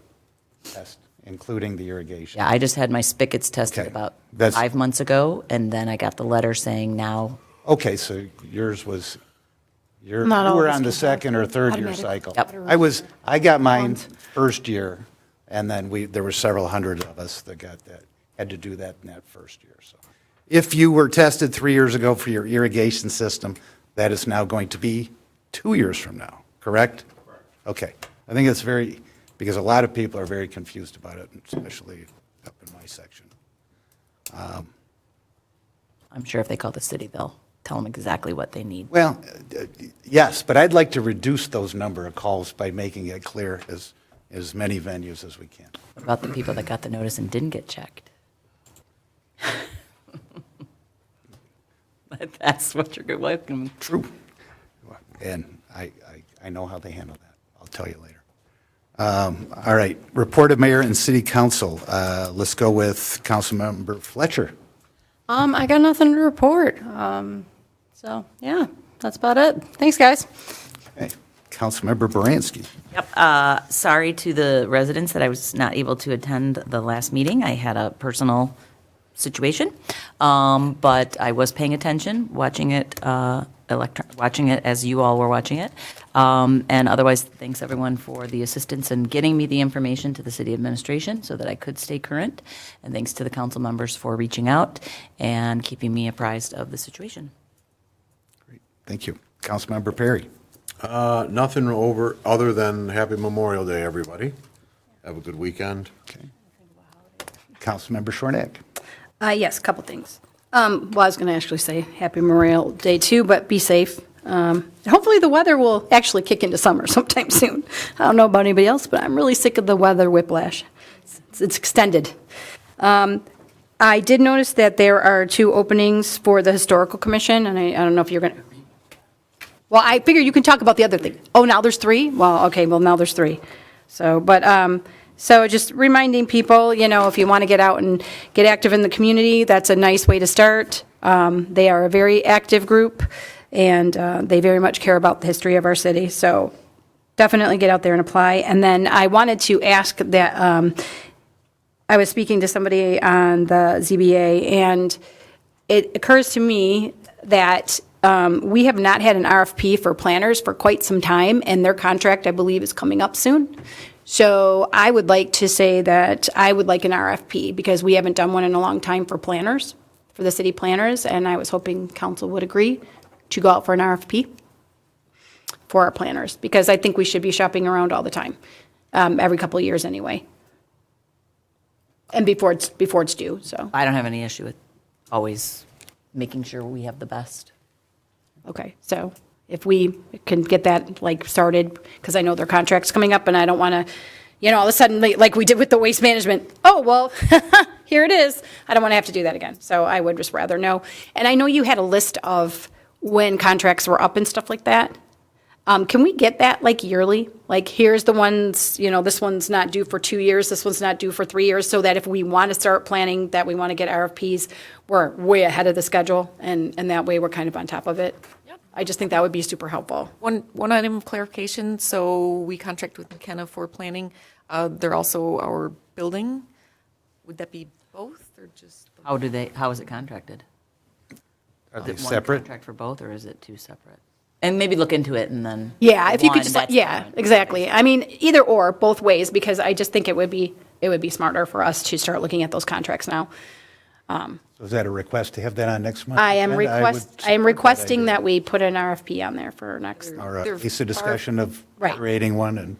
test, including the irrigation. Yeah, I just had my spigots tested about 5 months ago, and then I got the letter saying now. Okay, so yours was. You Not all were of us on the can second or third year automatic. cycle. Yep. I got mine first year, and then there were several hundred of us that had to do that in that first year. So, if you were tested 3 years ago for your irrigation system, That is now going to be 2 years from now, correct? Okay. I think it's because a lot of people are very confused about it, especially up in my section. I'm sure if they call the city, they'll tell them exactly what they need. Well, yes, but I'd like to reduce those number of calls by making it clear as many venues as we can. What about the people that got the notice and didn't get checked? That's what you're welcome. True. And I know how they handle that. I'll tell you later. All right, report of mayor and city council. Let's go with Councilmember Fletcher. I got nothing to report. So, yeah, that's about it. Thanks, guys. Okay. Councilmember Baranski. Yep. Sorry to the residents that I was not able to attend the last meeting. I had a personal situation, but I was paying attention, watching it, watching it as you all were watching it. And otherwise, thanks everyone for the assistance in getting me the information to the city administration so that I could stay current. And thanks to the council members for reaching out and keeping me apprised of the situation. Great. Thank you. Councilmember Perry. Nothing other than Happy Memorial Day, everybody. Have a good weekend. Okay. Councilmember Shornack. Yes, a couple things. Well, I was going to actually say Happy Memorial Day too, but be safe. Hopefully the weather will actually kick into summer sometime soon. I don't know about anybody else, but I'm really sick of the weather whiplash. It's extended. I did notice that there are 2 openings for the Historical Commission, and I don't know if you're going to... Well, I figure you can talk about the other thing. Oh, now there's 3? Well, okay, well, now there's 3. So just reminding people, if you want to get out and get active in the community, that's a nice way to start. They are a very active group, and they very much care about the history of our city. So definitely get out there and apply. And then I wanted to ask that, I was speaking to somebody on the ZBA, and it occurs to me that we have not had an RFP for planners for quite some time, and their contract, I believe, is coming up soon. So I would like to say that I would like an RFP because we haven't done one in a long time for planners, for the city planners, and I was hoping council would agree to go out for an RFP for our planners because I think we should be shopping around all the time, every couple of years anyway, and before it's due. So I don't have any issue with always making sure we have the best. Okay, so if we can get that started, because I know their contract's coming up and I don't want to, all of a sudden, like we did with the waste management, oh, well, here it is. I don't want to have to do that again. So I would just rather know. And I know you had a list of when contracts were up and stuff like that. Can we get that yearly? Here's the ones, this one's not due for 2 years, this one's not due for 3 years, so that if we want to start planning that we want to get RFPs, we're way ahead of the schedule, and that way we're kind of on top of it. Yep. I just think that would be super helpful. One item of clarification, so we contract with McKenna for planning. They're also our building. Would that be both or just? How is it contracted? Are they Is it one separate? contract for both, or is it 2 separate? And maybe look into it and then. Yeah, if you could one, just, that's yeah, fine. exactly. I mean, either or, both ways, because I just think it would be smarter for us to start looking at those contracts now. So is that a request to have that on next month? I am would requesting idea. that we put an RFP on there for next. Or at least a discussion of Right. creating one and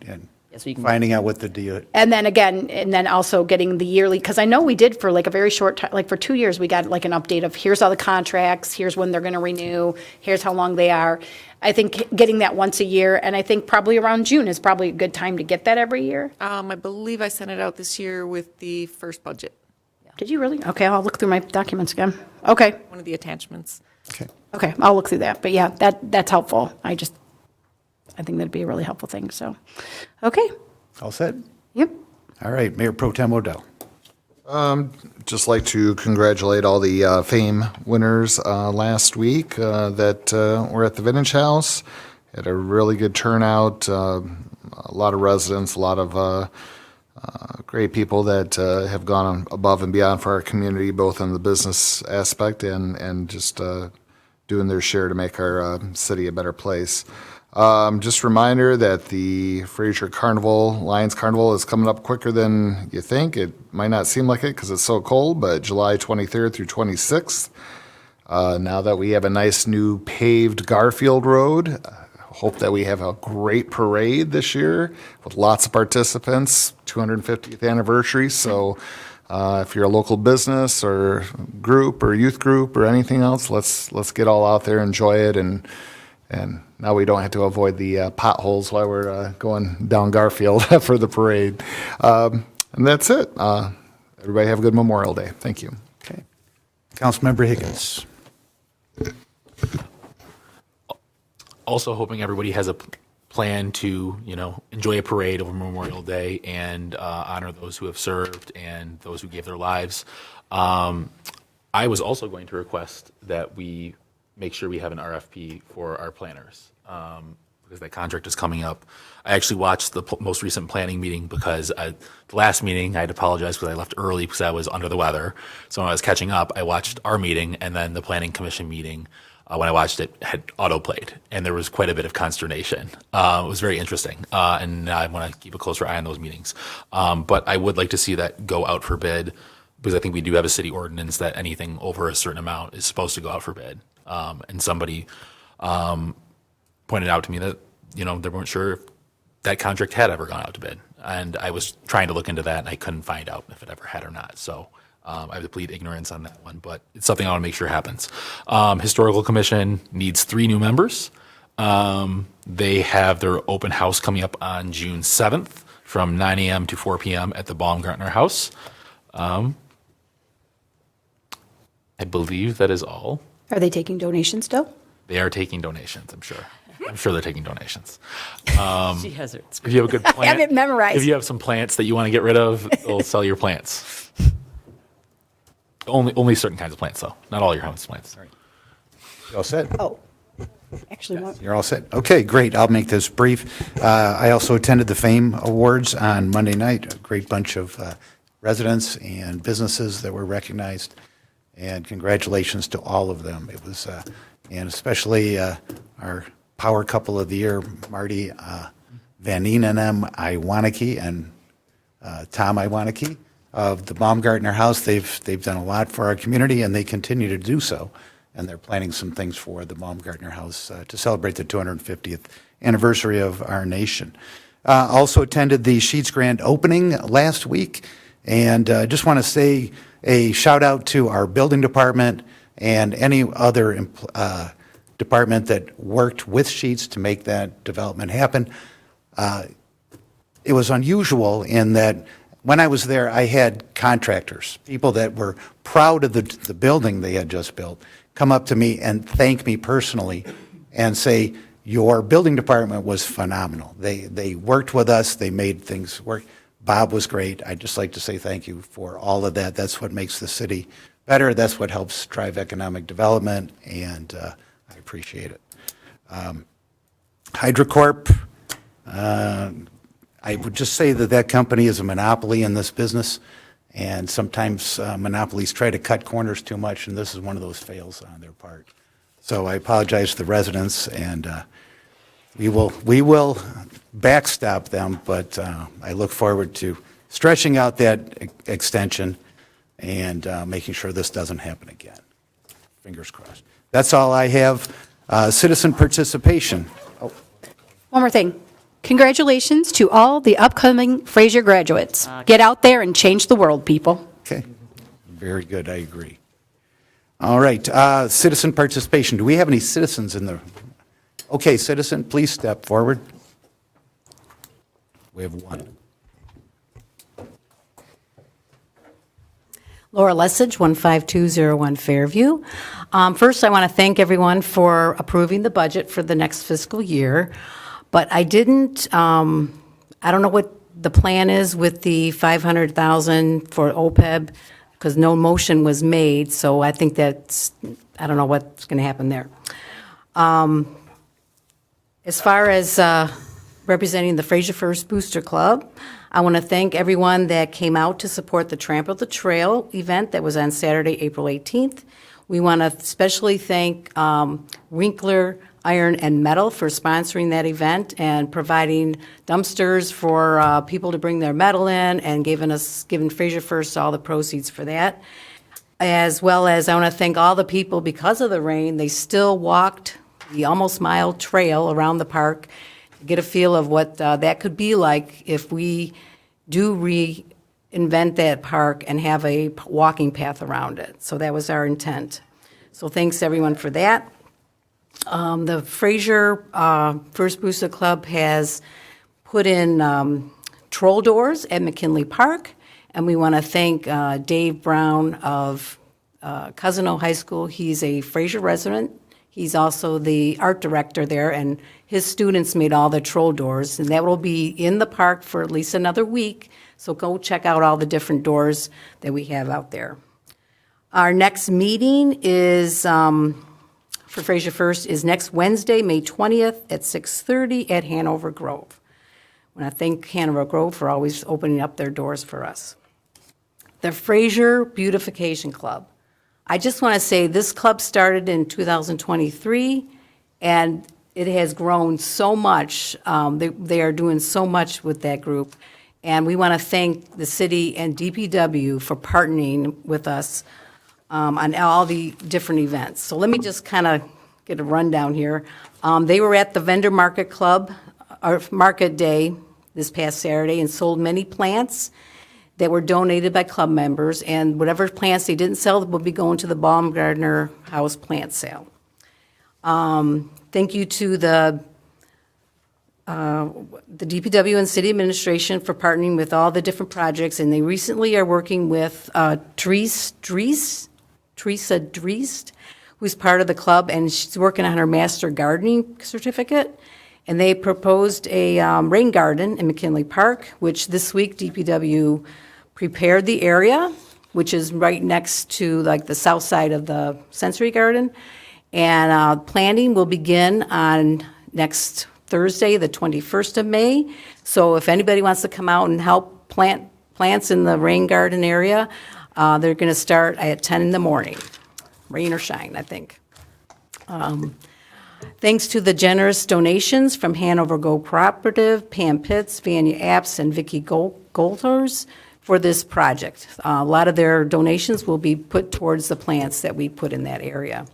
Yeah, so you can- finding out what the deal. And then also getting the yearly, because I know we did for a very short time, for 2 years, we got an update of here's all the contracts, here's when they're going to renew, here's how long they are. I think getting that once a year, and I think probably around June is probably a good time to get that every year. I believe I sent it out this year with the first budget, Did you really? Okay, I'll look through my documents again. Okay, one of the attachments. okay, I'll look through that. But yeah, that's helpful. I think that'd be a really helpful thing, so. Okay, All set? yep. All right, Mayor Pro Tem Odell. Just like to congratulate all the fame winners last week that were at the Vintage House. Had a really good turnout, a lot of residents, a lot of great people that have gone above and beyond for our community, both in the business aspect and just doing their share to make our city a better place. Just a reminder that the Fraser Lions Carnival is coming up quicker than you think. It might not seem like it because it's so cold, but July 23rd through 26th. Now that we have a nice new paved Garfield Road, hope that we have a great parade this year with lots of participants, 250th anniversary. So if you're a local business or group or youth group or anything else, let's get all out there, enjoy it, and now we don't have to avoid the potholes while we're going down Garfield for the parade. And that's it. Everybody have a good Memorial Day. Thank you. Okay. Councilmember Higgins. Also hoping everybody has a plan to, enjoy a parade over Memorial Day and honor those who have served and those who gave their lives. I was also going to request that we make sure we have an RFP for our planners because that contract is coming up. I actually watched the most recent planning meeting because the last meeting I had to apologize because I left early because I was under the weather. So when I was catching up, I watched our meeting and then the planning commission meeting. When I watched it, had auto-played, and there was quite a bit of consternation. It was very interesting, and I want to keep a closer eye on those meetings. But I would like to see that go out for bid, because I think we do have a city ordinance that anything over a certain amount is supposed to go out for bid. And somebody pointed out to me that, they weren't sure if that contract had ever gone out to bid. And I was trying to look into that, and I couldn't find out if it ever had or not. So I have to plead ignorance on that one, but it's something I want to make sure happens. Historical Commission needs 3 new members. They have their open house coming up on June 7th from 9 a.m. to 4 p.m. at the Baumgartner House. I believe that is all. Are they taking donations still? They are taking donations, I'm sure. I'm sure they're taking donations. She has it. If you have a good plant, I have it memorized. If you have some plants that you want to get rid of, they'll sell your plants. Only certain kinds of plants, though. Not all your house plants. You all set? Oh, actually, You're all set? Okay, great. I'll make this brief. I also attended the Fame Awards on Monday night. A great bunch of residents and businesses that were recognized, and congratulations to all of them. It was, and especially our power couple of the year, Marty Van Eenenem Iwaniki and Tom Iwaniki of the Baumgartner House. They've done a lot for our community, and they continue to do so. And they're planning some things for the Baumgartner House to celebrate the 250th anniversary of our nation. Also attended the Sheets Grand opening last week, and just want to say a shout out to our building department and any other department that worked with Sheets to make that development happen. It was unusual in that when I was there, I had contractors, people that were proud of the building they had just built, come up to me and thank me personally and say, your building department was phenomenal. They worked with us. They made things work. Bob was great. I'd just like to say thank you for all of that. That's what makes the city better. That's what helps drive economic development, and I appreciate it. HydroCorp, I would just say that company is a monopoly in this business, and sometimes monopolies try to cut corners too much, and this is one of those fails on their part. So I apologize to the residents, and we will backstop them, but I look forward to stretching out that extension and making sure this doesn't happen again. Fingers crossed. That's all I have. Citizen participation. Oh. one more thing. Congratulations to all the upcoming Fraser graduates. Get out there and change the world, people. Okay. Very good. I agree. All right. Citizen participation. Do we have any citizens in the... Okay, citizen, please step forward. We have one. Laura Lessage, 15201 Fairview. First, I want to thank everyone for approving the budget for the next fiscal year. But I didn't, I don't know what the plan is with the 500,000 for OPEB, because no motion was made, so I think that's, I don't know what's going to happen there. As far as representing the Fraser First Booster Club, I want to thank everyone that came out to support the Trample the Trail event that was on Saturday, April 18th. We want to especially thank Winkler Iron and Metal for sponsoring that event and providing dumpsters for people to bring their metal in, and giving Fraser First all the proceeds for that. as well as I want to thank all the people, because of the rain, they still walked the almost mile trail around the park to get a feel of what that could be like if we do reinvent that park and have a walking path around it. So that was our intent. So thanks everyone for that. The Fraser First Booster Club has put in troll doors at McKinley Park, and we want to thank Dave Brown of Cousino High School. He's a Fraser resident. He's also the art director there, and his students made all the troll doors, and that will be in the park for at least another week. So go check out all the different doors that we have out there. Our next meeting is, for Fraser First, is next Wednesday, May 20th at 6:30 at Hanover Grove. I want to thank Hanover Grove for always opening up their doors for us. The Fraser Beautification Club. I just want to say this club started in 2023, and it has grown so much. They are doing so much with that group, and we want to thank the city and DPW for partnering with us on all the different events. So let me just kind of get a rundown here. They were at the Vendor Market Club, or Market Day, this past Saturday, and sold many plants that were donated by club members, and whatever plants they didn't sell will be going to the Baumgartner House plant sale. Thank you to the DPW and city administration for partnering with all the different projects, and they recently are working with Teresa Driest, who's part of the club, and she's working on her master gardening certificate. And they proposed a rain garden in McKinley Park, which this week DPW prepared the area, which is right next to like the south side of the sensory garden. And planting will begin on next Thursday, the 21st of May. So if anybody wants to come out and help plant plants in the rain garden area, they're going to start at 10 in the morning, rain or shine, I think. Thanks to the generous donations from Hanover Go Cooperative, Pam Pitts, Vanya Apps, and Vicki Golters for this project. A lot of their donations will be put towards the plants that we put in that area.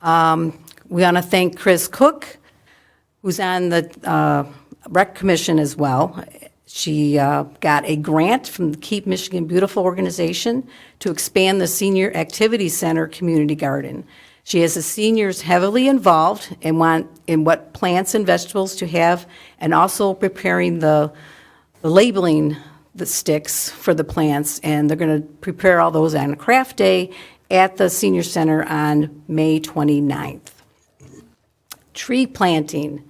We want to thank Chris Cook, who's on the Rec Commission as well. She got a grant from the Keep Michigan Beautiful organization to expand the Senior Activity Center community garden. She has the seniors heavily involved in what plants and vegetables to have, and also preparing the labeling the sticks for the plants, and they're going to prepare all those on a craft day at the senior center on May 29th. Tree planting.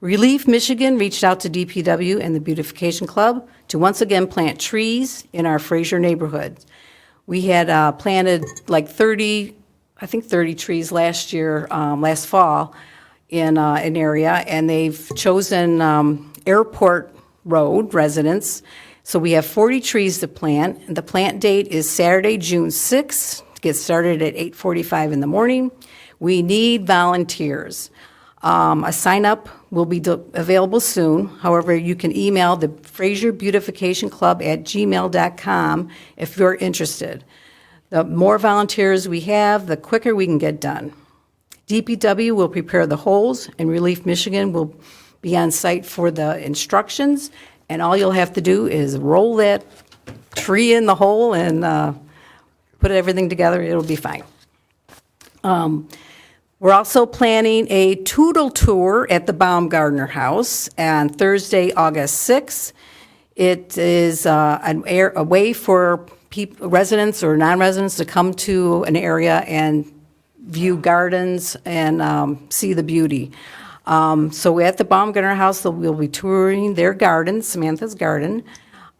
Relief Michigan reached out to DPW and the Beautification Club to once again plant trees in our Fraser neighborhood. We had planted like 30 trees last year, last fall, in an area, and they've chosen Airport Road residents. So we have 40 trees to plant, and the plant date is Saturday, June 6th. Get started at 8:45 in the morning. We need volunteers. A sign-up will be available soon. However, you can email the Fraser Beautification Club at gmail.com if you're interested. The more volunteers we have, the quicker we can get done. DPW will prepare the holes, and Relief Michigan will be on site for the instructions, and all you'll have to do is roll that tree in the hole and put everything together. It'll be fine. We're also planning a Toodle Tour at the Baumgartner House on Thursday, August 6th. It is a way for residents or non-residents to come to an area and view gardens and see the beauty. So at the Baumgartner House, we'll be touring their garden, Samantha's garden.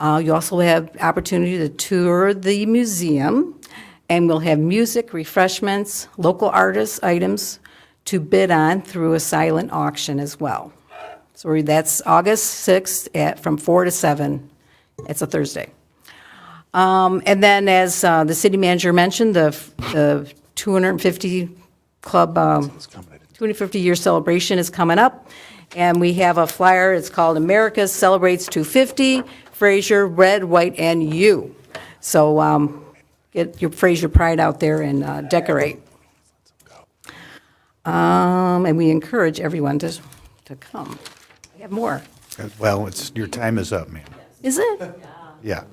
You also have opportunity to tour the museum, and we'll have music, refreshments, local artists' items to bid on through a silent auction as well. So that's August 6th from 4 to 7. It's a Thursday. And then, as the city manager mentioned, the 250 Club 250-year celebration is coming up, and we have a flyer. It's called America Celebrates 250, Fraser, Red, White, and You. So get your Fraser pride out there and decorate. And we encourage everyone to come. We have more. Well, your time is up, ma'am. Is it? Yeah.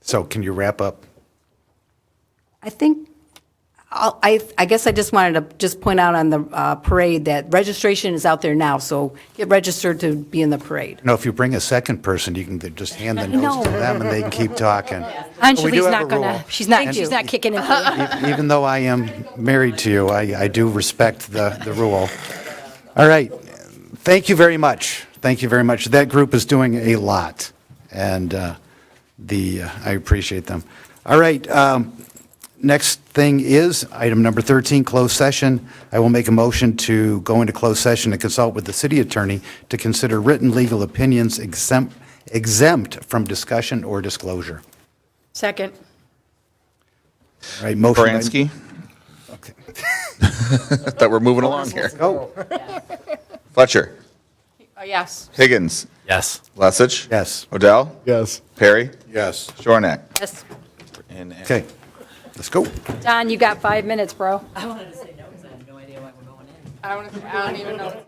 So can you wrap up? I think, I guess I just wanted to just point out on the parade that registration is out there now, so get registered to be in the parade. No, if you bring a second person, you can just hand the notes No. to them and they can keep talking. Anjali's We do have not a gonna, rule. she's not kicking into you. Even though I am married to you, I do respect the rule. All right. Thank you very much. Thank you very much. That group is doing a lot, and I appreciate them. All right. Next thing is item number 13, closed session. I will make a motion to go into closed session and consult with the city attorney to consider written legal opinions exempt from discussion or disclosure. Second. All right, motion. Baranski? Okay. Thought we're moving along here. Go. Fletcher? Yes. Higgins? Yes. Lesich? Yes. Odell? Yes. Perry? Yes. Shornack? Yes. And Okay, let's go. Don, you got 5 minutes, bro. I wanted to say no because I have no idea why we're going in. I don't even know.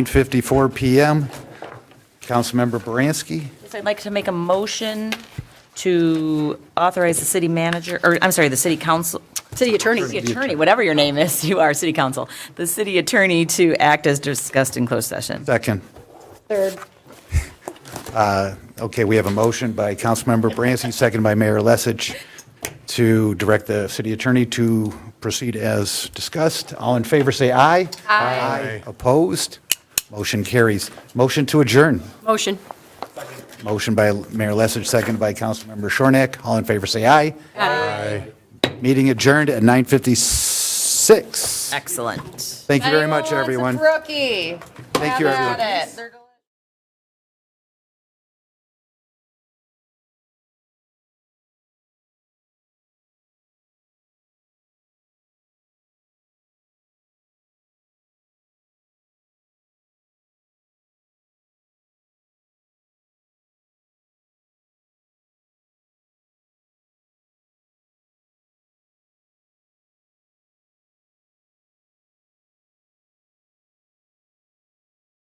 9:54 PM. Councilmember Baranski. Yes, I'd like to make a motion to authorize the city manager, or I'm sorry, the city council. City attorney. City attorney, whatever your name is, you are city council. The city attorney to act as discussed in closed session. Second. Third. Okay, we have a motion by Councilmember Baranski, second by Mayor Lesich, to direct the city attorney to proceed as discussed. All in favor, say aye. Aye. Opposed? Motion carries. Motion to adjourn. Motion. Motion by Mayor Lesich, second by Councilmember Shornack. All in favor, say aye. Aye. Meeting adjourned at 9:56. Excellent. Thank you very much, everyone. Rookie. Thank you, Have everyone. at it. They're going-